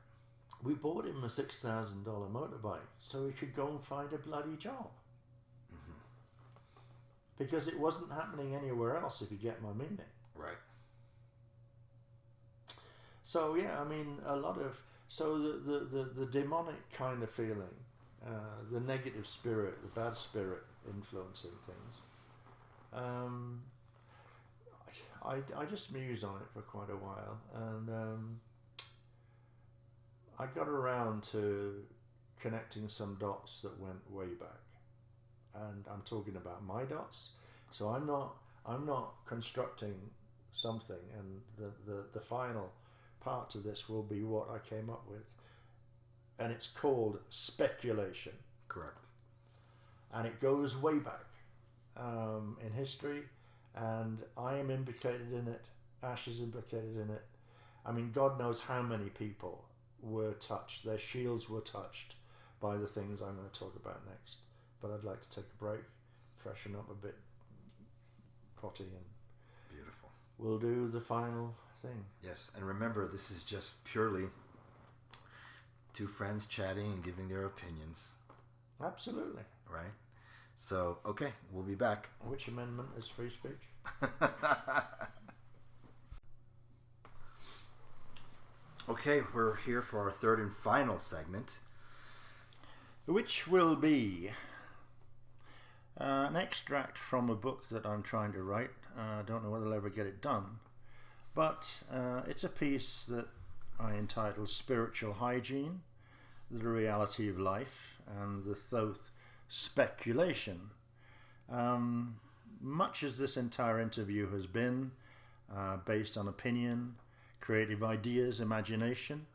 We bought him a $6,000 motorbike so he could go and find a bloody job. Mm-hmm. Because it wasn't happening anywhere else, if you get my meaning. Right. So yeah, I mean, the demonic kind of feeling, the negative spirit, the bad spirit influencing things. I just mused on it for quite a while, and I got around to connecting some dots that went way back, and I'm talking about my dots. So I'm not constructing something, and the final part to this will be what I came up with, and it's called speculation. Correct. And it goes way back in history, and I am implicated in it. Ash is implicated in it. I mean, God knows how many people were touched. Their shields were touched by the things I'm going to talk about next. But I'd like to take a break, freshen up a bit, potty, and Beautiful. we'll do the final thing. Yes, and remember, this is just purely two friends chatting and giving their opinions. Absolutely. Right? So, okay, we'll be back. Which amendment is free speech? Okay, we're here for our third and final segment. Which will be an extract from a book that I'm trying to write. I don't know whether I'll ever get it done, but it's a piece that I entitled Spiritual Hygiene, the Reality of Life, and the Thoth Speculation. Much as this entire interview has been based on opinion, creative ideas, imagination,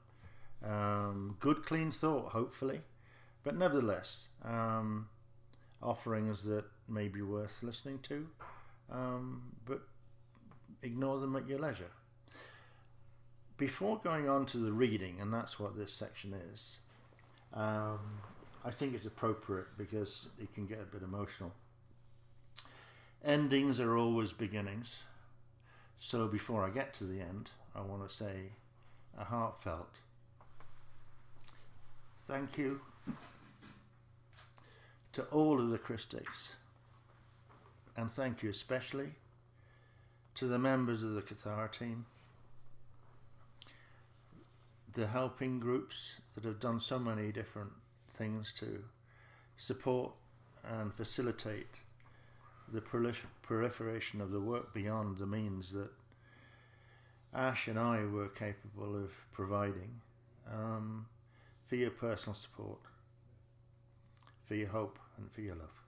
good clean thought, hopefully, but nevertheless, offerings that may be worth listening to, but ignore them at your leisure. Before going on to the reading, and that's what this section is, I think it's appropriate because it can get a bit emotional. Endings are always beginnings, so before I get to the end, I want to say a heartfelt thank you to all of the Krystics, and thank you especially to the members of the Cathar team, the helping groups that have done so many different things to support and facilitate the proliferation of the work beyond the means that Ash and I were capable of providing, for your personal support, for your hope, and for your love.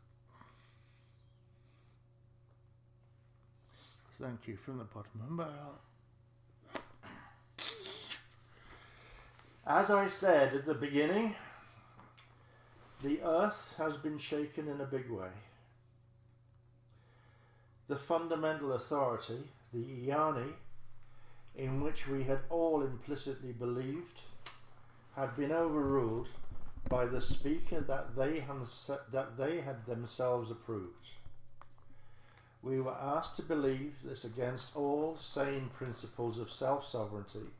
Thank you from the bottom of my heart. As I said at the beginning, the earth has been shaken in a big way. The fundamental authority, the Iani, in which we had all implicitly believed, had been overruled by the speaker that they had themselves approved. We were asked to believe this against all sane principles of self-sovereignty,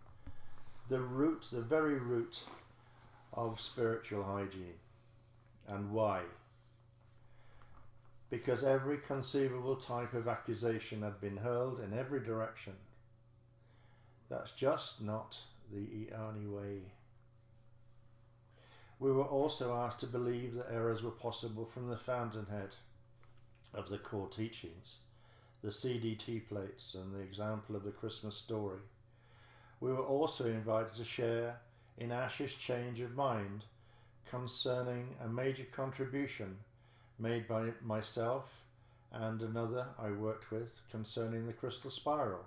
the very root of spiritual hygiene. And why? Because every conceivable type of accusation had been hurled in every direction. That's just not the Iani way. We were also asked to believe that errors were possible from the fountainhead, of the core teachings, the CDT plates and the example of the Christmas story, we were also invited to share in Ash's change of mind concerning a major contribution made by myself and another I worked with concerning the crystal spiral.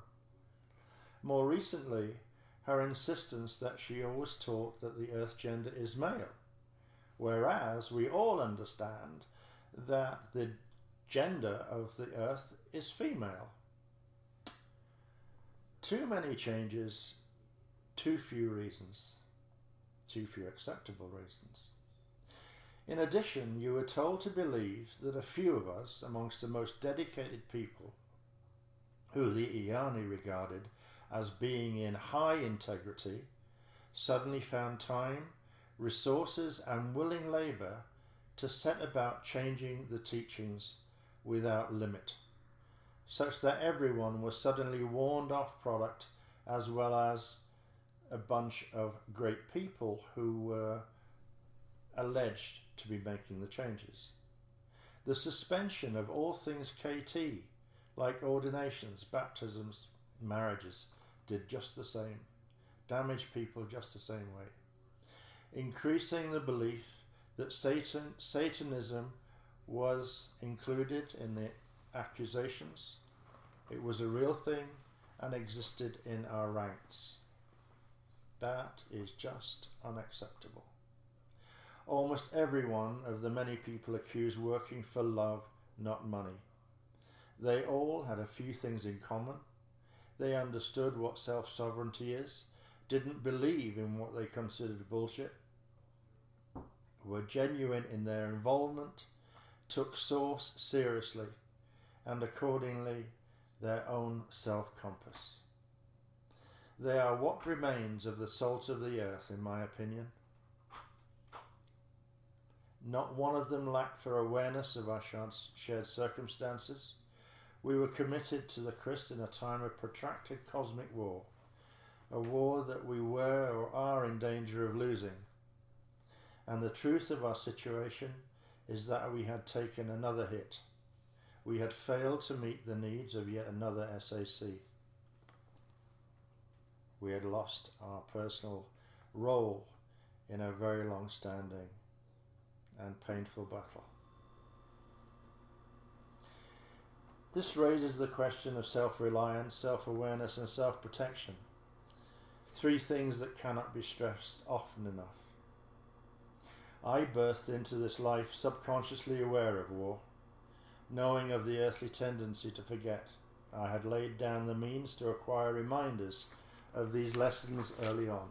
More recently, her insistence that she always taught that the earth gender is male, whereas we all understand that the gender of the earth is female. Too many changes, too few reasons, too few acceptable reasons. In addition, you were told to believe that a few of us, amongst the most dedicated people, who the Iani regarded as being in high integrity, suddenly found time, resources and willing labour to set about changing the teachings without limit, such that everyone was suddenly warned off product, as well as a bunch of great people who were alleged to be making the changes. The suspension of all things KT, like ordinations, baptisms, marriages, did just the same, damaged people just the same way, increasing the belief that Satanism was included in the accusations. It was a real thing and existed in our ranks. That is just unacceptable. Almost every one of the many people accused working for love, not money. They all had a few things in common. They understood what self-sovereignty is, didn't believe in what they considered bullshit, were genuine in their involvement, took source seriously, and accordingly their own self-compass. They are what remains of the salt of the earth, in my opinion. Not one of them lacked for awareness of our shared circumstances. We were committed to the Christ in a time of protracted cosmic war, a war that we were or are in danger of losing. And the truth of our situation is that we had taken another hit. We had failed to meet the needs of yet another SAC. We had lost our personal role in a very long-standing and painful battle. This raises the question of self-reliance, self-awareness and self-protection. Three things that cannot be stressed often enough. I birthed into this life subconsciously aware of war, knowing of the earthly tendency to forget. I had laid down the means to acquire reminders of these lessons early on.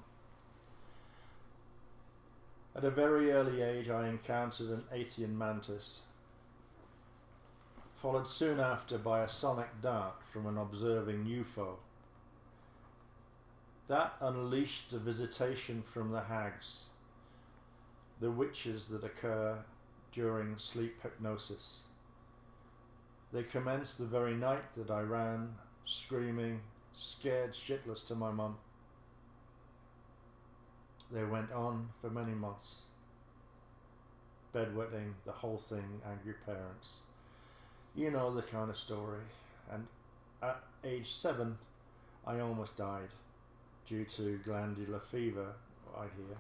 At a very early age I encountered an Athenian mantis, followed soon after by a sonic dart from an observing UFO. That unleashed a visitation from the hags, the witches that occur during sleep hypnosis. They commenced the very night that I ran, screaming, scared shitless to my mum. They went on for many months. Bedwetting, the whole thing, angry parents. You know the kind of story. And at age 7, I almost died due to glandular fever, I hear,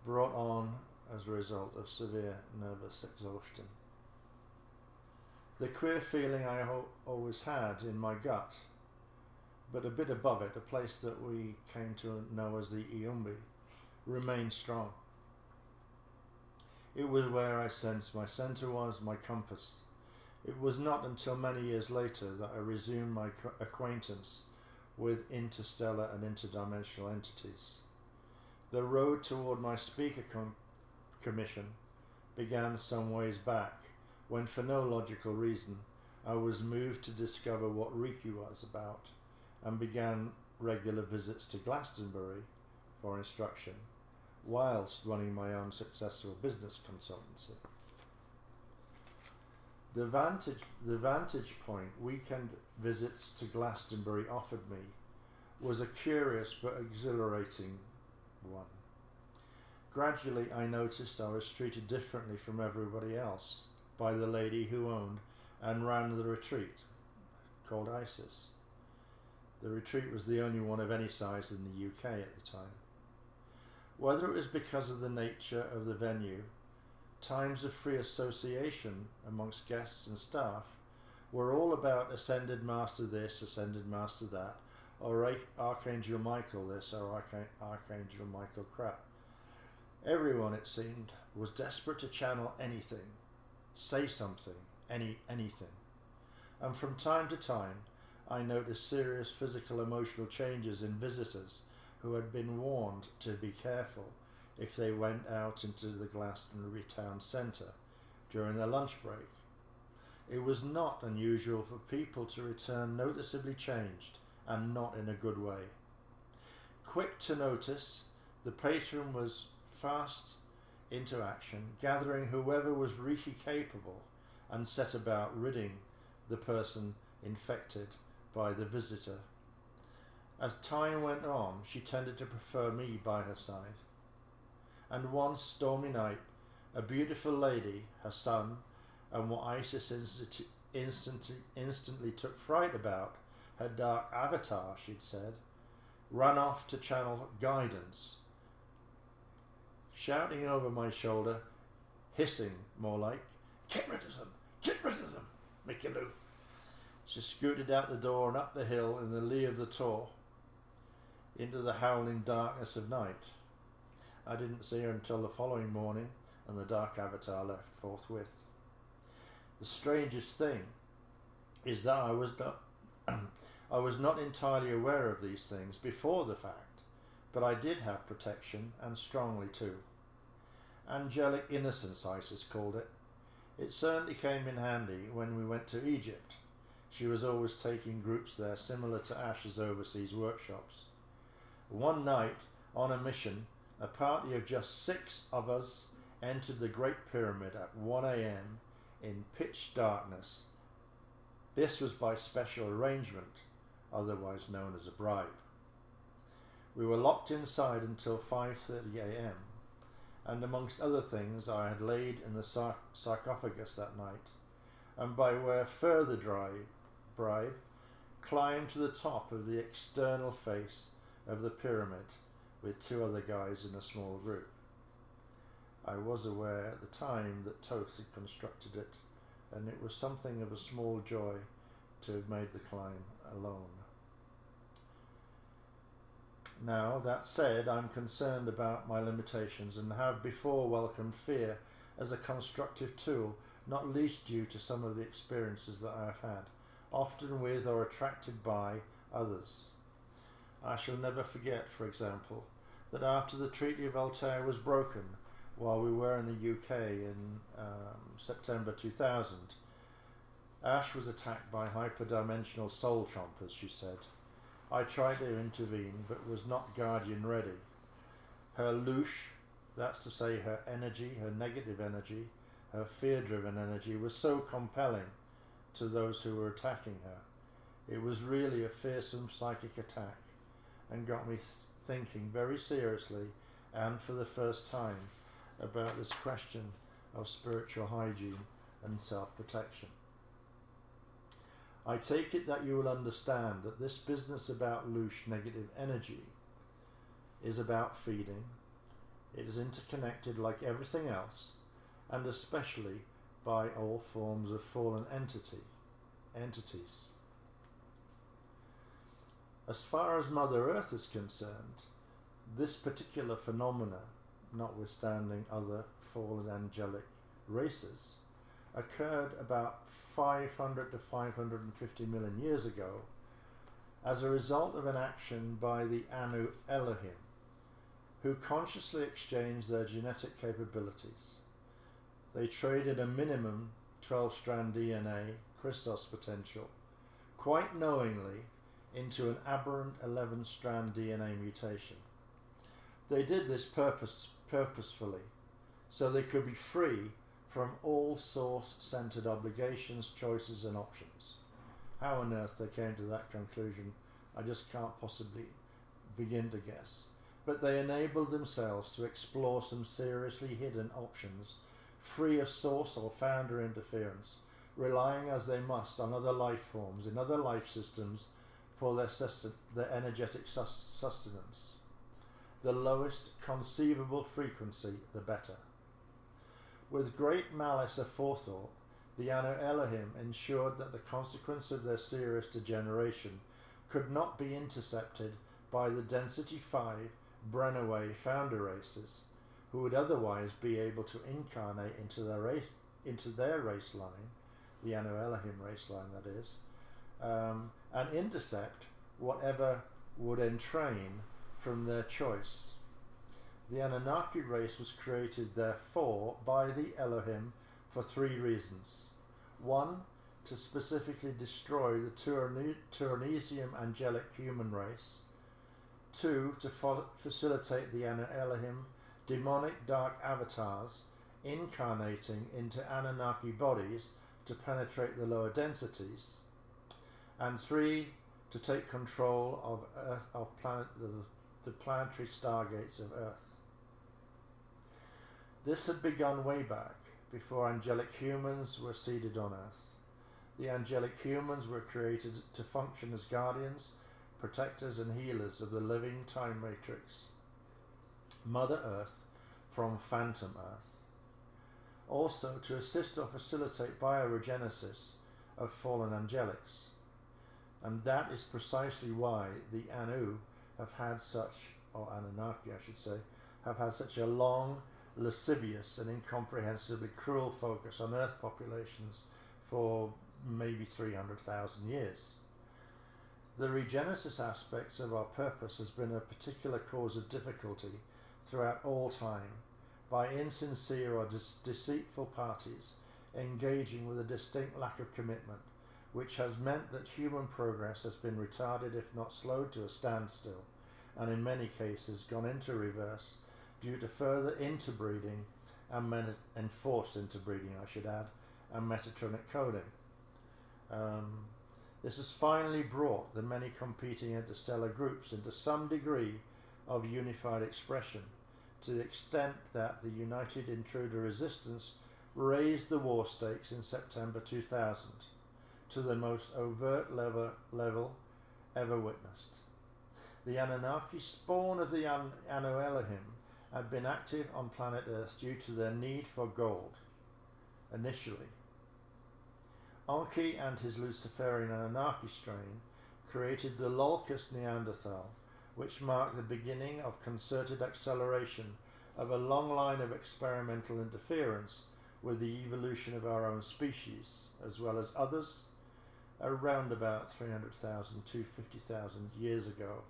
brought on as a result of severe nervous exhaustion. The queer feeling I always had in my gut, but a bit above it, a place that we came to know as the Iumbi, remained strong. It was where I sensed my centre was, my compass. It was not until many years later that I resumed my acquaintance with interstellar and interdimensional entities. The road toward my speaker commission began some ways back, when for no logical reason I was moved to discover what Reiki was about and began regular visits to Glastonbury for instruction, whilst running my own successful business consultancy. The vantage point weekend visits to Glastonbury offered me was a curious but exhilarating one. Gradually I noticed I was treated differently from everybody else by the lady who owned and ran the retreat, called ISIS. The retreat was the only one of any size in the UK at the time. Whether it was because of the nature of the venue, times of free association amongst guests and staff were all about Ascended Master this, Ascended Master that, or Archangel Michael this, or Archangel Michael crap. Everyone, it seemed, was desperate to channel anything, say something, anything. And from time to time, I noticed serious physical emotional changes in visitors who had been warned to be careful if they went out into the Glastonbury town centre during their lunch break. It was not unusual for people to return noticeably changed and not in a good way. Quick to notice, the patron was fast into action, gathering whoever was really capable and set about ridding the person infected by the visitor. As time went on, she tended to prefer me by her side. And one stormy night, a beautiful lady, her son, and what ISIS instantly took fright about, her dark avatar, she'd said, ran off to channel guidance, shouting over my shoulder, hissing more like, "Get rid of them, Mikaloo." She scooted out the door and up the hill in the lee of the tor, into the howling darkness of night. I didn't see her until the following morning, and the dark avatar left forthwith. The strangest thing is that I was not entirely aware of these things before the fact, but I did have protection, and strongly too. Angelic innocence, ISIS called it. It certainly came in handy when we went to Egypt. She was always taking groups there, similar to Ash's overseas workshops. One night, on a mission, a party of just 6 of us entered the Great Pyramid at 1 a.m. in pitch darkness. This was by special arrangement, otherwise known as a bribe. We were locked inside until 5:30 a.m. and amongst other things I had laid in the sarcophagus that night, and by way of further bribe, climbed to the top of the external face of the pyramid with 2 other guys in a small group. I was aware at the time that Toth had constructed it, and it was something of a small joy to have made the climb alone. Now, that said, I'm concerned about my limitations and have before welcomed fear as a constructive tool, not least due to some of the experiences that I have had, often with or attracted by others. I shall never forget, for example, that after the Treaty of Altair was broken, while we were in the UK in September 2000, Ash was attacked by hyperdimensional soul chompers, she said. I tried to intervene, but was not guardian ready. Her louche, that's to say her energy, her negative energy, her fear-driven energy, was so compelling to those who were attacking her. It was really a fearsome psychic attack, and got me thinking very seriously, and for the first time, about this question of spiritual hygiene and self-protection. I take it that you will understand that this business about louche negative energy is about feeding. It is interconnected like everything else, and especially by all forms of fallen entities. As far as Mother Earth is concerned, this particular phenomena, notwithstanding other fallen angelic races, occurred about 500 to 550 million years ago as a result of an action by the Anu Elohim, who consciously exchanged their genetic capabilities. They traded a minimum 12-strand DNA Christos potential, quite knowingly, into an aberrant 11-strand DNA mutation. They did this purposefully, so they could be free from all source-centered obligations, choices and options. How on earth they came to that conclusion, I just can't possibly begin to guess. But they enabled themselves to explore some seriously hidden options, free of source or founder interference, relying as they must on other life forms in other life systems for their energetic sustenance. The lowest conceivable frequency, the better. With great malice aforethought, the Anu Elohim ensured that the consequence of their serious degeneration could not be intercepted by the density 5 Brennaway founder races, who would otherwise be able to incarnate into their race line, the Anu Elohim race line that is, and intercept whatever would entrain from their choice. The Anunnaki race was created therefore by the Elohim for 3 reasons. 1, to specifically destroy the Turanesium angelic human race. 2, to facilitate the Anu Elohim demonic dark avatars incarnating into Anunnaki bodies to penetrate the lower densities. And 3, to take control of the planetary stargates of Earth. This had begun way back, before angelic humans were seeded on Earth. The angelic humans were created to function as guardians, protectors and healers of the living time matrix, Mother Earth from Phantom Earth. Also to assist or facilitate bioregenesis of fallen angelics. And that is precisely why the Anu have had such, or Anunnaki I should say, have had such a long, lascivious and incomprehensibly cruel focus on Earth populations for maybe 300,000 years. The regenesis aspects of our purpose has been a particular cause of difficulty throughout all time by insincere or deceitful parties engaging with a distinct lack of commitment, which has meant that human progress has been retarded if not slowed to a standstill, and in many cases gone into reverse due to further interbreeding and enforced interbreeding, I should add, and metatronic coding. This has finally brought the many competing interstellar groups into some degree of unified expression, to the extent that the United Intruder Resistance raised the war stakes in September 2000 to the most overt level ever witnessed. The Anunnaki, spawn of the Anu Elohim, had been active on planet Earth due to their need for gold, initially. Enki and his Luciferian Anunnaki strain created the Lolcus Neanderthal, which marked the beginning of concerted acceleration of a long line of experimental interference with the evolution of our own species, as well as others, around about 300,000 to 50,000 years ago.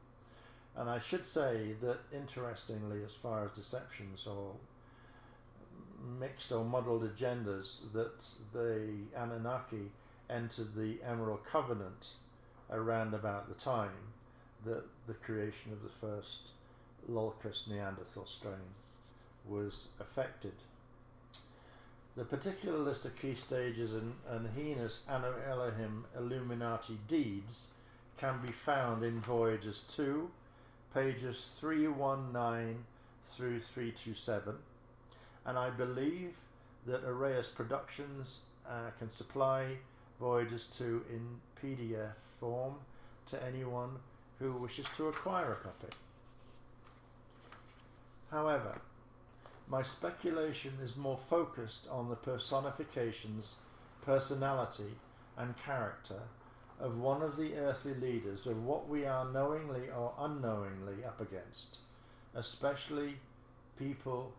And I should say that, interestingly, as far as deceptions or mixed or muddled agendas, that the Anunnaki entered the Emerald Covenant around about the time that the creation of the first Lolcus Neanderthal strain was affected. The particular list of key stages and heinous Anu Elohim Illuminati deeds can be found in Voyages 2, pages 319 through 327, and I believe that Arrayas Productions can supply Voyages 2 in PDF form to anyone who wishes to acquire a copy. However, my speculation is more focused on the personifications, personality and character of one of the earthly leaders of what we are knowingly or unknowingly up against, especially people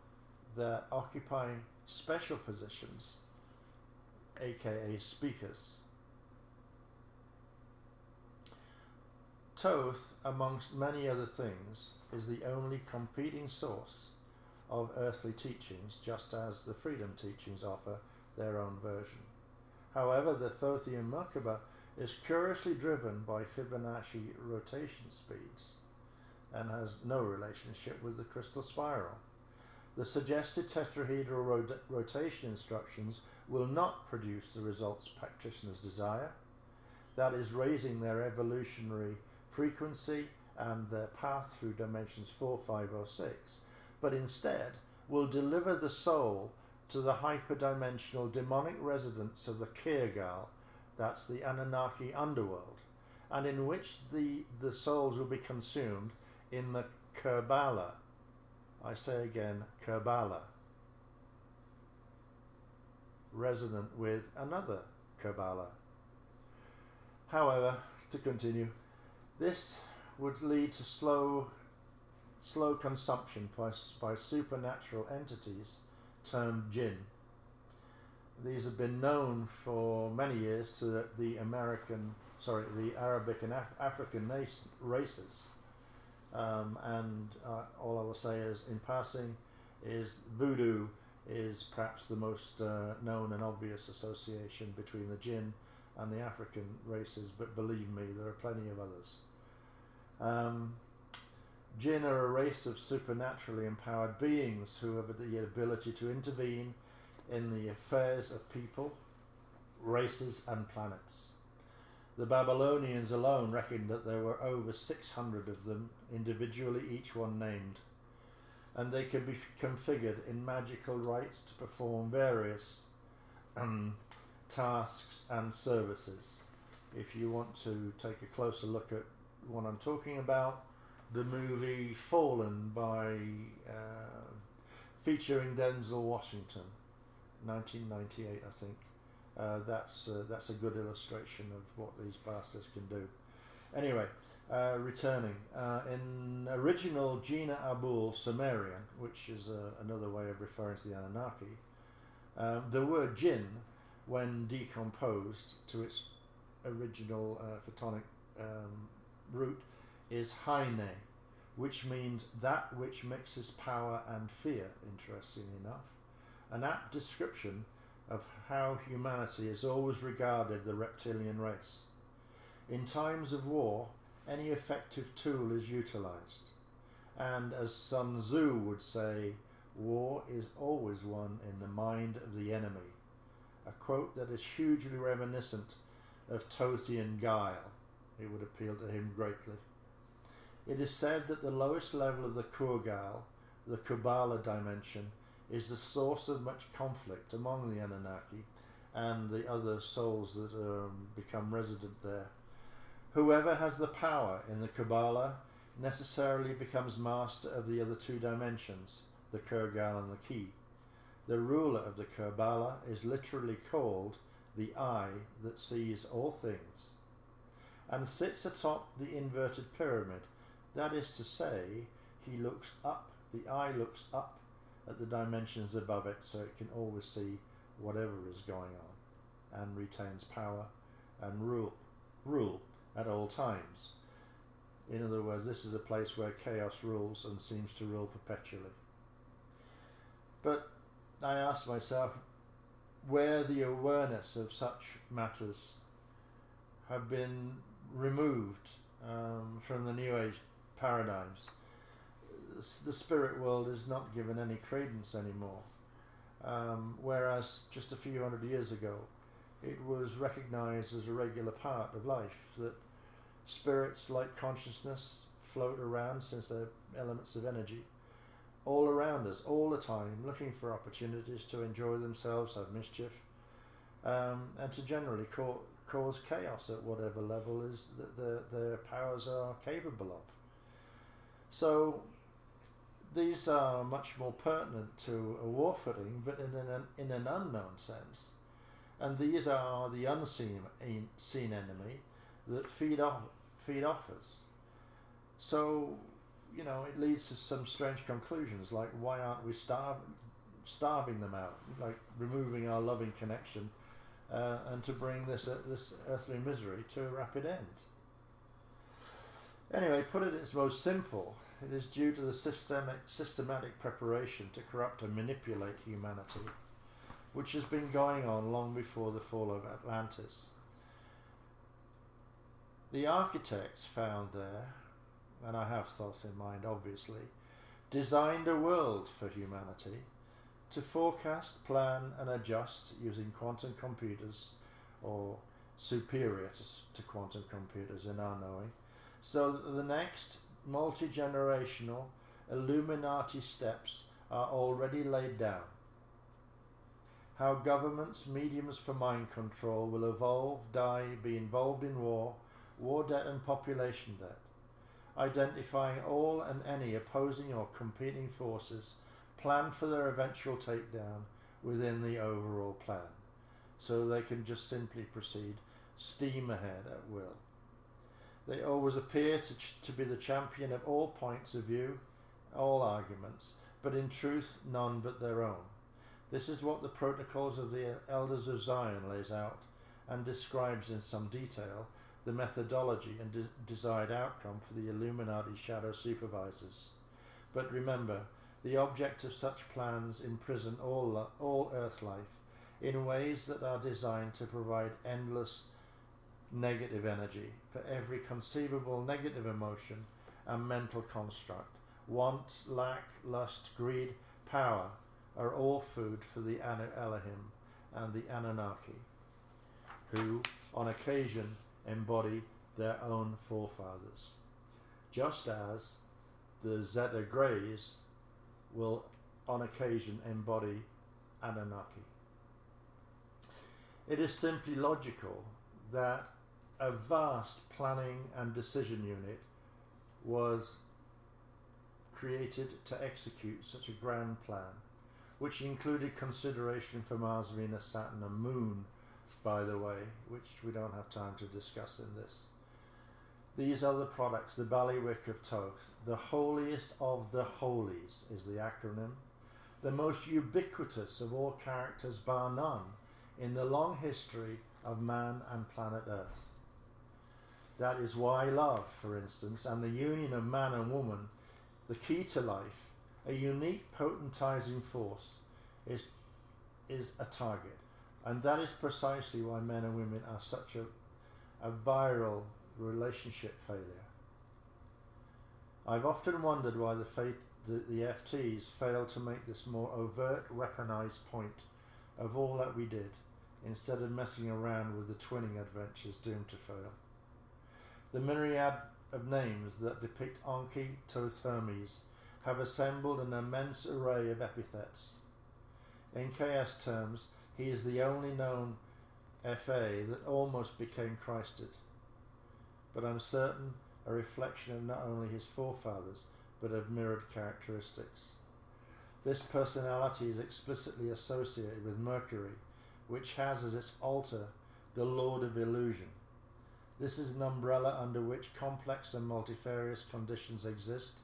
that occupy special positions, aka speakers. Thoth, amongst many other things, is the only competing source of earthly teachings, just as the freedom teachings offer their own version. However, the Thothian Merkaba is curiously driven by Fibonacci rotation speeds and has no relationship with the crystal spiral. The suggested tetrahedral rotation instructions will not produce the results practitioners desire, that is, raising their evolutionary frequency and their path through dimensions 4, 5 or 6, but instead will deliver the soul to the hyperdimensional demonic residence of the Kirgal, that's the Anunnaki underworld, and in which the souls will be consumed in the Kerbala. I say again, Kerbala, resonant with another Kerbala. However, to continue, this would lead to slow consumption by supernatural entities termed jinn. These have been known for many years to the Arabic and African races. And all I will say is, in passing, is voodoo is perhaps the most known and obvious association between the jinn and the African races, but believe me, there are plenty of others. Jinn are a race of supernaturally empowered beings who have the ability to intervene in the affairs of people, races and planets. The Babylonians alone reckoned that there were over 600 of them, individually each one named, and they could be configured in magical rites to perform various tasks and services. If you want to take a closer look at what I'm talking about, the movie Fallen featuring Denzel Washington, 1998 I think. That's a good illustration of what these bastards can do. Anyway, returning. In original Gina Abul Sumerian, which is another way of referring to the Anunnaki, the word jinn, when decomposed to its original photonic root, is haine, which means that which mixes power and fear, interestingly enough. An apt description of how humanity has always regarded the reptilian race. In times of war, any effective tool is utilized. And as Sun Tzu would say, war is always won in the mind of the enemy. A quote that is hugely reminiscent of Tothian guile. It would appeal to him greatly. It is said that the lowest level of the Kurgal, the Kabbalah dimension, is the source of much conflict among the Anunnaki and the other souls that become resident there. Whoever has the power in the Kabbalah necessarily becomes master of the other two dimensions, the Kurgal and the Ki. The ruler of the Kabbalah is literally called the eye that sees all things, and sits atop the inverted pyramid. That is to say, he looks up, the eye looks up at the dimensions above it, so it can always see whatever is going on, and retains power and rule at all times. In other words, this is a place where chaos rules and seems to rule perpetually. But I ask myself, where the awareness of such matters have been removed from the New Age paradigms, the spirit world is not given any credence anymore. Whereas just a few hundred years ago, it was recognized as a regular part of life that spirits like consciousness float around, since they're elements of energy, all around us, all the time, looking for opportunities to enjoy themselves, have mischief, and to generally cause chaos at whatever level is that their powers are capable of. So these are much more pertinent to a war footing, but in an unknown sense. And these are the unseen enemy that feed off us. So, it leads to some strange conclusions, like why aren't we starving them out, like removing our loving connection, and to bring this earthly misery to a rapid end. Anyway, put it in its most simple, it is due to the systematic preparation to corrupt and manipulate humanity, which has been going on long before the fall of Atlantis. The architects found there, and I have thought in mind obviously, designed a world for humanity to forecast, plan and adjust using quantum computers, or superior to quantum computers in our knowing, so that the next multi-generational Illuminati steps are already laid down. how governments, mediums for mind control will evolve, die, be involved in war debt and population debt, identifying all and any opposing or competing forces, plan for their eventual takedown within the overall plan, so they can just simply proceed steam ahead at will. They always appear to be the champion of all points of view, all arguments, but in truth none but their own. This is what the Protocols of the Elders of Zion lays out and describes in some detail the methodology and desired outcome for the Illuminati shadow supervisors. But remember, the object of such plans imprison all earth life in ways that are designed to provide endless negative energy for every conceivable negative emotion and mental construct. Want, lack, lust, greed, power are all food for the Anu Elohim and the Anunnaki, who on occasion embody their own forefathers, just as the Zeta Greys will on occasion embody Anunnaki. It is simply logical that a vast planning and decision unit was created to execute such a grand plan, which included consideration for Mars, Venus, Saturn and Moon, by the way, which we don't have time to discuss in this. These are the products, the bailiwick of Thoth, the holiest of the holies is the acronym, the most ubiquitous of all characters bar none in the long history of man and planet Earth. That is why love, for instance, and the union of man and woman, the key to life, a unique potentizing force, is a target. And that is precisely why men and women are such a viral relationship failure. I've often wondered why the FTs failed to make this more overt, weaponized point of all that we did, instead of messing around with the twinning adventures doomed to fail. The myriad of names that depict Enki, Thoth, Hermes have assembled an immense array of epithets. In chaos terms, he is the only known FA that almost became Christed, but I'm certain a reflection of not only his forefathers, but of mirrored characteristics. This personality is explicitly associated with Mercury, which has as its altar the Lord of Illusion. This is an umbrella under which complex and multifarious conditions exist,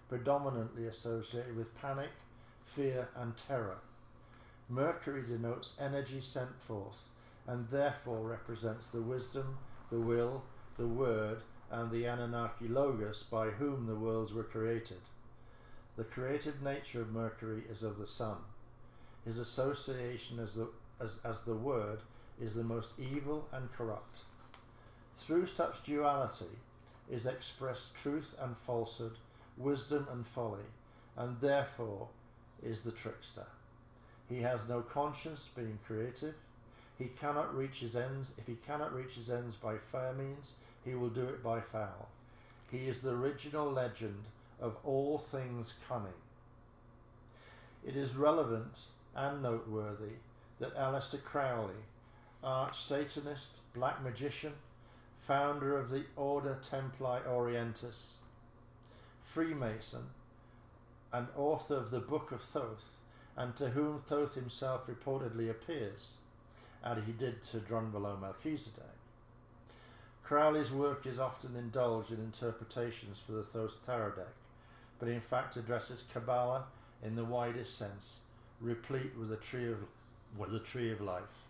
predominantly associated with panic, fear and terror. Mercury denotes energy sent forth, and therefore represents the wisdom, the will, the word, and the Anunnaki Logos by whom the worlds were created. The creative nature of Mercury is of the sun. His association as the word is the most evil and corrupt. Through such duality is expressed truth and falsehood, wisdom and folly, and therefore is the trickster. He has no conscience, being creative. He cannot reach his ends. If he cannot reach his ends by fair means, he will do it by foul. He is the original legend of all things cunning. It is relevant and noteworthy that Aleister Crowley, arch-Satanist, black magician, founder of the Order Templi Orientis, Freemason, and author of the Book of Thoth, and to whom Thoth himself reportedly appears, and he did to Drunvalo Melchizedek. Crowley's work is often indulged in interpretations for the Thoth Tarot deck, but in fact addresses Kabbalah in the widest sense, replete with a tree of life.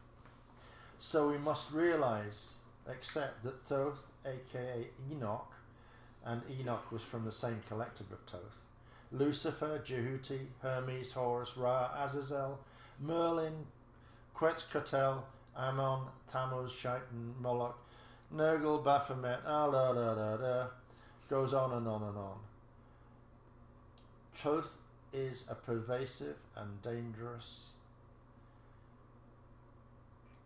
So we must accept that Thoth, aka Enoch, and Enoch was from the same collective of Thoth, Lucifer, Jehuti, Hermes, Horus, Ra, Azazel, Merlin, Quetzalcoatl, Ammon, Tammuz, Shaitan, Moloch, Nergal, Baphomet, goes on and on and on. Thoth is a pervasive and dangerous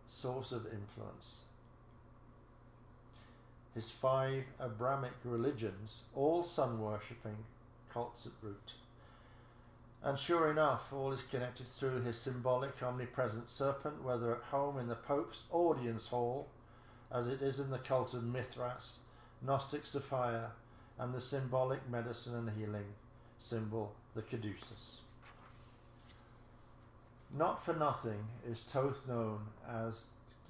source of influence. His 5 Abrahamic religions, all sun-worshipping cults at root. And sure enough, all is connected through his symbolic, omnipresent serpent, whether at home in the Pope's audience hall, as it is in the cult of Mithras, Gnostic Sophia, and the symbolic medicine and healing symbol, the caduceus. Not for nothing is Thoth known as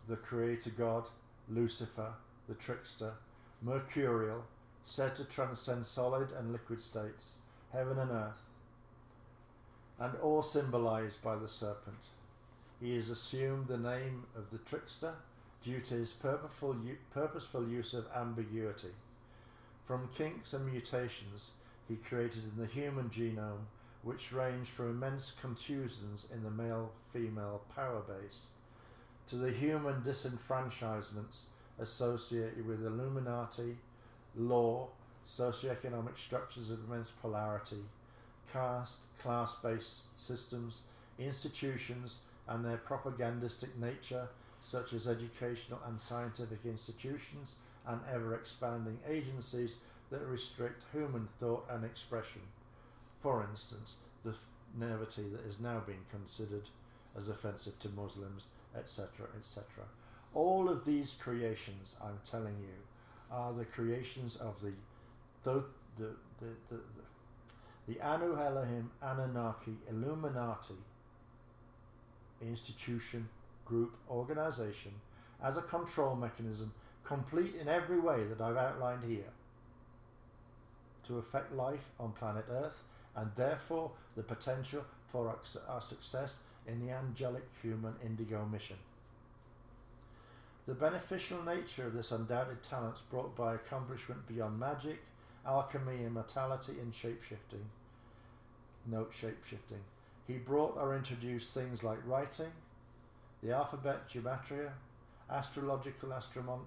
the creator god, Lucifer, the trickster, mercurial, said to transcend solid and liquid states, heaven and earth, and all symbolized by the serpent. He has assumed the name of the trickster due to his purposeful use of ambiguity. From kinks and mutations he created in the human genome, which range from immense contusions in the male-female power base to the human disenfranchisements associated with Illuminati, law, socioeconomic structures of immense polarity, caste, class-based systems, institutions and their propagandistic nature, such as educational and scientific institutions and ever-expanding agencies that restrict human thought and expression. For instance, the naivety that is now being considered as offensive to Muslims, etc., etc. All of these creations, I'm telling you, are the creations of the Anu Elohim Anunnaki Illuminati institution, group, organization, as a control mechanism, complete in every way that I've outlined here, to affect life on planet Earth, and therefore the potential for our success in the angelic human indigo mission. The beneficial nature of this undoubted talents brought by accomplishment beyond magic, alchemy, immortality, and shapeshifting. Note shapeshifting. He brought or introduced things like writing, the alphabet, gematria, astrological,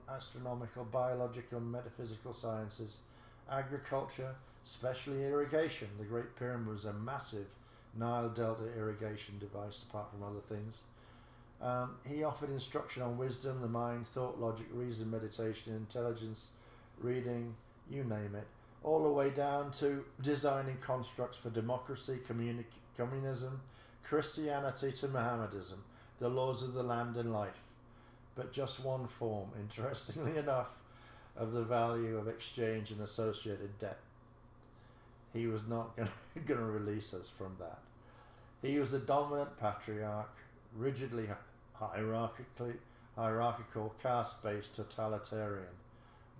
astronomical, biological, metaphysical sciences, agriculture, especially irrigation. The Great Pyramid was a massive Nile Delta irrigation device, apart from other things. He offered instruction on wisdom, the mind, thought, logic, reason, meditation, intelligence, reading, you name it, all the way down to designing constructs for democracy, communism, Christianity to Mohammedanism, the laws of the land and life. But just one form, interestingly enough, of the value of exchange and associated debt. He was not going to release us from that. He was a dominant patriarch, rigidly hierarchical, caste-based totalitarian.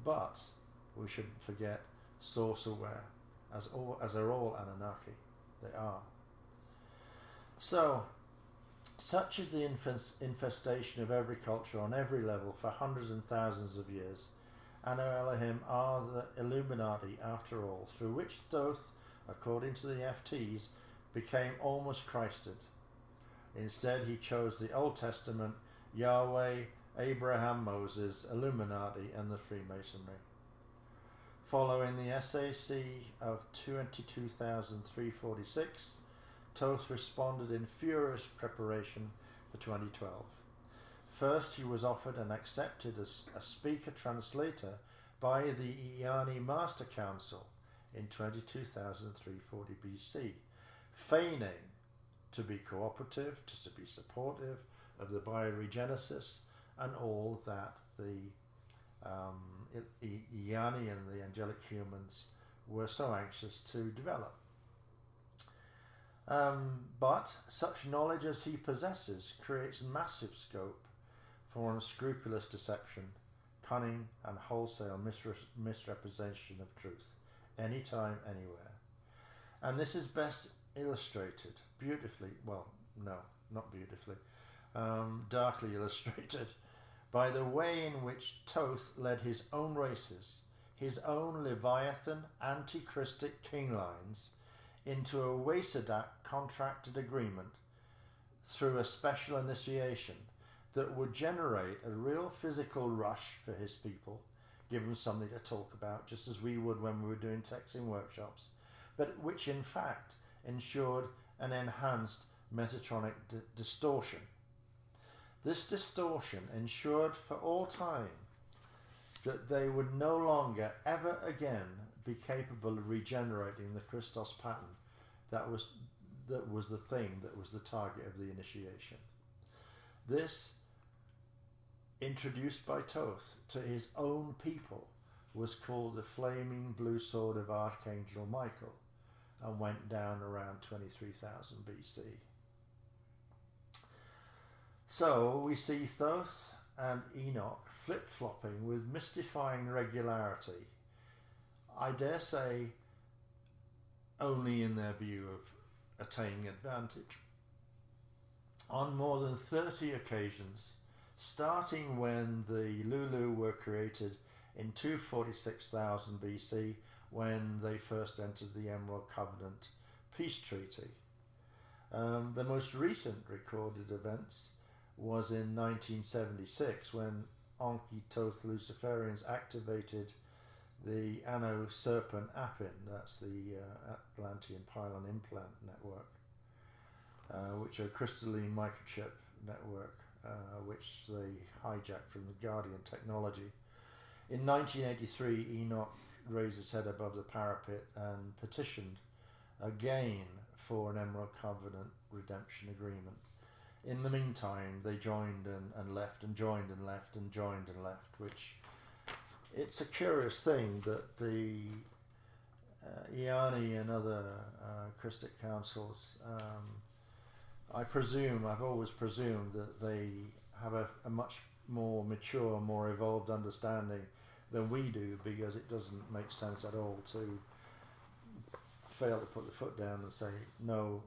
But we shouldn't forget source-aware, as are all Anunnaki. They are. So, such is the infestation of every culture on every level for hundreds and thousands of years. Anu Elohim are the Illuminati, after all, through which Thoth, according to the FTs, became almost Christed. Instead, he chose the Old Testament, Yahweh, Abraham, Moses, Illuminati, and the Freemasonry. Following the SAC of 22,346, Thoth responded in furious preparation for 2012. First, he was offered and accepted as a speaker-translator by the Iani Master Council in 22,340 BC, feigning to be cooperative, to be supportive of the bioregenesis and all that the Iani and the angelic humans were so anxious to develop. But such knowledge as he possesses creates massive scope for unscrupulous deception, cunning, and wholesale misrepresentation of truth, anytime, anywhere. And this is best illustrated beautifully, well, no, not beautifully, darkly illustrated by the way in which Thoth led his own races, his own Leviathan anti-Krystic king lines, into a Wasadak contracted agreement through a special initiation that would generate a real physical rush for his people, give them something to talk about, just as we would when we were doing texting workshops, but which in fact ensured an enhanced Metatronic distortion. This distortion ensured for all time that they would no longer ever again be capable of regenerating the Christos pattern that was that was the thing that was the target of the initiation. This, introduced by Thoth to his own people, was called the Flaming Blue Sword of Archangel Michael, and went down around 23,000 BC. So we see Thoth and Enoch flip-flopping with mystifying regularity, I dare say only in their view of attaining advantage, on more than 30 occasions, starting when the Lulu were created in 246,000 BC, when they first entered the Emerald Covenant peace treaty. The most recent recorded events was in 1976, when Enki Thoth Luciferians activated the Anno Serpent Appin, that's the Atlantean Pylon Implant Network, which are a crystalline microchip network, which they hijacked from the Guardian technology. In 1983, Enoch raised his head above the parapet and petitioned again for an Emerald Covenant redemption agreement. In the meantime, they joined and left, and joined and left, and joined and left, which, it's a curious thing that the Iani and other Krystic councils, I've always presumed that they have a much more mature, more evolved understanding than we do, because it doesn't make sense at all to fail to put the foot down and say, no,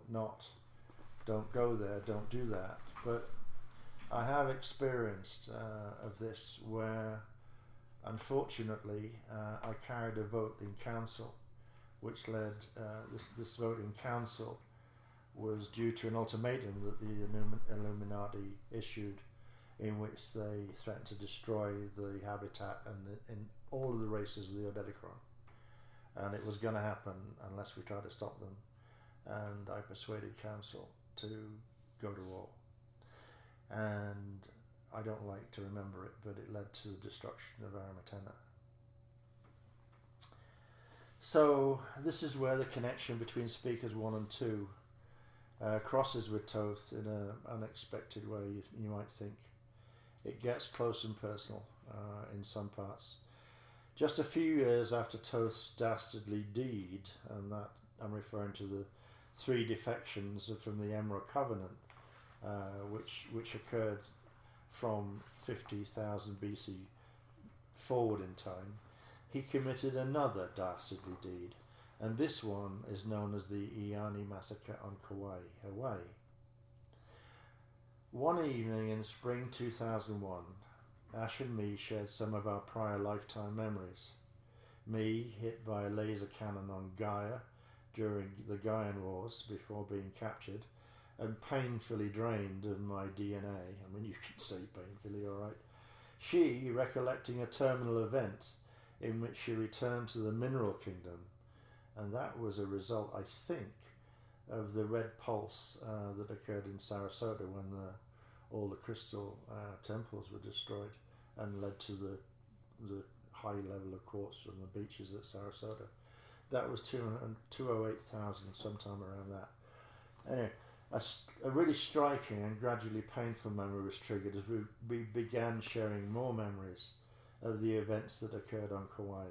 don't go there, don't do that. But I have experienced of this where, unfortunately, I carried a vote in council, which led, this vote in council was due to an ultimatum that the Illuminati issued, in which they threatened to destroy the habitat and all of the races of the Odedicron. And it was going to happen unless we tried to stop them. And I persuaded council to go to war. And I don't like to remember it, but it led to the destruction of Aramatena. So this is where the connection between speakers 1 and 2 crosses with Thoth in an unexpected way, you might think. It gets close and personal in some parts. Just a few years after Thoth's dastardly deed, and that I'm referring to the 3 defections from the Emerald Covenant, which occurred from 50,000 BC forward in time, he committed another dastardly deed, and this one is known as the Iani Massacre on Kauai, Hawaii. One evening in spring 2001, Ash and me shared some of our prior lifetime memories. Me hit by a laser cannon on Gaia during the Gaian Wars before being captured, and painfully drained of my DNA. I mean, you can say painfully, alright. She recollecting a terminal event in which she returned to the Mineral Kingdom, and that was a result, I think, of the red pulse that occurred in Sarasota when all the crystal temples were destroyed and led to the high level of quartz from the beaches at Sarasota. That was 208,000, sometime around that. Anyway, a really striking and gradually painful memory was triggered as we began sharing more memories of the events that occurred on Kauai.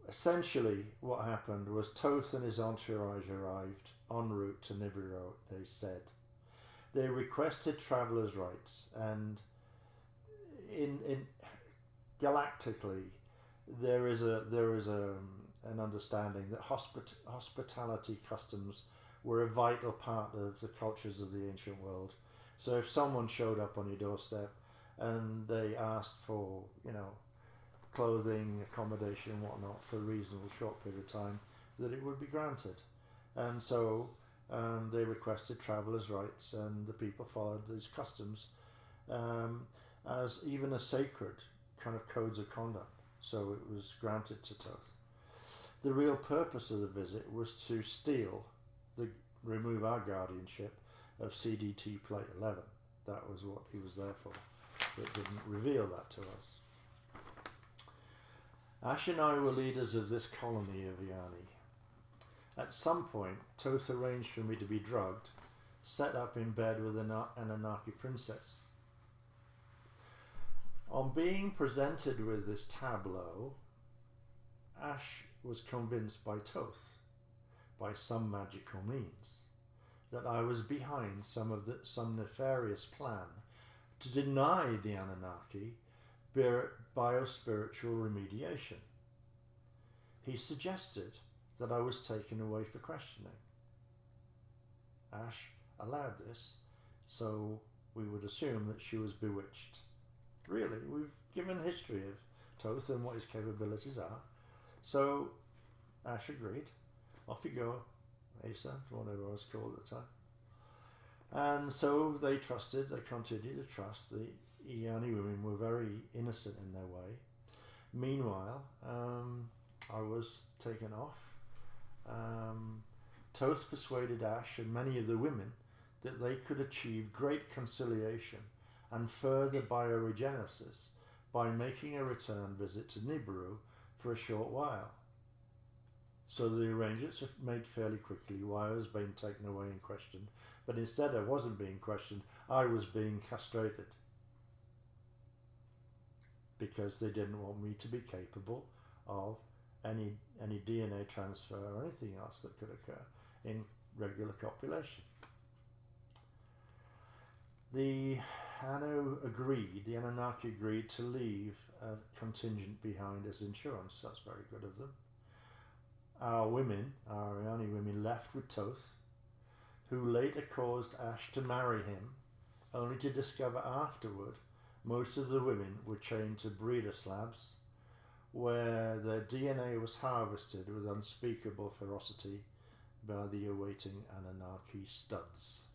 Essentially, what happened was Thoth and his entourage arrived en route to Nibiru, they said. They requested travelers' rights, and in galactically, there is an understanding that hospitality customs were a vital part of the cultures of the ancient world. So if someone showed up on your doorstep and they asked for, clothing, accommodation and whatnot for a reasonable short period of time, that it would be granted. And so they requested travellers' rights, and the people followed these customs as even a sacred kind of codes of conduct. So it was granted to Thoth. The real purpose of the visit was to remove our guardianship of CDT Plate 11. That was what he was there for. It didn't reveal that to us. Ash and I were leaders of this colony of Iani. At some point, Toth arranged for me to be drugged, set up in bed with an Anunnaki princess. On being presented with this tableau, Ash was convinced by Toth, by some magical means, that I was behind some nefarious plan to deny the Anunnaki biospiritual remediation. He suggested that I was taken away for questioning. Ash allowed this, so we would assume that she was bewitched. Really, we've given history of Toth and what his capabilities are. So Ash agreed. Off you go, Asa, whatever I was called at the time. And so they continued to trust. The Iani women were very innocent in their way. Meanwhile, I was taken off. Toth persuaded Ash and many of the women that they could achieve great conciliation and further bioregenesis by making a return visit to Nibiru for a short while. So the arrangements were made fairly quickly while I was being taken away and questioned, but instead I wasn't being questioned, I was being castrated, because they didn't want me to be capable of any DNA transfer or anything else that could occur in regular copulation. The Anunnaki agreed to leave a contingent behind as insurance. That's very good of them. Our Iani women, left with Toth, who later caused Ash to marry him, only to discover afterward most of the women were chained to breeder slabs, where their DNA was harvested with unspeakable ferocity by the awaiting Anunnaki studs.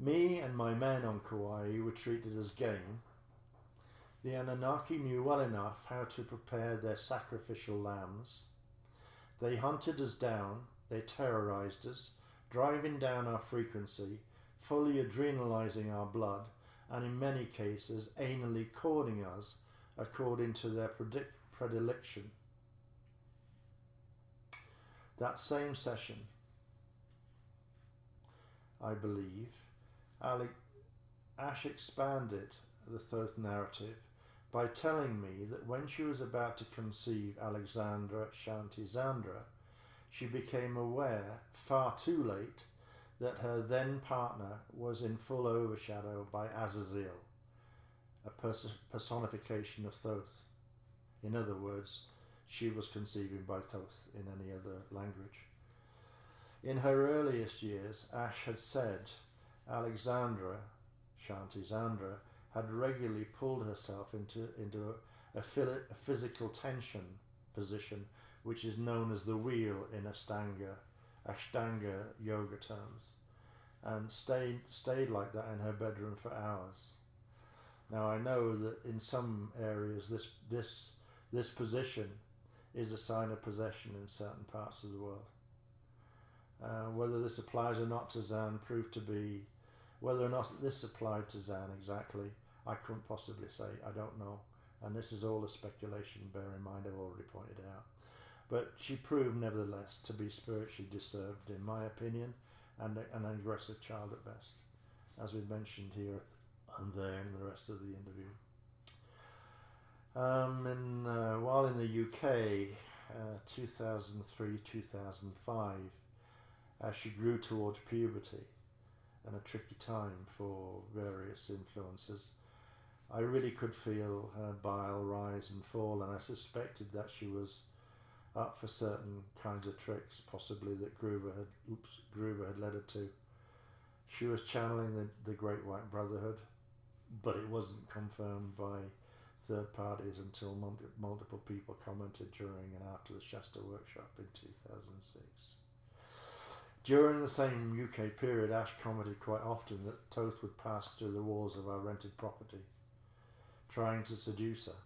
Me and my men on Kauai were treated as game. The Anunnaki knew well enough how to prepare their sacrificial lambs. They hunted us down, they terrorized us, driving down our frequency, fully adrenalizing our blood, and in many cases anally cording us according to their predilection. That same session, I believe, Ash expanded the Thoth narrative by telling me that when she was about to conceive Alexandra Shantizandra, she became aware, far too late, that her then partner was in full overshadow by Azazel, a personification of Thoth. In other words, she was conceiving by Thoth in any other language. In her earliest years, Ash had said Alexandra Shantizandra had regularly pulled herself into a physical tension position, which is known as the wheel in Ashtanga yoga terms, and stayed like that in her bedroom for hours. Now I know that in some areas this position is a sign of possession in certain parts of the world. Whether this applies or not to Zan proved to be, whether or not this applied to Zan exactly, I couldn't possibly say. I don't know. And this is all a speculation, bear in mind I've already pointed out. But she proved nevertheless to be spiritually disturbed, in my opinion, and an aggressive child at best, as we mentioned here and there in the rest of the interview. While in the UK, 2003-2005, as she grew towards puberty, and a tricky time for various influences, I really could feel her bile rise and fall, and I suspected that she was up for certain kinds of tricks, possibly that Gruber had led her to. She was channeling the Great White Brotherhood, but it wasn't confirmed by third parties until multiple people commented during and after the Shasta workshop in 2006. During the same UK period, Ash commented quite often that Thoth would pass through the walls of our rented property, trying to seduce her.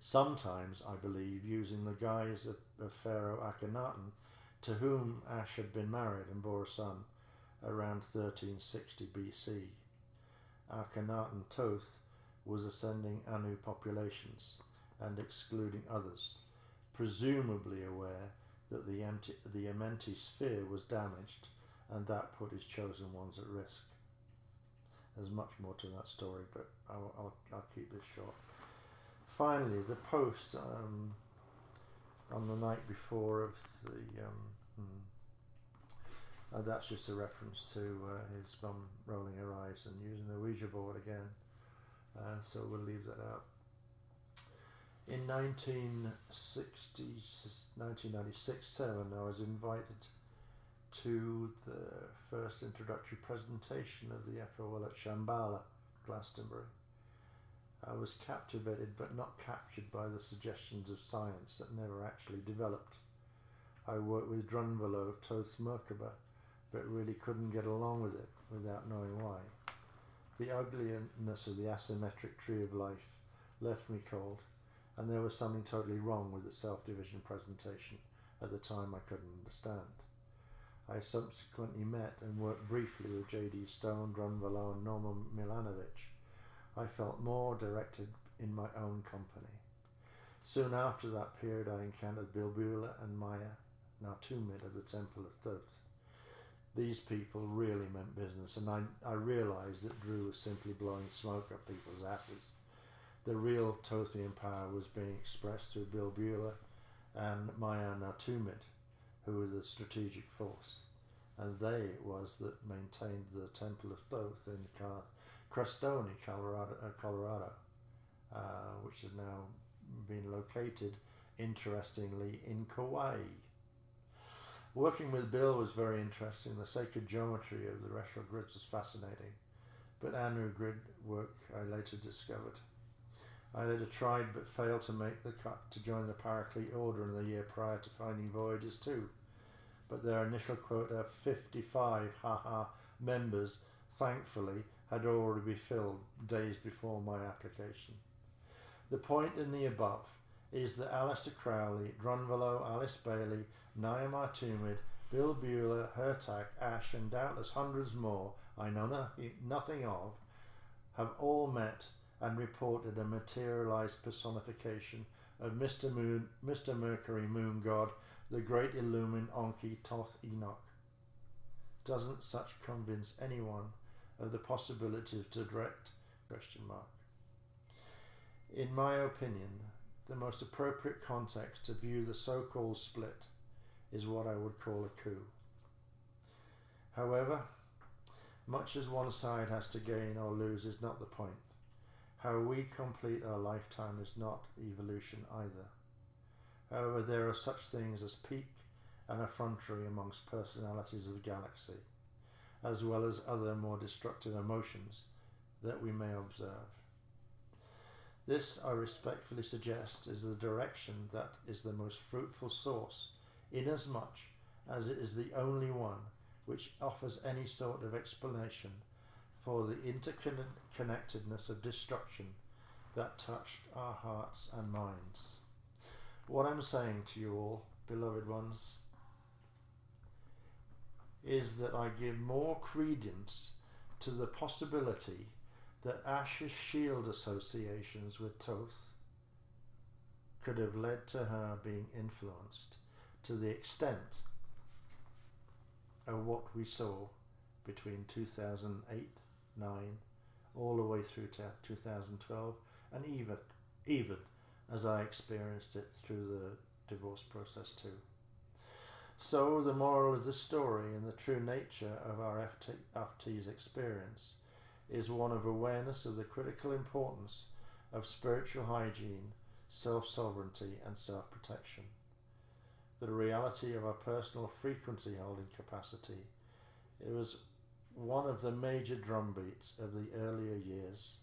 Sometimes, I believe, using the guise of Pharaoh Akhenaten, to whom Ash had been married and bore a son around 1360 BC. Akhenaten Thoth was ascending Anu populations and excluding others, presumably aware that the empty sphere was damaged, and that put his chosen ones at risk. There's much more to that story, but I'll keep this short. Finally, the post on the night before of the that's just a reference to his mum rolling her eyes and using the Ouija board again, so we'll leave that out. In 1996-7, I was invited to the first introductory presentation of the FOL at Shambhala, Glastonbury. I was captivated but not captured by the suggestions of science that never actually developed. I worked with Drunvalo Toth Merkaba, but really couldn't get along with it without knowing why. The ugliness of the asymmetric tree of life left me cold, and there was something totally wrong with the self-division presentation. At the time I couldn't understand. I subsequently met and worked briefly with J.D. Stone, Drunvalo and Norman Milanovic. I felt more directed in my own company. Soon after that period I encountered Bilbula and Maya Natumid of the Temple of Thoth. These people really meant business, and I realised that Drew was simply blowing smoke up people's asses. The real Thothian power was being expressed through Bilbula and Maya Natumid, who were the strategic force, and they it was that maintained the Temple of Thoth in Crestone, Colorado, which has now been located, interestingly, in Kauai. Working with Bill was very interesting. The sacred geometry of the retro grids was fascinating, but Anu grid work I later discovered. I later tried but failed to make the cut to join the Paraclete Order in the year prior to finding Voyagers 2. But their initial quota of 55 members, thankfully, had already been filled days before my application. The point in the above is that Alistair Crowley, Drunvalo, Alice Bailey, Niamh Tumid, Bill Bueller, Hertak, Ash, and doubtless hundreds more I know nothing of, have all met and reported a materialized personification of Mr. Mercury Moon God, the great illumined Enki Thoth Enoch. Doesn't such convince anyone of the possibility of direct ? In my opinion, the most appropriate context to view the so-called split is what I would call a coup. However, much as one side has to gain or lose is not the point. How we complete our lifetime is not evolution either. However, there are such things as pique and effrontery amongst personalities of the galaxy, as well as other more destructive emotions that we may observe. This, I respectfully suggest, is the direction that is the most fruitful source, inasmuch as it is the only one which offers any sort of explanation for the interconnectedness of destruction that touched our hearts and minds. What I'm saying to you all, beloved ones, is that I give more credence to the possibility that Ash's shield associations with Thoth could have led to her being influenced to the extent of what we saw between 2008, 9, all the way through to 2012, and even as I experienced it through the divorce process too. So the moral of the story and the true nature of our FT's experience is one of awareness of the critical importance of spiritual hygiene, self-sovereignty and self-protection. The reality of our personal frequency holding capacity. It was one of the major drumbeats of the earlier years,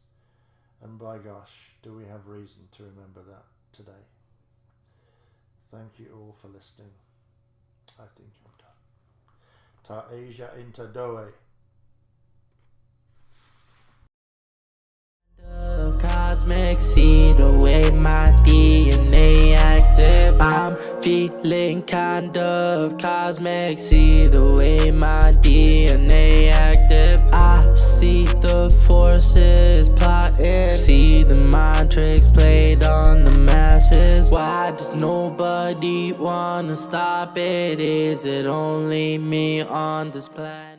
and by gosh, do we have reason to remember that today. Thank you all for listening. I think I'm done. Ta Asia Inta Doe. Cosmic, see the way my DNA active. I'm feeling kind of cosmic, see the way my DNA active. I see the forces plotting, see the mind tricks played on the masses. Why does nobody Nobody wanna stop it. Is it only me on display?